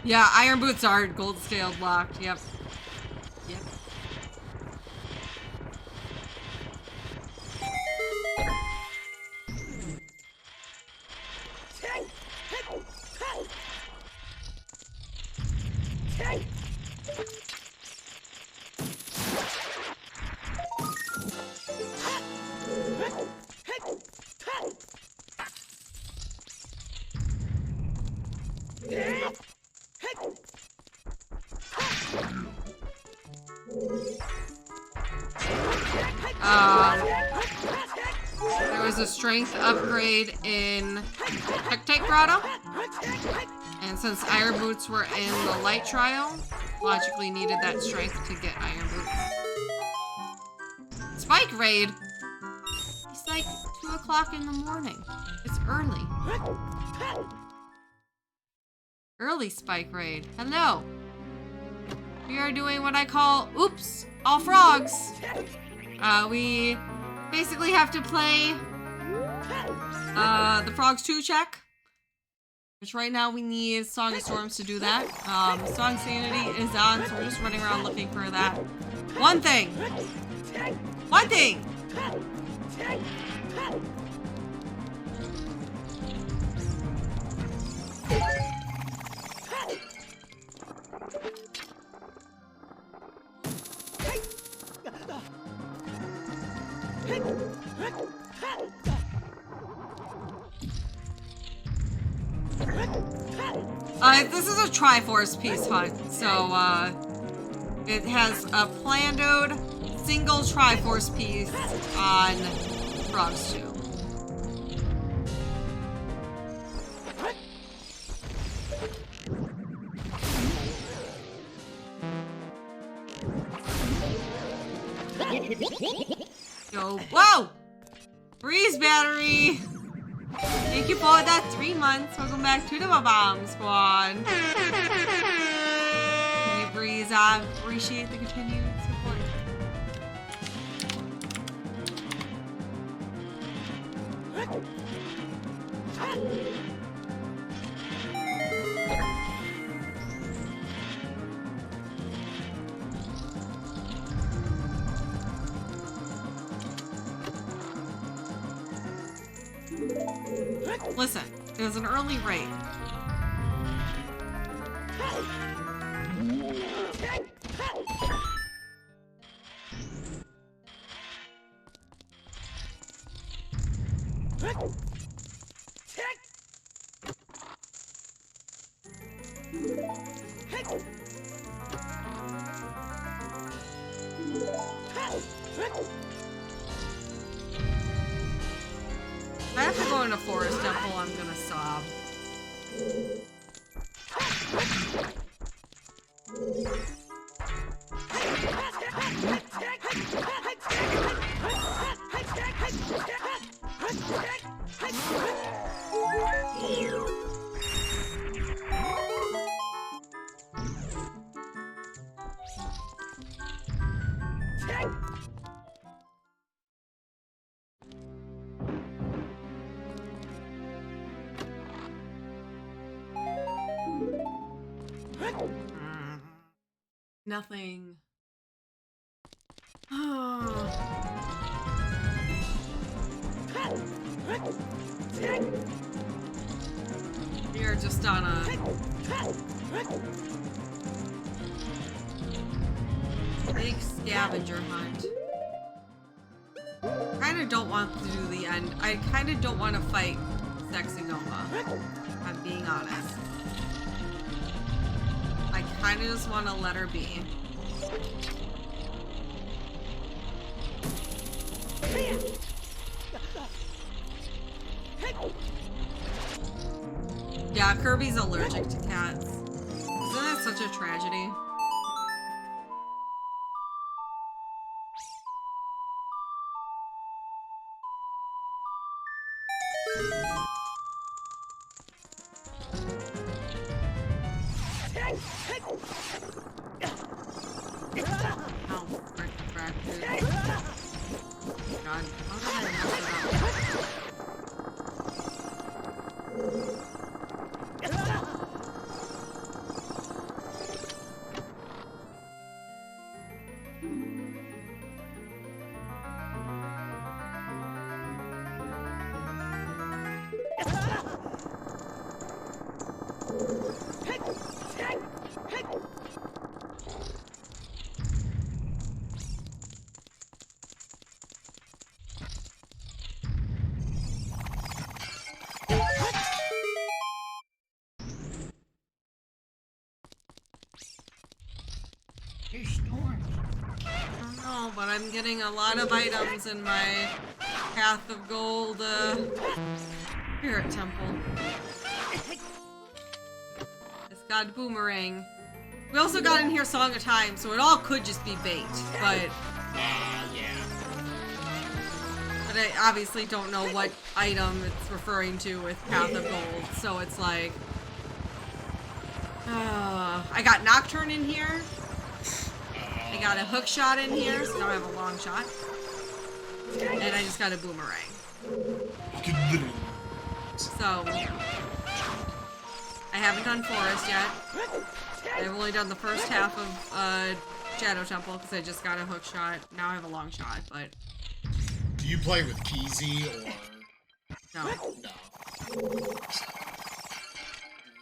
Yeah, Iron Boots are gold scaled locked. Yep. Yep. There was a strength upgrade in Hectite Grotto, and since Iron Boots were in the light trial, logically needed that strength to get Iron Boots. Spike Raid? It's like 2 o'clock in the morning. It's early. Early Spike Raid. Hello. We are doing what I call, oops, all frogs. We basically have to play the Frogs 2 check, which right now we need Song of Storms to do that. Song Sanity is on, so we're just running around looking for that. One thing! One thing! This is a triforce piece hunt, so it has a Plandoed single triforce piece on Frogs 2. Breeze battery! Thank you for that 3 months. Welcome back to the Bomb Squad. Thank you, Breeze. I appreciate the continued support. Listen, it was an early raid. If I have to go in a forest temple, I'm gonna sob. Nothing. We are just on a big scavenger hunt. Kinda don't want to do the end. I kinda don't want to fight Sexy Nova. I'm being honest. I kinda just want to let her be. Yeah, Kirby's allergic to cats. Isn't that such a tragedy? Oh, frick, dude. God, how did I mess it up? But I'm getting a lot of items in my Path of Gold Spirit Temple. It's got Boomerang. We also got in here Song of Time, so it all could just be bait, but... yeah. But I obviously don't know what item it's referring to with Path of Gold, so it's like... I got Nocturne in here. I got a hook shot in here, so now I have a long shot. And I just got a boomerang. So, I haven't done Forest yet. I've only done the first half of Shadow Temple because I just got a hook shot. Now I have a long shot, but... Do you play with Keezy or... No. No.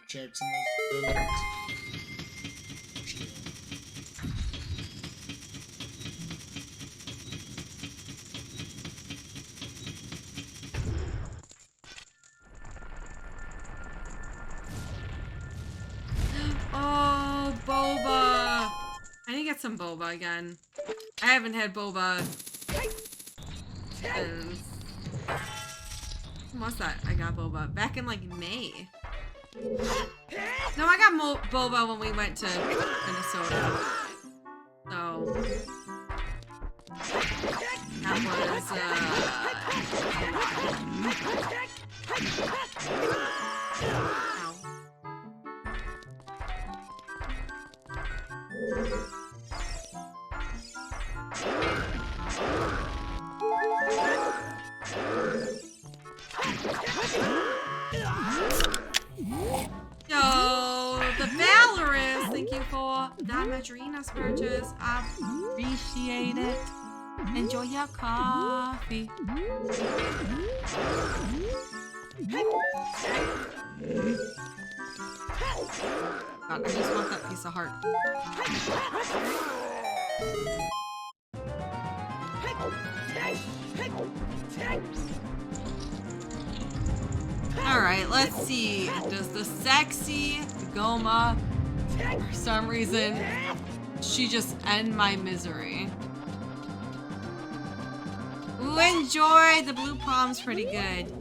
Checks in those buildings. Oh, boba! I need to get some boba again. I haven't had boba since... When was that? I got boba back in like May. No, I got boba when we went to Minnesota. So that was much Rena's purchase. I appreciate it. Enjoy your coffee. God, I just want that piece of heart. Alright, let's see. Does the sexy Goma, for some reason, she just end my misery? Ooh, enjoy! The blue palm's pretty good.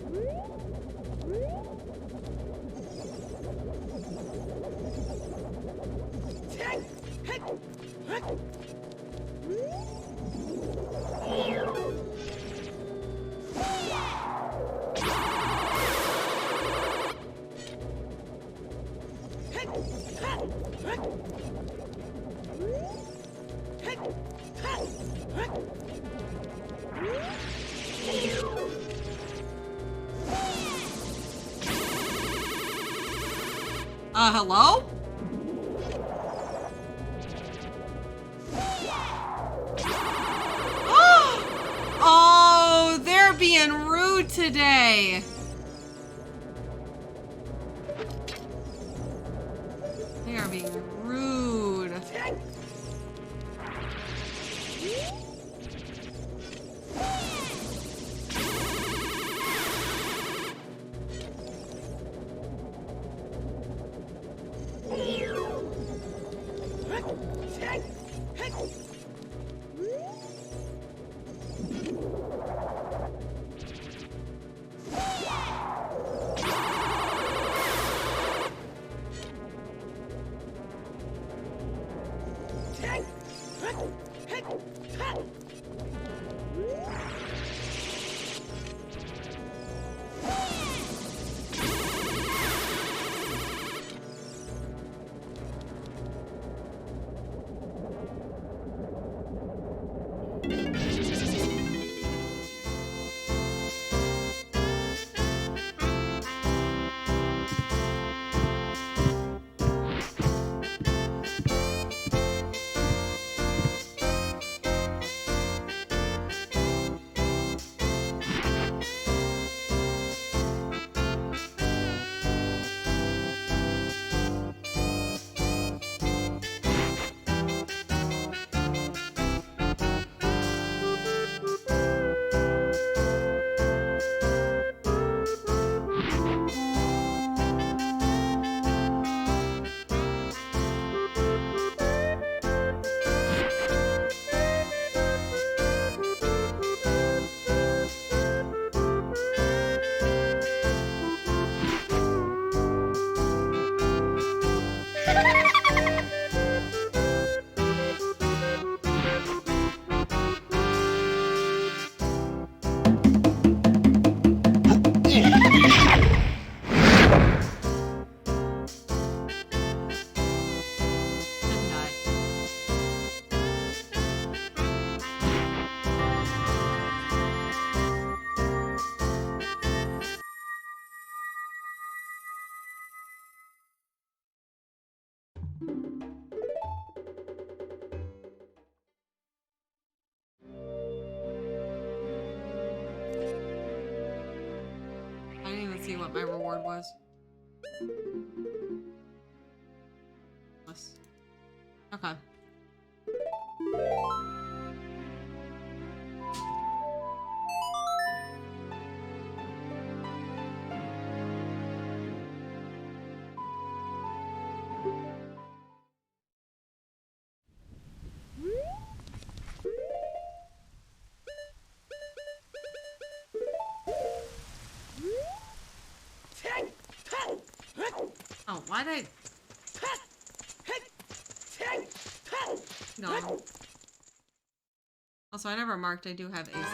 Hello? Oh, they're being rude today. They are being rude. What my reward was. Okay. Oh, why'd I... No. Also, I never marked I do have a scale.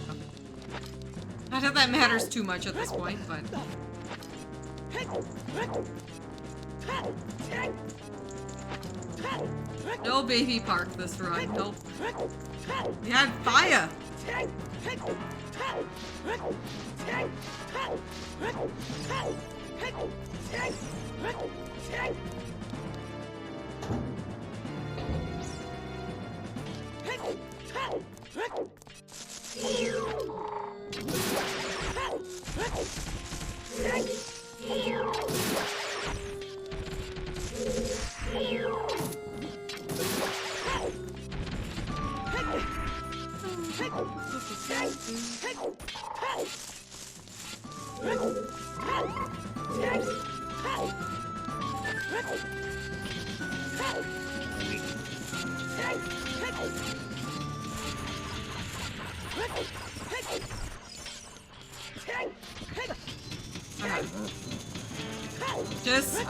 Okay. Not that that matters too much at this point, but... No baby park this run. Nope. We had fire!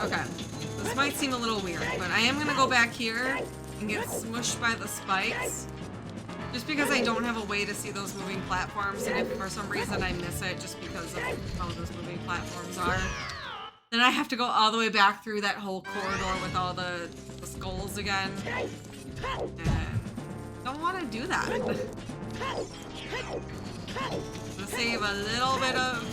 Okay. This might seem a little weird, but I am gonna go back here and get smushed by the spikes. Just because I don't have a way to see those moving platforms, and if for some reason I miss it just because of how those moving platforms are, then I have to go all the way back through that whole corridor with all the skulls again. And don't want to do that. To save a little bit of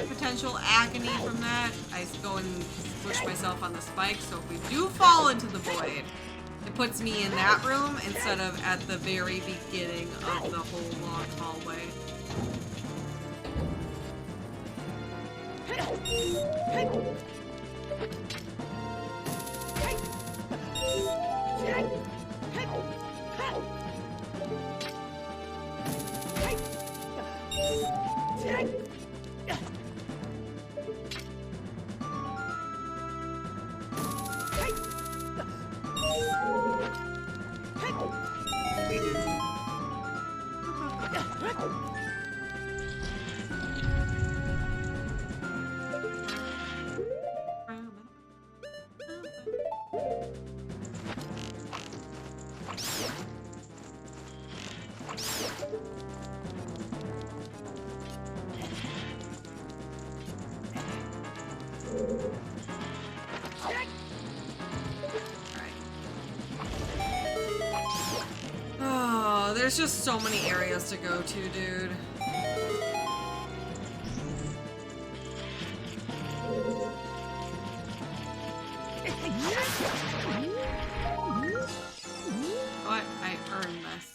potential agony from that, I go and push myself on the spike, so if we do fall into the void, it puts me in that room instead of at the very beginning of the whole long hallway. Oh, there's just so many areas to go to, dude. What? I earned this.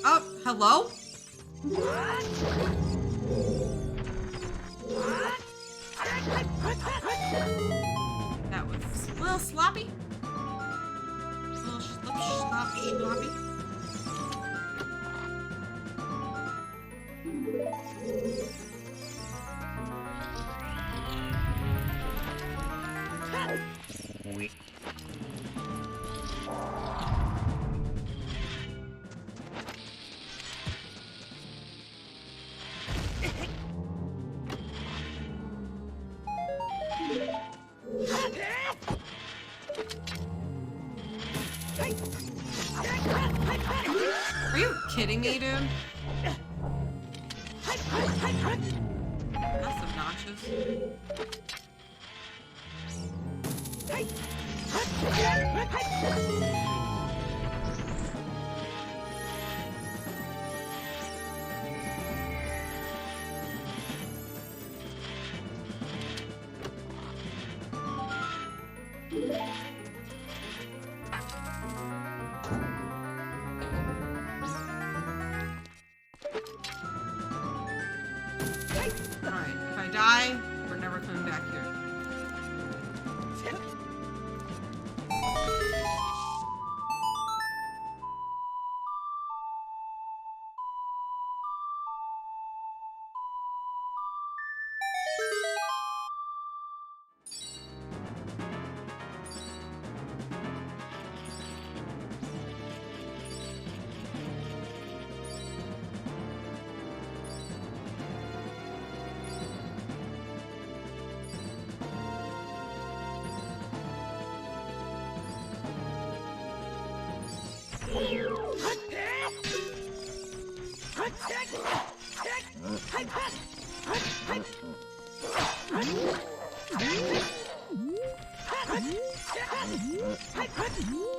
Oh, hello? That was a little sloppy. A little sloppy. Are you kidding me, dude? That's obnoxious. Alright, if I die, we're never coming back here.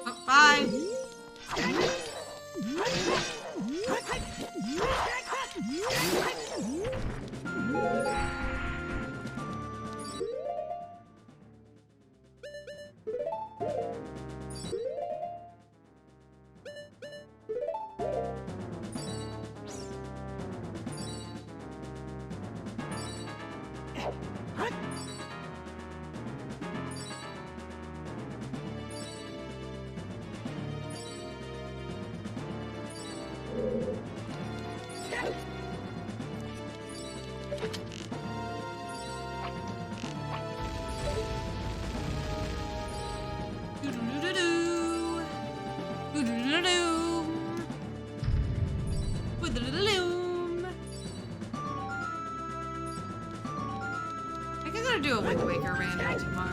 Oh, bye. I think I'm gonna do a Wind Waker random tomorrow.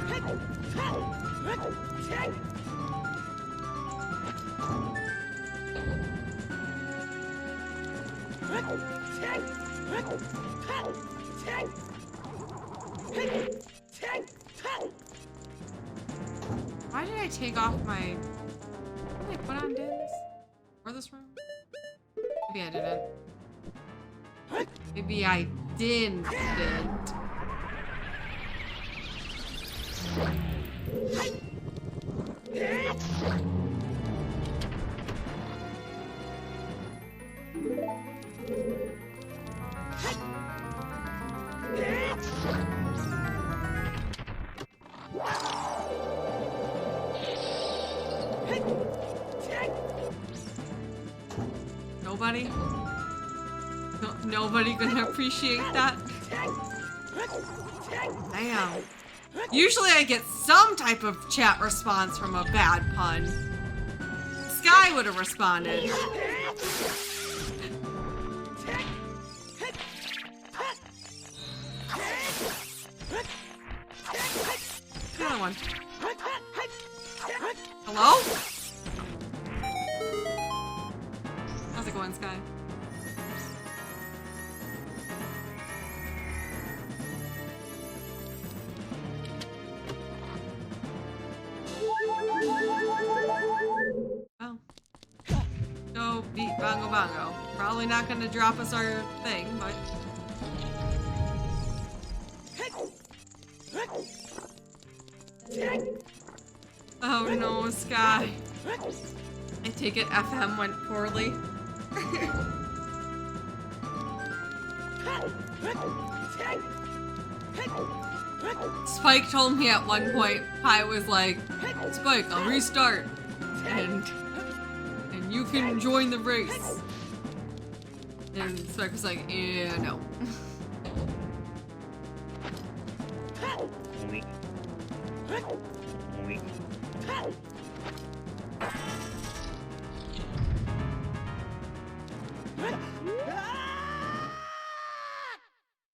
Why did I take off my... Did I put on Dins? For this room? Maybe I didn't. Maybe I didn't. Nobody? Nobody gonna appreciate that? Damn. Usually I get some type of chat response from a bad pun. Sky would have responded. Another one. Hello? How's it going, Sky? Oh. Go beat Bongo Bongo. Probably not gonna drop us our thing, but... Oh no, Sky. I take it FM went poorly. Spike told me at one point, Pi was like, Spike, I'll restart. And you can join the race. And Spike was like, yeah, no.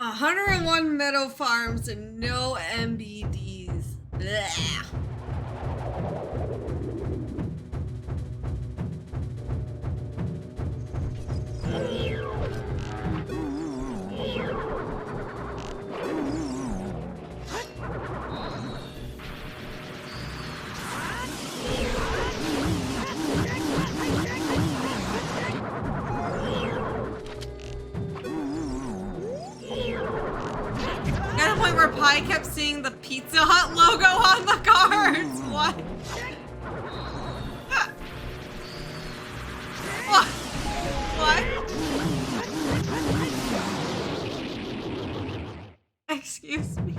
101 meadow farms and no MBDs. Blech. I kept seeing the Pizza Hut logo on the cards. What? What? Excuse me.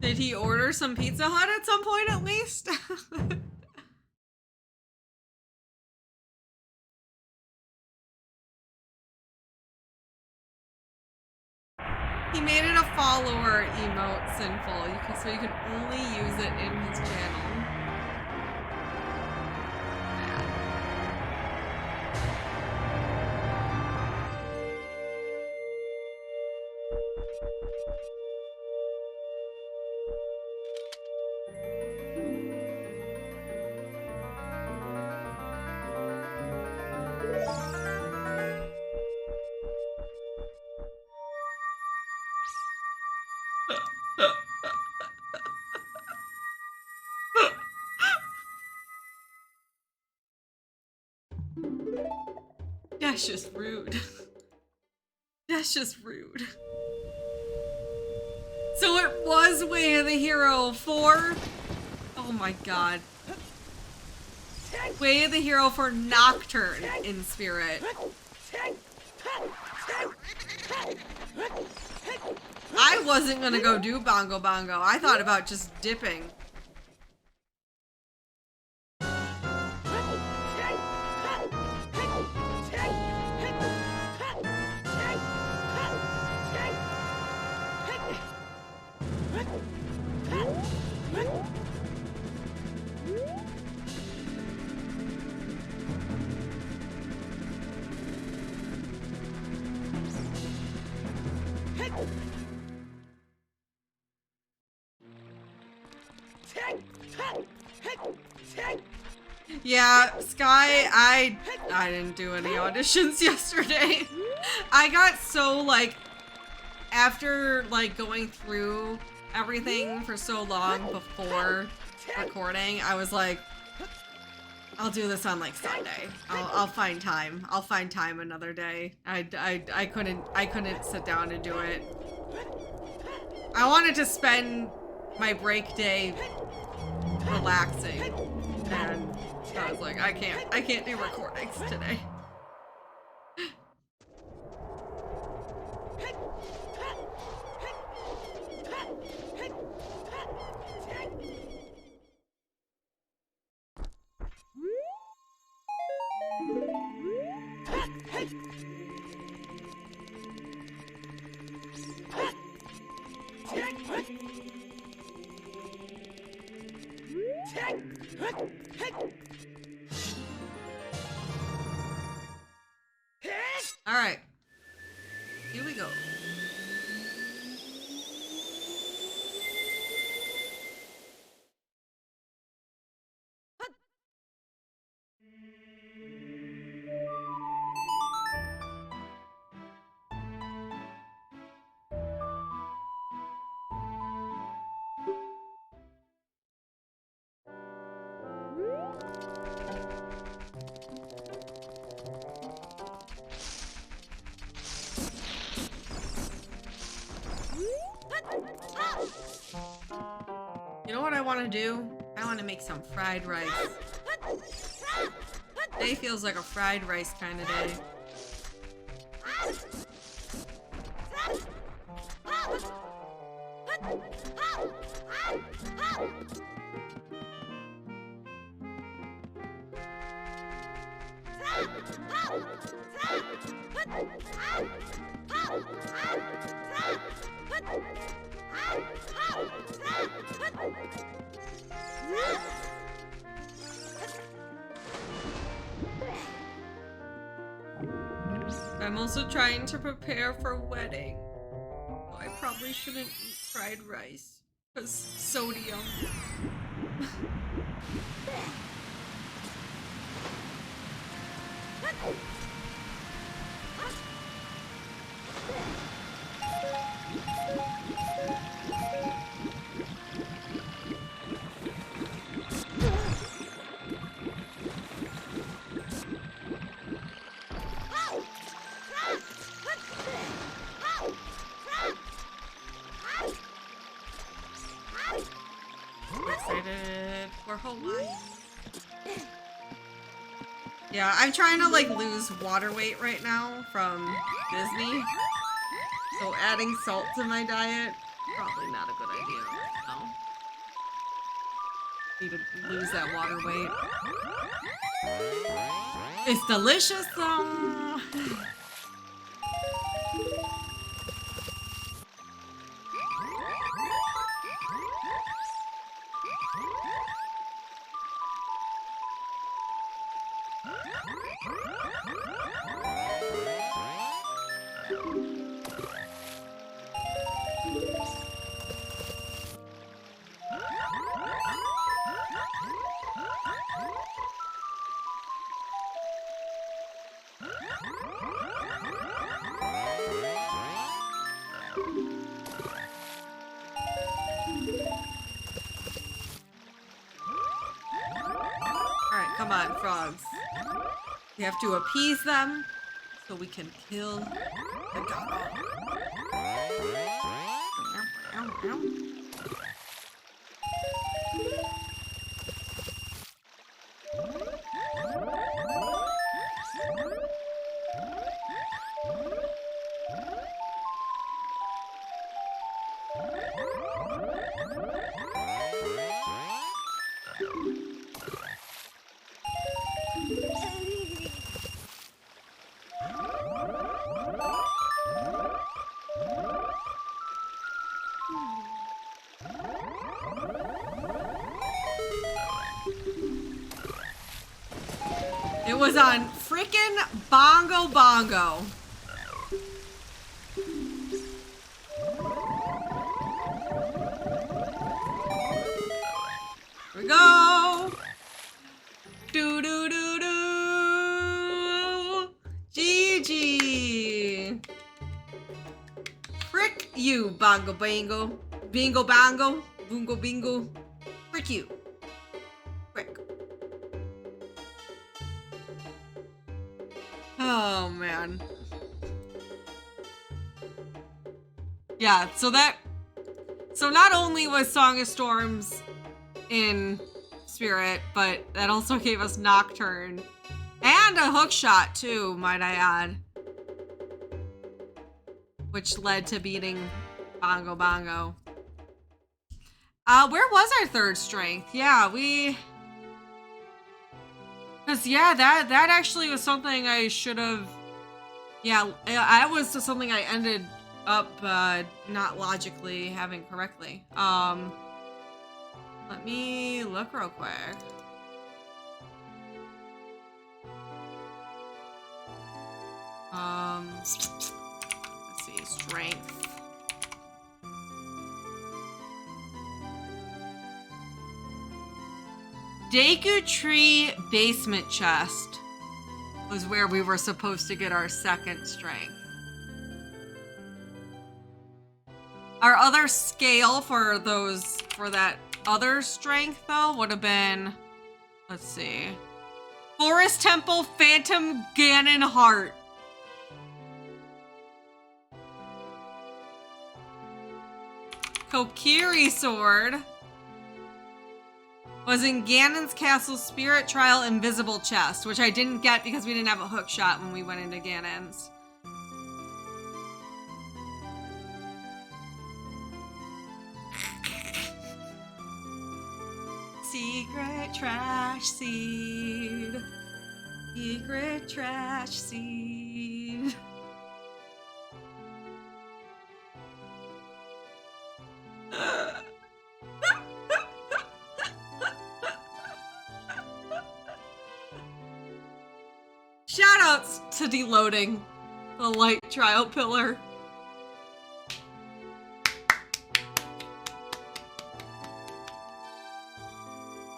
Did he order some Pizza Hut at some point at least? He made it a follower emote sinful, so you can only use it in his channel. That's just rude. That's just rude. So it was Way of the Hero 4? Oh my god. Way of the Hero for Nocturne in Spirit. I wasn't gonna go do Bongo Bongo. I thought about just dipping. Yeah, Sky, I didn't do any auditions yesterday. I got so, like, after, like, going through everything for so long before recording, I was like, I'll do this on, like, Sunday. I'll find time. I'll find time another day. I couldn't sit down and do it. I wanted to spend my break day relaxing, and I was like, I can't do recordings today. All right, here we go. You know what I want to do? I want to make some fried rice. Today feels like a fried rice kind of day. I'm also trying to prepare for a wedding. So I probably shouldn't eat fried rice, because sodium. Excited for Hawaii. Yeah, I'm trying to like lose water weight right now from Disney. So adding salt to my diet, probably not a good idea. No. Need to lose that water weight. It's delicious though. Alright, come on, frogs. We have to appease them. so we can kill the doggo. It was on frickin' Bongo Bongo. Here we go. Do do do do. GG. Frick you, Bongo Bango. Bingo Bongo. Bungo Bingo. Frick you. Frick. Oh man. Yeah, so not only was Song of Storms in Spirit, but that also gave us Nocturne and a hook shot too, might I add, which led to beating Bongo Bongo. Where was our third strength? Yeah, because yeah, that actually was something I should have. Yeah, that was something I ended up not logically having correctly. Let me look real quick. Let's see, strength. Deku Tree basement chest was where we were supposed to get our second strength. Our other scale for that other strength though would have been, let's see, Forest Temple Phantom Ganon Heart. Kokiri Sword was in Ganon's Castle Spirit Trial Invisible Chest, which I didn't get because we didn't have a hook shot when we went into Ganon's. Secret trash seed. Secret trash seed. Shoutouts to deloading the light trial pillar.